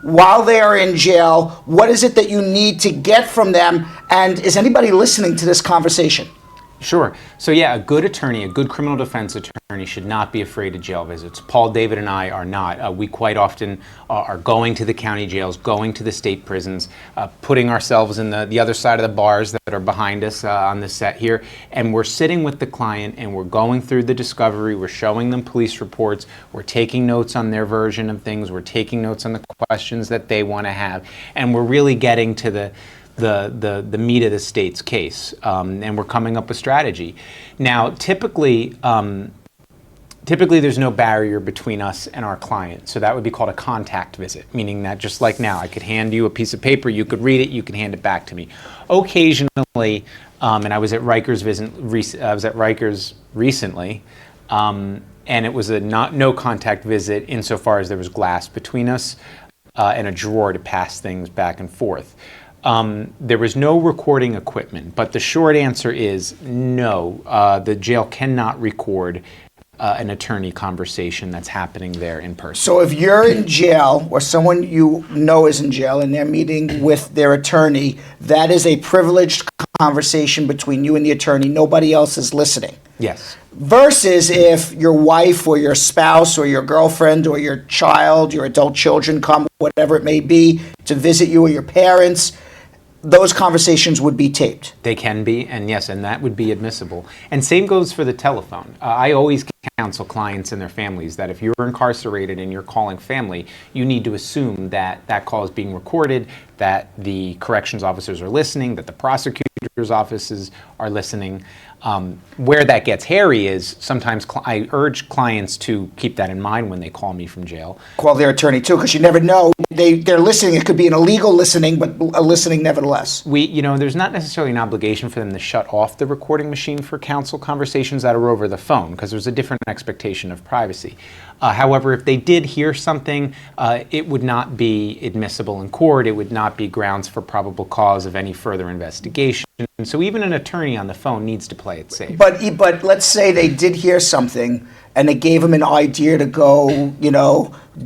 [SPEAKER 3] while they are in jail? What is it that you need to get from them? And is anybody listening to this conversation?
[SPEAKER 2] Sure. So yeah, a good attorney, a good criminal defense attorney should not be afraid of jail visits. Paul, David, and I are not. We quite often are going to the county jails, going to the state prisons, putting ourselves in the other side of the bars that are behind us on the set here, and we're sitting with the client and we're going through the discovery, we're showing them police reports, we're taking notes on their version of things, we're taking notes on the questions that they want to have, and we're really getting to the meat of the state's case, and we're coming up with strategy. Now, typically there's no barrier between us and our client, so that would be called a contact visit, meaning that just like now, I could hand you a piece of paper, you could read it, you can hand it back to me. Occasionally, and I was at Rikers recently, and it was a no contact visit insofar as there was glass between us and a drawer to pass things back and forth. There was no recording equipment, but the short answer is no. The jail cannot record an attorney conversation that's happening there in person.
[SPEAKER 3] So if you're in jail or someone you know is in jail and they're meeting with their attorney, that is a privileged conversation between you and the attorney. Nobody else is listening.
[SPEAKER 2] Yes.
[SPEAKER 3] Versus if your wife or your spouse or your girlfriend or your child, your adult children come, whatever it may be, to visit you or your parents, those conversations would be taped.
[SPEAKER 2] They can be, and yes, and that would be admissible. And same goes for the telephone. I always counsel clients and their families that if you're incarcerated and you're calling family, you need to assume that that call is being recorded, that the corrections officers are listening, that the prosecutor's offices are listening. Where that gets hairy is sometimes I urge clients to keep that in mind when they call me from jail.
[SPEAKER 3] Call their attorney too, because you never know. They're listening. It could be an illegal listening, but a listening nevertheless.
[SPEAKER 2] There's not necessarily an obligation for them to shut off the recording machine for counsel conversations that are over the phone, because there's a different expectation of privacy. However, if they did hear something, it would not be admissible in court. It would not be grounds for probable cause of any further investigation. So even an attorney on the phone needs to play it safe.
[SPEAKER 3] But let's say they did hear something and it gave them an idea to go,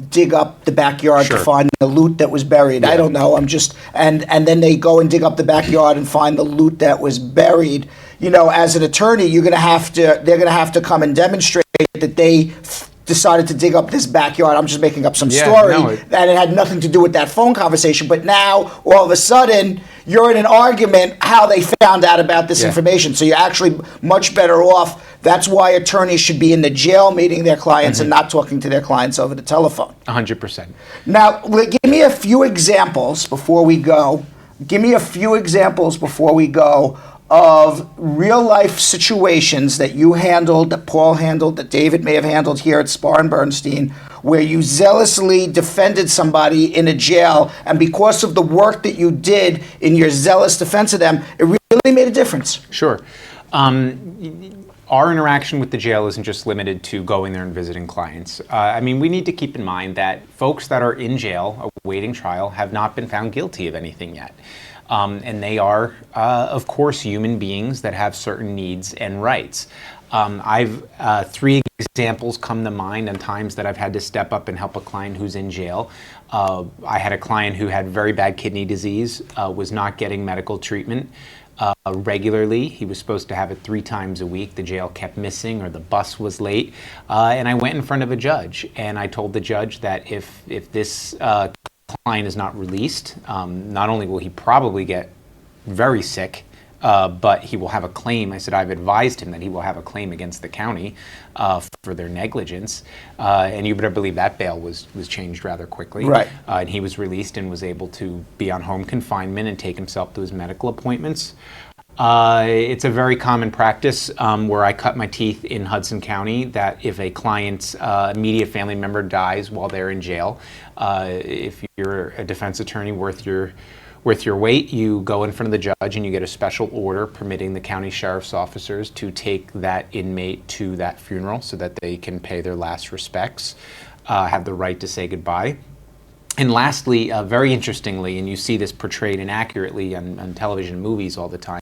[SPEAKER 3] dig up the backyard to find the loot that was buried. Yeah. I don't know. And then they go and dig up the backyard and find the loot that was buried. As an attorney, they're gonna have to come and demonstrate that they decided to dig up this backyard. I'm just making up some story, and it had nothing to do with that phone conversation. But now, all of a sudden, you're in an argument how they found out about this information. So you're actually much better off. That's why attorneys should be in the jail meeting their clients and not talking to their clients over the telephone.
[SPEAKER 2] 100%.
[SPEAKER 3] Now, give me a few examples before we go. Of real life situations that you handled, that Paul handled, that David may have handled here at Spar and Bernstein, where you zealously defended somebody in a jail, and because of the work that you did in your zealous defense of them, it really made a difference.
[SPEAKER 2] Sure. Our interaction with the jail isn't just limited to going there and visiting clients. We need to keep in mind that folks that are in jail awaiting trial have not been found guilty of anything yet. And they are, of course, human beings that have certain needs and rights. Three examples come to mind on times that I've had to step up and help a client who's in jail. I had a client who had very bad kidney disease, was not getting medical treatment regularly. He was supposed to have it 3 times a week. The jail kept missing, or the bus was late. And I went in front of a judge, and I told the judge that if this client is not released, not only will he probably get very sick, but he will have a claim. I said I've advised him that he will have a claim against the county for their negligence, and you better believe that bail was changed rather quickly.
[SPEAKER 3] Right.
[SPEAKER 2] And he was released and was able to be on home confinement and take himself to his medical appointments. It's a very common practice where I cut my teeth in Hudson County that if a client's immediate family member dies while they're in jail, if you're a defense attorney worth your weight, you go in front of the judge and you get a special order permitting the county sheriff's officers to take that inmate to that funeral so that they can pay their last respects, have the right to say goodbye. And lastly, very interestingly, and you see this portrayed inaccurately on television and movies all the time,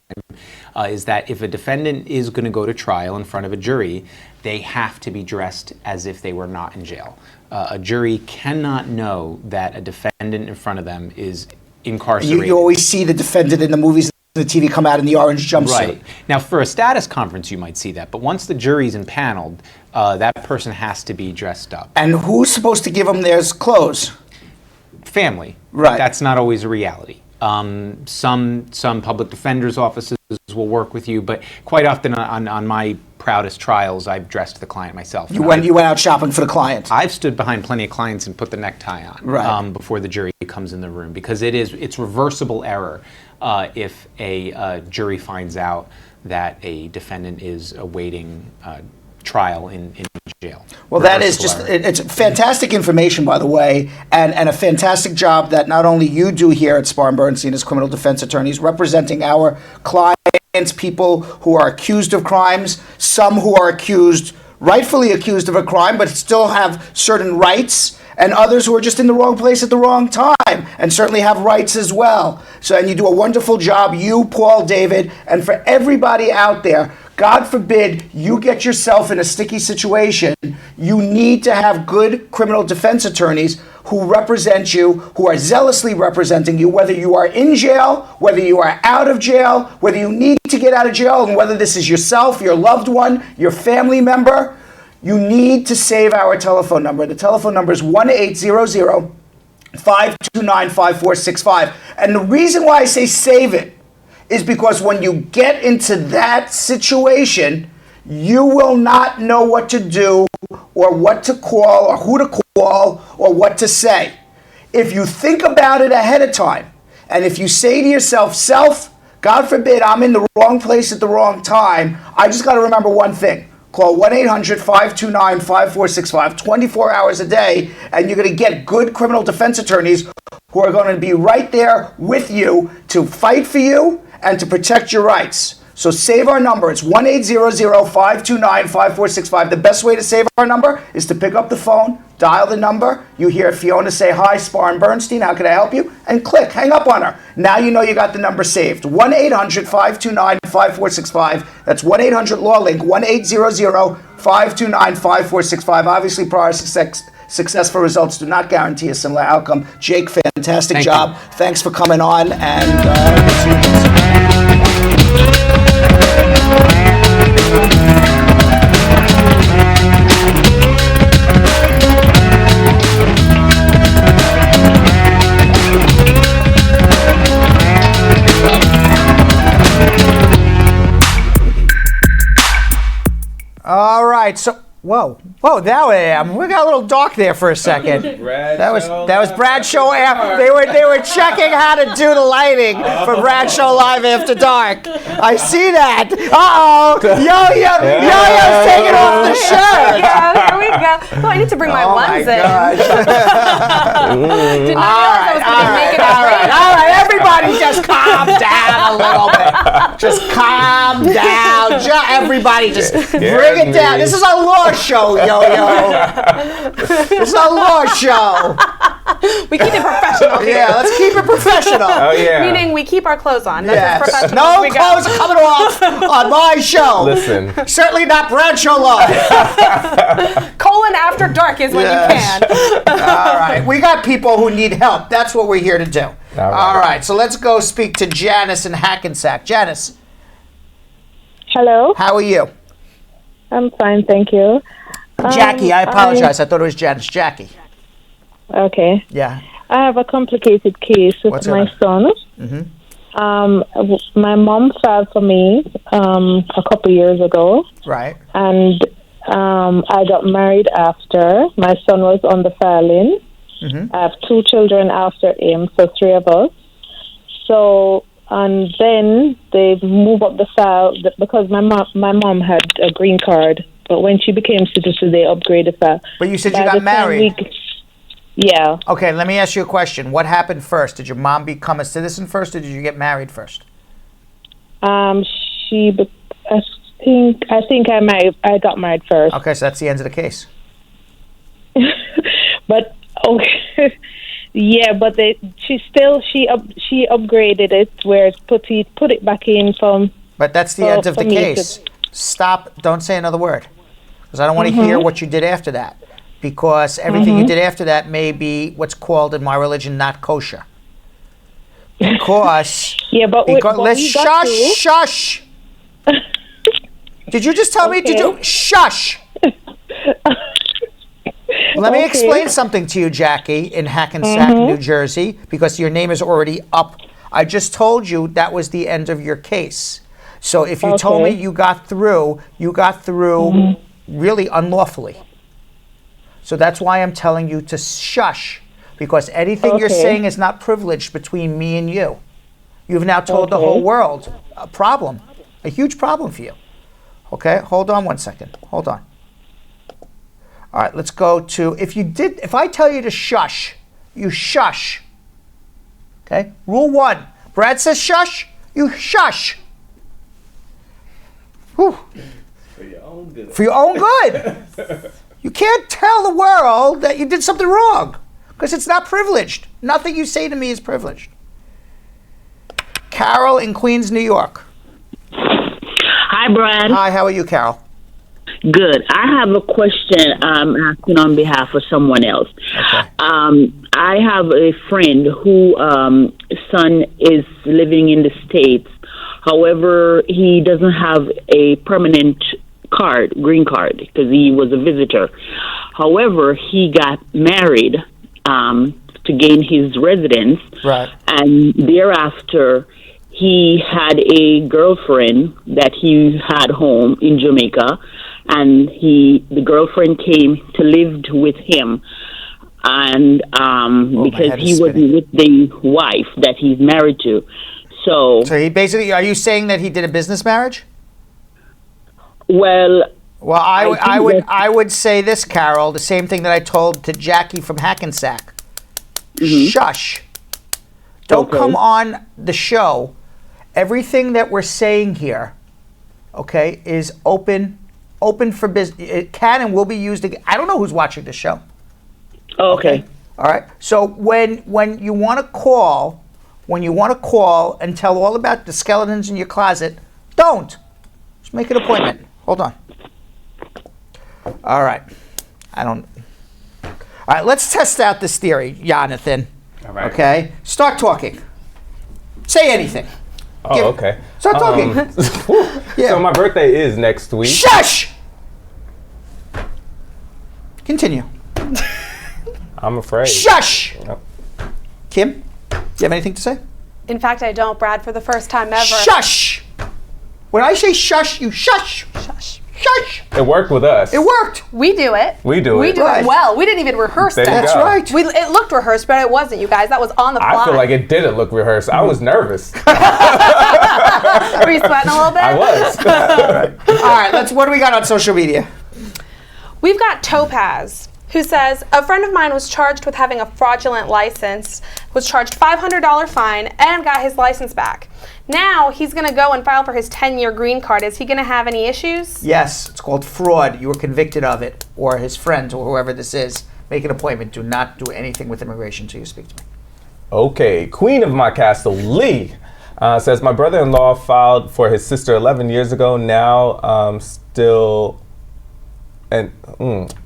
[SPEAKER 2] is that if a defendant is going to go to trial in front of a jury, they have to be dressed as if they were not in jail. A jury cannot know that a defendant in front of them is incarcerated.
[SPEAKER 3] You always see the defendant in the movies the TV come out in the orange jumpsuit.
[SPEAKER 2] Right. Now, for a status conference, you might see that, but once the jury's impaneled, that person has to be dressed up.
[SPEAKER 3] And who's supposed to give them their clothes?
[SPEAKER 2] Family.
[SPEAKER 3] Right.
[SPEAKER 2] That's not always a reality. Some public defenders' offices will work with you, but quite often on my proudest trials, I've dressed the client myself.
[SPEAKER 3] You went out shopping for the client.
[SPEAKER 2] I've stood behind plenty of clients and put the necktie on before the jury comes in the room, because it's reversible error if a jury finds out that a defendant is awaiting trial in jail.
[SPEAKER 3] Well, that is just, it's fantastic information, by the way, and a fantastic job that not only you do here at Spar and Bernstein as criminal defense attorneys, representing our clients, people who are accused of crimes, some who are rightfully accused of a crime, but still have certain rights, and others who are just in the wrong place at the wrong time and certainly have rights as well. So, and you do a wonderful job, you, Paul, David, and for everybody out there. God forbid you get yourself in a sticky situation. You need to have good criminal defense attorneys who represent you, who are zealously representing you, whether you are in jail, whether you are out of jail, whether you need to get out of jail, and whether this is yourself, your loved one, your family member. You need to save our telephone number. The telephone number is 1-800-529-5465. And the reason why I say save it is because when you get into that situation, you will not know what to do or what to call or who to call or what to say. If you think about it ahead of time, and if you say to yourself, God forbid I'm in the wrong place at the wrong time, I just got to remember one thing. Call 1-800-529-5465 24 hours a day, and you're going to get good criminal defense attorneys who are going to be right there with you to fight for you and to protect your rights. So save our number. It's 1-800-529-5465. The best way to save our number is to pick up the phone, dial the number. You hear Fiona say, "Hi, Spar and Bernstein, how can I help you?" And click, hang up on her. Now you know you got the number saved. 1-800-529-5465. That's 1-800-LAW-LINK, 1-800-529-5465. Obviously, prior successful results do not guarantee a similar outcome. Jake, fantastic job. Thanks for coming on, and we'll see you next time. All right, so whoa, now I am. We got a little dark there for a second. That was Bradshaw. They were checking how to do the lighting for Bradshaw Live After Dark. I see that. Yo-Yo's taking off the shirt.
[SPEAKER 13] Here we go. Oh, I need to bring my ones in. Did not realize I was going to make it
[SPEAKER 3] All right, everybody just calm down a little bit. Just calm down. Everybody just bring it down. This is a law show, Yo-Yo. This is a law show.
[SPEAKER 13] We keep it professional here.
[SPEAKER 3] Yeah, let's keep it professional.
[SPEAKER 11] Oh, yeah.
[SPEAKER 13] Meaning we keep our clothes on. That's as professional
[SPEAKER 3] No
[SPEAKER 13] as we
[SPEAKER 3] clothes are coming off on my show.
[SPEAKER 11] Listen.
[SPEAKER 3] Certainly not Bradshaw Live.
[SPEAKER 13] Colon After Dark is when you can.
[SPEAKER 3] All right. We got people who need help. That's what we're here to do. All right. So let's go speak to Janice in Hackensack. Janice.
[SPEAKER 6] Hello.
[SPEAKER 3] How are you?
[SPEAKER 6] I'm fine, thank you.
[SPEAKER 3] Jackie, I apologize. I thought it was Janice. Jackie.
[SPEAKER 6] Okay.
[SPEAKER 3] Yeah.
[SPEAKER 6] I have a complicated case with my son.
[SPEAKER 3] Mm-hmm.
[SPEAKER 6] My mom filed for me a couple years ago.
[SPEAKER 3] Right.
[SPEAKER 6] And I got married after. My son was on the filing.
[SPEAKER 3] Mm-hmm.
[SPEAKER 6] I have 2 children after him, so 3 of us. So, and then they move up the file because my mom had a green card, but when she became citizen, they upgraded the file.
[SPEAKER 3] But you said you got married.
[SPEAKER 6] Yeah.
[SPEAKER 3] Okay, let me ask you a question. What happened first? Did your mom become a citizen first, or did you get married first?
[SPEAKER 6] I think I got married first.
[SPEAKER 3] Okay, so that's the end of the case.
[SPEAKER 6] But okay, yeah, but she upgraded it where it put it back in from.
[SPEAKER 3] But that's the end of the case. Stop! Don't say another word, because I don't want to hear what you did after that. Because everything you did after that may be what's called in my religion not kosher. Because
[SPEAKER 6] Yeah, but
[SPEAKER 3] let's
[SPEAKER 6] we got
[SPEAKER 3] shush. Did you just tell me to do shush? Let me explain something to you, Jackie, in Hackensack, New Jersey, because your name is already up. I just told you that was the end of your case. So if you told me you got through really unlawfully. So that's why I'm telling you to shush, because anything you're saying is not privileged between me and you. You've now told the whole world a problem, a huge problem for you. Okay, hold on one second. Hold on. All right, let's go to, if I tell you to shush, you shush. Okay, rule 1. Brad says shush, you shush. Whew.
[SPEAKER 11] For your own good.
[SPEAKER 3] For your own good. You can't tell the world that you did something wrong, because it's not privileged. Nothing you say to me is privileged. Carol in Queens, New York.
[SPEAKER 14] Hi, Brad.
[SPEAKER 3] Hi, how are you, Carol?
[SPEAKER 14] Good. I have a question I'm asking on behalf of someone else.
[SPEAKER 3] Okay.
[SPEAKER 14] I have a friend who son is living in the States. However, he doesn't have a permanent green card, because he was a visitor. However, he got married to gain his residence.
[SPEAKER 3] Right.
[SPEAKER 14] And thereafter, he had a girlfriend that he had home in Jamaica, and the girlfriend came to live with him, and because he wasn't with the wife that he's married to. So
[SPEAKER 3] he basically, are you saying that he did a business marriage?
[SPEAKER 14] Well,
[SPEAKER 3] I would say this, Carol, the same thing that I told to Jackie from Hackensack. Shush. Don't come on the show. Everything that we're saying here, okay, is open for business. It can and will be used again. I don't know who's watching the show.
[SPEAKER 14] Okay.
[SPEAKER 3] All right. So when you want to call and tell all about the skeletons in your closet, don't. Just make an appointment. Hold on. All right. All right, let's test out this theory, Yonathan.
[SPEAKER 11] All right.
[SPEAKER 3] Okay? Start talking. Say anything.
[SPEAKER 11] Okay.
[SPEAKER 3] Start talking.
[SPEAKER 11] Yeah. So my birthday is next week.
[SPEAKER 3] Shush! Continue.
[SPEAKER 11] I'm afraid.
[SPEAKER 3] Shush!
[SPEAKER 11] Yep.
[SPEAKER 3] Kim, do you have anything to say?
[SPEAKER 13] In fact, I don't, Brad, for the first time ever.
[SPEAKER 3] Shush! When I say shush, you shush.
[SPEAKER 13] Shush.
[SPEAKER 3] Shush!
[SPEAKER 11] It worked with us.
[SPEAKER 3] It worked.
[SPEAKER 13] We do it.
[SPEAKER 11] We do it.
[SPEAKER 13] We do it well. We didn't even rehearse
[SPEAKER 11] There
[SPEAKER 13] that.
[SPEAKER 11] you go.
[SPEAKER 3] That's right.
[SPEAKER 13] It looked rehearsed, but it wasn't, you guys. That was on the fly.
[SPEAKER 11] I feel like it didn't look rehearsed. I was nervous.
[SPEAKER 13] Were you sweating a little bit?
[SPEAKER 11] I was.
[SPEAKER 3] All right, what do we got on social media?
[SPEAKER 13] We've got Topaz, who says, a friend of mine was charged with having a fraudulent license, was charged $500 fine, and got his license back. Now he's going to go and file for his 10-year green card. Is he going to have any issues?
[SPEAKER 3] Yes, it's called fraud. You were convicted of it, or his friend, or whoever this is. Make an appointment. Do not do anything with immigration until you speak to me.
[SPEAKER 11] Okay, Queen of my castle, Lee, says, my brother-in-law filed for his sister 11 years ago. Now,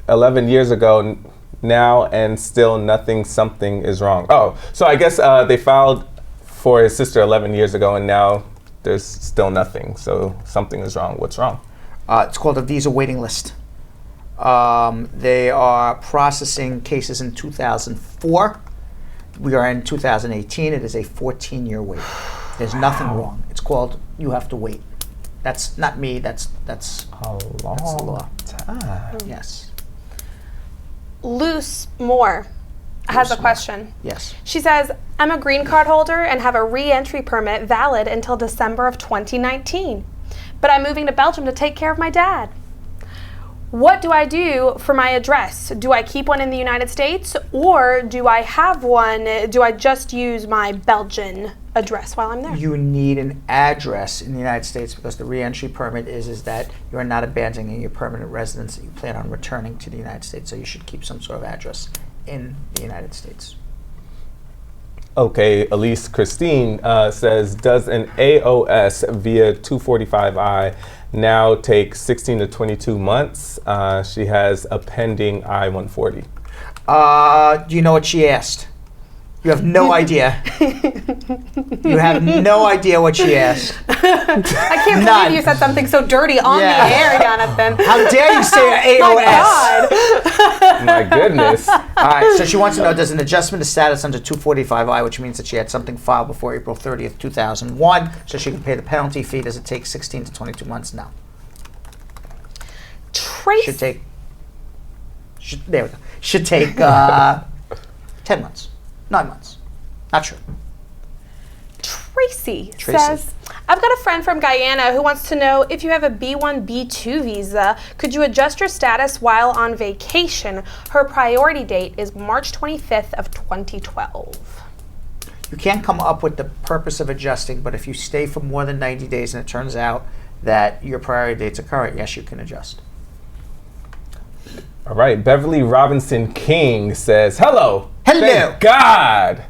[SPEAKER 11] 11 years ago now, and still something is wrong. Oh, so I guess they filed for his sister 11 years ago, and now there's still nothing. So something is wrong. What's wrong?
[SPEAKER 3] It's called a visa waiting list. They are processing cases in 2004. We are in 2018. It is a 14-year wait. There's nothing wrong. It's called you have to wait. That's not me. That's
[SPEAKER 11] a long
[SPEAKER 3] that's the law.
[SPEAKER 11] time.
[SPEAKER 3] Yes.
[SPEAKER 13] Luce Moore has a question.
[SPEAKER 3] Yes.
[SPEAKER 13] She says, I'm a green card holder and have a re-entry permit valid until December of 2019. But I'm moving to Belgium to take care of my dad. What do I do for my address? Do I keep one in the United States, or do I have one? Do I just use my Belgian address while I'm there?
[SPEAKER 3] You need an address in the United States, because the re-entry permit is that you are not abandoning your permanent residence that you plan on returning to the United States. So you should keep some sort of address in the United States.
[SPEAKER 11] Okay, Elise Christine says, does an AOS via 245I now take 16 to 22 months? She has a pending I-140.
[SPEAKER 3] Do you know what she asked? You have no idea. You have no idea what she asked.
[SPEAKER 13] I can't believe you said something so dirty on the air, Yonathan.
[SPEAKER 3] How dare you say AOS?
[SPEAKER 13] My
[SPEAKER 11] My goodness.
[SPEAKER 3] All right, so she wants to know, does an adjustment of status under 245I, which means that she had something filed before April 30th, 2001, so she can pay the penalty fee, does it take 16 to 22 months? No. Should take, there we go. Should take 10 months. 9 months. Not sure.
[SPEAKER 13] Tracy says, I've got a friend from Guyana who wants to know if you have a B1, B2 visa, could you adjust your status while on vacation? Her priority date is March 25th of 2012.
[SPEAKER 3] You can't come up with the purpose of adjusting, but if you stay for more than 90 days and it turns out that your priority dates are current, yes, you can adjust.
[SPEAKER 11] All right, Beverly Robinson King says, hello.
[SPEAKER 3] Hello.
[SPEAKER 11] Thank God.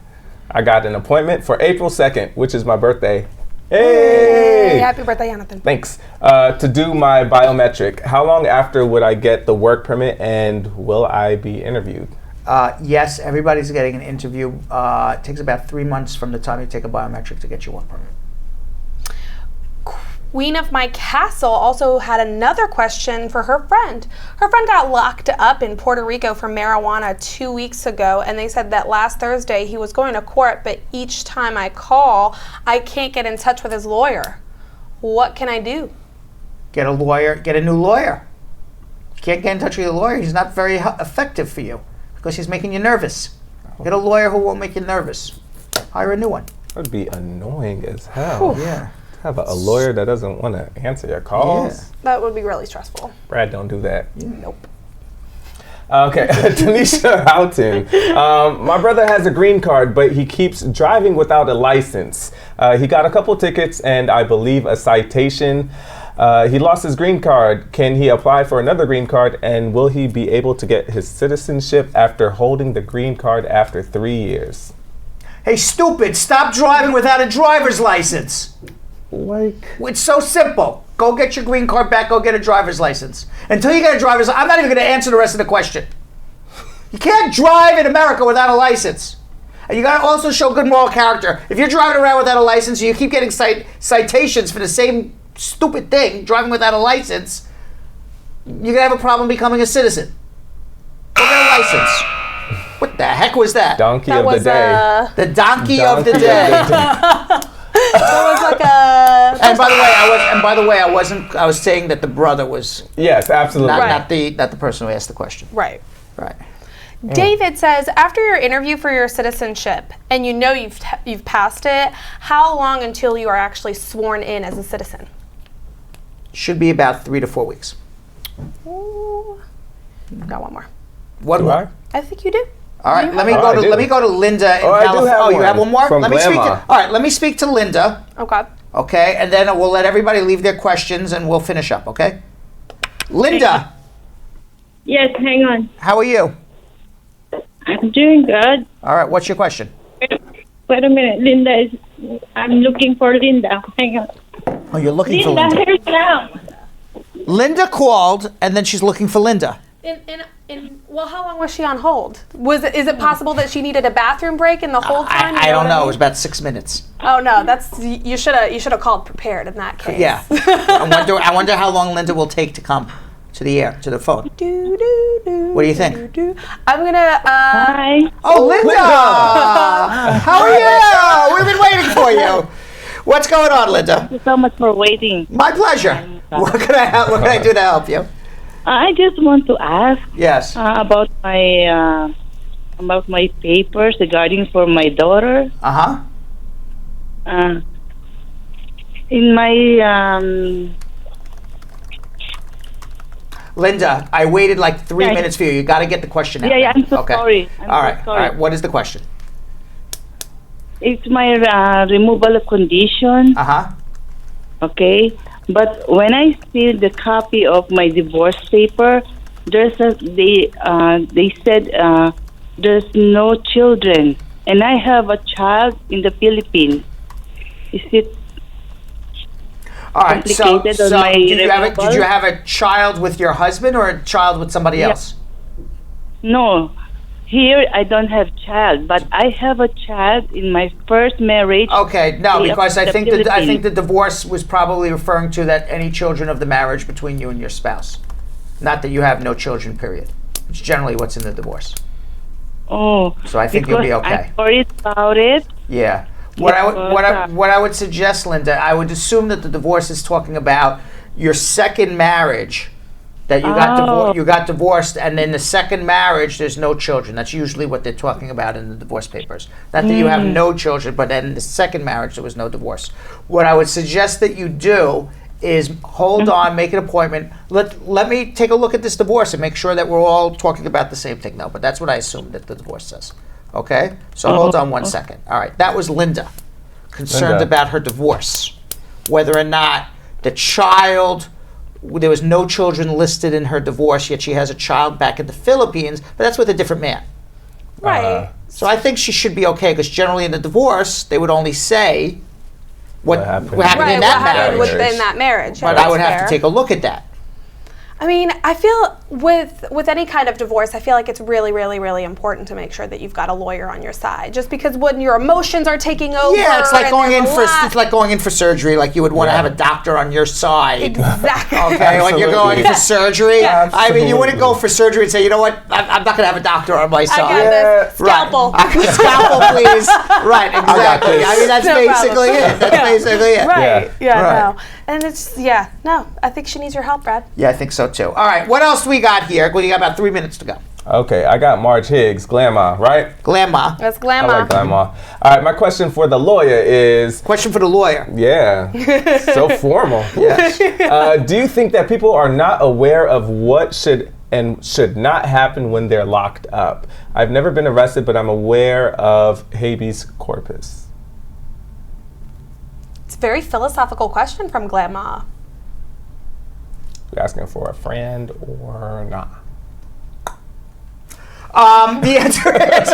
[SPEAKER 11] I got an appointment for April 2nd, which is my birthday. Hey!
[SPEAKER 13] Happy birthday, Yonathan.
[SPEAKER 11] Thanks. To do my biometric. How long after would I get the work permit and will I be interviewed?
[SPEAKER 3] Yes, everybody's getting an interview. It takes about 3 months from the time you take a biometric to get your work permit.
[SPEAKER 13] Queen of My Castle also had another question for her friend. Her friend got locked up in Puerto Rico for marijuana 2 weeks ago, and they said that last Thursday he was going to court, but each time I call, I can't get in touch with his lawyer. What can I do?
[SPEAKER 3] Get a lawyer, get a new lawyer. You can't get in touch with your lawyer, he's not very effective for you because he's making you nervous. Get a lawyer who won't make you nervous. Hire a new one.
[SPEAKER 11] That would be annoying as hell.
[SPEAKER 3] Whew. Yeah.
[SPEAKER 11] Have a lawyer that doesn't want to answer your calls.
[SPEAKER 3] Yeah.
[SPEAKER 13] That would be really stressful.
[SPEAKER 11] Brad, don't do that.
[SPEAKER 13] Nope.
[SPEAKER 11] Okay, Tanisha Houghton. My brother has a green card, but he keeps driving without a license. He got a couple tickets and I believe a citation. He lost his green card. Can he apply for another green card, and will he be able to get his citizenship after holding the green card after 3 years?
[SPEAKER 3] Hey, stupid, stop driving without a driver's license. It's so simple. Go get your green card back, go get a driver's license. Until you get a driver's license, I'm not even going to answer the rest of the question. You can't drive in America without a license. And you got to also show good moral character. If you're driving around without a license, you keep getting citations for the same stupid thing, driving without a license, you're going to have a problem becoming a citizen. Go get a license. What the heck was that?
[SPEAKER 11] Donkey of the day.
[SPEAKER 3] The donkey of the day.
[SPEAKER 13] That was like a.
[SPEAKER 3] And by the way, I was saying that the brother was.
[SPEAKER 11] Yes, absolutely.
[SPEAKER 3] Not the person who asked the question.
[SPEAKER 13] Right.
[SPEAKER 3] Right.
[SPEAKER 13] David says, after your interview for your citizenship, and you know you've passed it, how long until you are actually sworn in as a citizen?
[SPEAKER 3] Should be about 3 to 4 weeks.
[SPEAKER 13] Ooh. Got one more.
[SPEAKER 3] One more.
[SPEAKER 13] I think you do.
[SPEAKER 3] All right, let me go to Linda in California. Oh, you have one more?
[SPEAKER 11] From
[SPEAKER 3] Let me speak to Linda.
[SPEAKER 13] Okay.
[SPEAKER 3] Okay, and then we'll let everybody leave their questions and we'll finish up, okay? Linda.
[SPEAKER 4] Yes, hang on.
[SPEAKER 3] How are you?
[SPEAKER 4] I'm doing good.
[SPEAKER 3] All right, what's your question?
[SPEAKER 4] Wait a minute, I'm looking for Linda. Hang on.
[SPEAKER 3] Oh, you're looking for
[SPEAKER 4] Linda,
[SPEAKER 3] Linda.
[SPEAKER 4] here's now.
[SPEAKER 3] Linda called and then she's looking for Linda.
[SPEAKER 13] Well, how long was she on hold? Is it possible that she needed a bathroom break in the whole time?
[SPEAKER 3] I don't know. It was about 6 minutes.
[SPEAKER 13] Oh no, you should have called prepared in that case.
[SPEAKER 3] Yeah. I wonder how long Linda will take to come to the phone. What do you think?
[SPEAKER 13] I'm gonna.
[SPEAKER 4] Hi.
[SPEAKER 3] Oh, Linda! How are you? We've been waiting for you. What's going on, Linda?
[SPEAKER 4] Thank you so much for waiting.
[SPEAKER 3] My pleasure. What can I do to help you?
[SPEAKER 4] I just want to ask.
[SPEAKER 3] Yes.
[SPEAKER 4] About my papers regarding for my daughter. In my
[SPEAKER 3] Linda, I waited like 3 minutes for you. You got to get the question out.
[SPEAKER 4] Yeah, I'm so
[SPEAKER 3] okay.
[SPEAKER 4] sorry.
[SPEAKER 3] All right. What is the question?
[SPEAKER 4] It's my removal of condition. Okay, but when I see the copy of my divorce paper, they said there's no children, and I have a child in the Philippines. Is it
[SPEAKER 3] all right? So
[SPEAKER 4] on my
[SPEAKER 3] did you have a child with your husband or a child with somebody else?
[SPEAKER 4] No, here I don't have child, but I have a child in my first marriage.
[SPEAKER 3] Okay, no, because I think that I think
[SPEAKER 4] the
[SPEAKER 3] the divorce was probably referring to that any children of the marriage between you and your spouse, not that you have no children. Period. It's generally what's in the divorce.
[SPEAKER 4] Oh,
[SPEAKER 3] so I think you'll be okay.
[SPEAKER 4] I'm worried about it.
[SPEAKER 3] Yeah. What I would suggest, Linda, I would assume that the divorce is talking about your second marriage, that you got divorced, and in the second marriage there's no children. That's usually what they're talking about in the divorce papers. Not that you have no children, but then in the second marriage there was no divorce. What I would suggest that you do is hold on, make an appointment. Let me take a look at this divorce and make sure that we're all talking about the same thing now. But that's what I assume that the divorce says. Okay? So hold on 1 second. All right. That was Linda, concerned about her divorce. Whether or not the child, there was no children listed in her divorce, yet she has a child back in the Philippines, but that's with a different man.
[SPEAKER 13] Right.
[SPEAKER 3] So I think she should be okay, because generally in the divorce, they would only say what happened in that marriage.
[SPEAKER 13] Within that marriage.
[SPEAKER 3] But I would have to take a look at that.
[SPEAKER 13] I mean, I feel with any kind of divorce, I feel like it's really, really, really important to make sure that you've got a lawyer on your side. Just because when your emotions are taking over,
[SPEAKER 3] yeah, it's like going in for surgery. Like you would want to have a doctor on your side.
[SPEAKER 13] Exactly.
[SPEAKER 3] Okay, when you're going for surgery. I mean, you wouldn't go for surgery and say, you know what, I'm not going to have a doctor on my side.
[SPEAKER 13] I got this. Scalpel.
[SPEAKER 3] Right. Scalpel, please. Right. Exactly. I mean, that's basically it. That's basically it.
[SPEAKER 13] Right. Yeah. No. And it's I think she needs your help, Brad.
[SPEAKER 3] Yeah, I think so too. All right, what else we got here? We got about 3 minutes to go.
[SPEAKER 11] Okay, I got Marge Higgs, Grandma, right?
[SPEAKER 3] Grandma.
[SPEAKER 13] That's Grandma.
[SPEAKER 11] I like Grandma. All right, my question for the lawyer is...
[SPEAKER 3] Question for the lawyer.
[SPEAKER 11] Yeah, so formal. Yeah. Do you think that people are not aware of what should and should not happen when they're locked up? I've never been arrested, but I'm aware of habeas corpus.
[SPEAKER 13] It's a very philosophical question from Grandma.
[SPEAKER 11] You asking for a friend or not?
[SPEAKER 3] The answer is,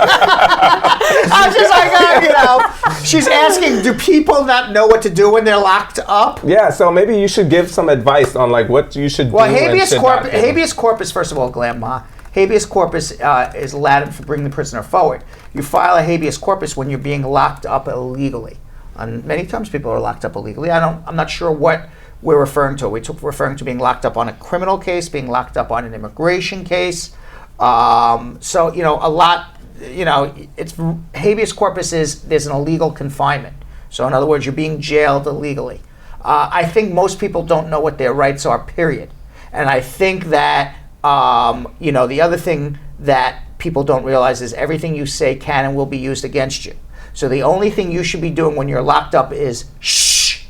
[SPEAKER 3] I'm just like, she's asking, do people not know what to do when they're locked up?
[SPEAKER 11] Yeah, so maybe you should give some advice on like what you should do. Well,
[SPEAKER 3] habeas corpus, first of all, Grandma, habeas corpus is Latin for bring the prisoner forward. You file a habeas corpus when you're being locked up illegally. And many times people are locked up illegally. I'm not sure what we're referring to. We're referring to being locked up on a criminal case, being locked up on an immigration case. So, a lot, it's habeas corpus there's an illegal confinement. So in other words, you're being jailed illegally. I think most people don't know what their rights are, period. And I think that, the other thing that people don't realize is everything you say can and will be used against you. So the only thing you should be doing when you're locked up is shh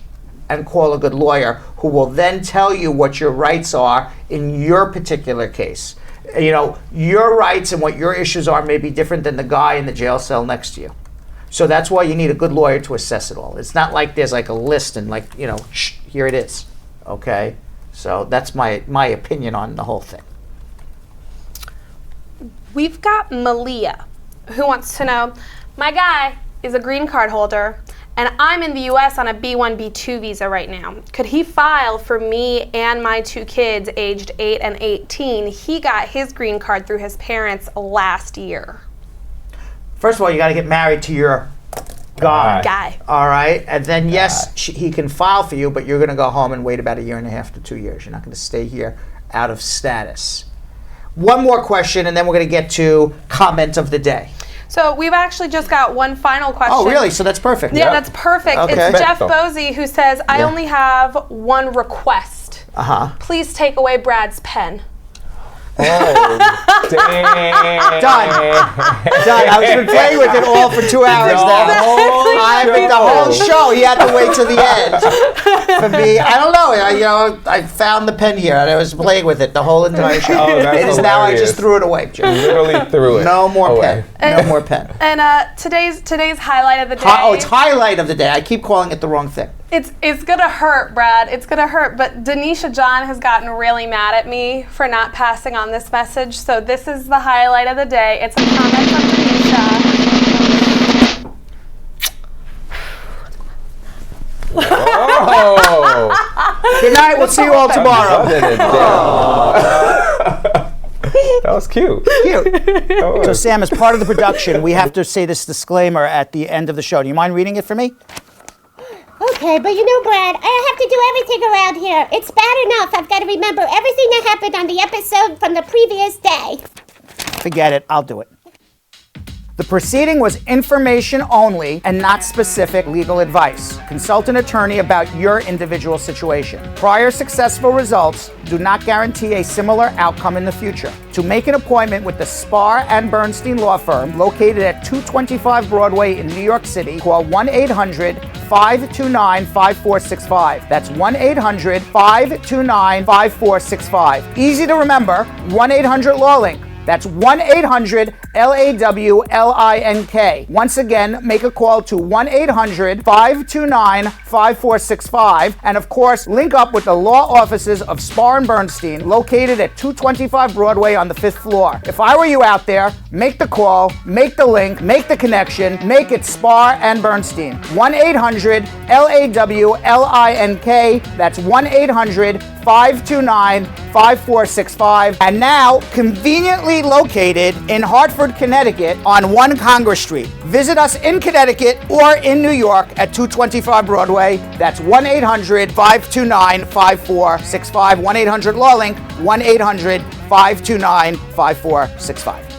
[SPEAKER 3] and call a good lawyer who will then tell you what your rights are in your particular case. Your rights and what your issues are may be different than the guy in the jail cell next to you. So that's why you need a good lawyer to assess it all. It's not like there's like a list and shh, here it is. Okay? So that's my opinion on the whole thing.
[SPEAKER 13] We've got Malia, who wants to know, my guy is a green card holder, and I'm in the U.S. on a B1, B2 visa right now. Could he file for me and my 2 kids aged 8 and 18? He got his green card through his parents last year.
[SPEAKER 3] First of all, you got to get married to your guy. All right? And then, yes, he can file for you, but you're going to go home and wait about 1.5 years to 2 years. You're not going to stay here out of status. One more question, and then we're going to get to comment of the day.
[SPEAKER 13] So we've actually just got one final question.
[SPEAKER 3] Oh, really? So that's perfect.
[SPEAKER 13] Yeah, that's perfect.
[SPEAKER 3] Okay.
[SPEAKER 13] It's Jeff Bosey who says, I only have one request. Please take away Brad's pen.
[SPEAKER 11] Oh, dang.
[SPEAKER 3] Done. I was playing with it all for 2 hours now. I think the whole show, he had to wait till the end. For me, I don't know. I found the pen here and I was playing with it the whole entire show.
[SPEAKER 11] Oh, that's
[SPEAKER 3] it is now. I just threw it away.
[SPEAKER 11] Literally threw it.
[SPEAKER 3] No more pen. No more pen.
[SPEAKER 13] And today's highlight of the day.
[SPEAKER 3] Oh, it's highlight of the day. I keep calling it the wrong thing.
[SPEAKER 13] It's gonna hurt, Brad. It's gonna hurt. But Denisha John has gotten really mad at me for not passing on this message. So this is the highlight of the day. It's a comment from Denisha.
[SPEAKER 11] Oh.
[SPEAKER 3] Good night. We'll see you all tomorrow.
[SPEAKER 11] That was it's cute.
[SPEAKER 3] Cute.
[SPEAKER 11] Oh,
[SPEAKER 3] So, Sam, as part of the production, we have to say this disclaimer at the end of the show. Do you mind reading it for me?
[SPEAKER 10] Okay, but you know, Brad, I have to do everything around here. It's bad enough I've got to remember everything that happened on the episode from the previous day.
[SPEAKER 3] Forget it. I'll do it. The proceeding was information only and not specific legal advice. Consult an attorney about your individual situation. Prior successful results do not guarantee a similar outcome in the future. To make an appointment with the Spar and Bernstein law firm located at 225 Broadway in New York City, call 1-800-529-5465. That's 1-800-529-5465. Easy to remember, 1-800-LAW-LINK. That's 1-800-LAWLINK. Once again, make a call to 1-800-529-5465. And of course, link up with the law offices of Spar and Bernstein, located at 225 Broadway on the 5th floor. If I were you out there, make the call, make the link, make the connection, make it Spar and Bernstein. 1-800-LAWLINK. That's 1-800-529-5465. And now, conveniently located in Hartford, Connecticut on 1 Congress Street. Visit us in Connecticut or in New York at 225 Broadway. That's 1-800-529-5465. 1-800-LAW-LINK, 1-800-529-5465.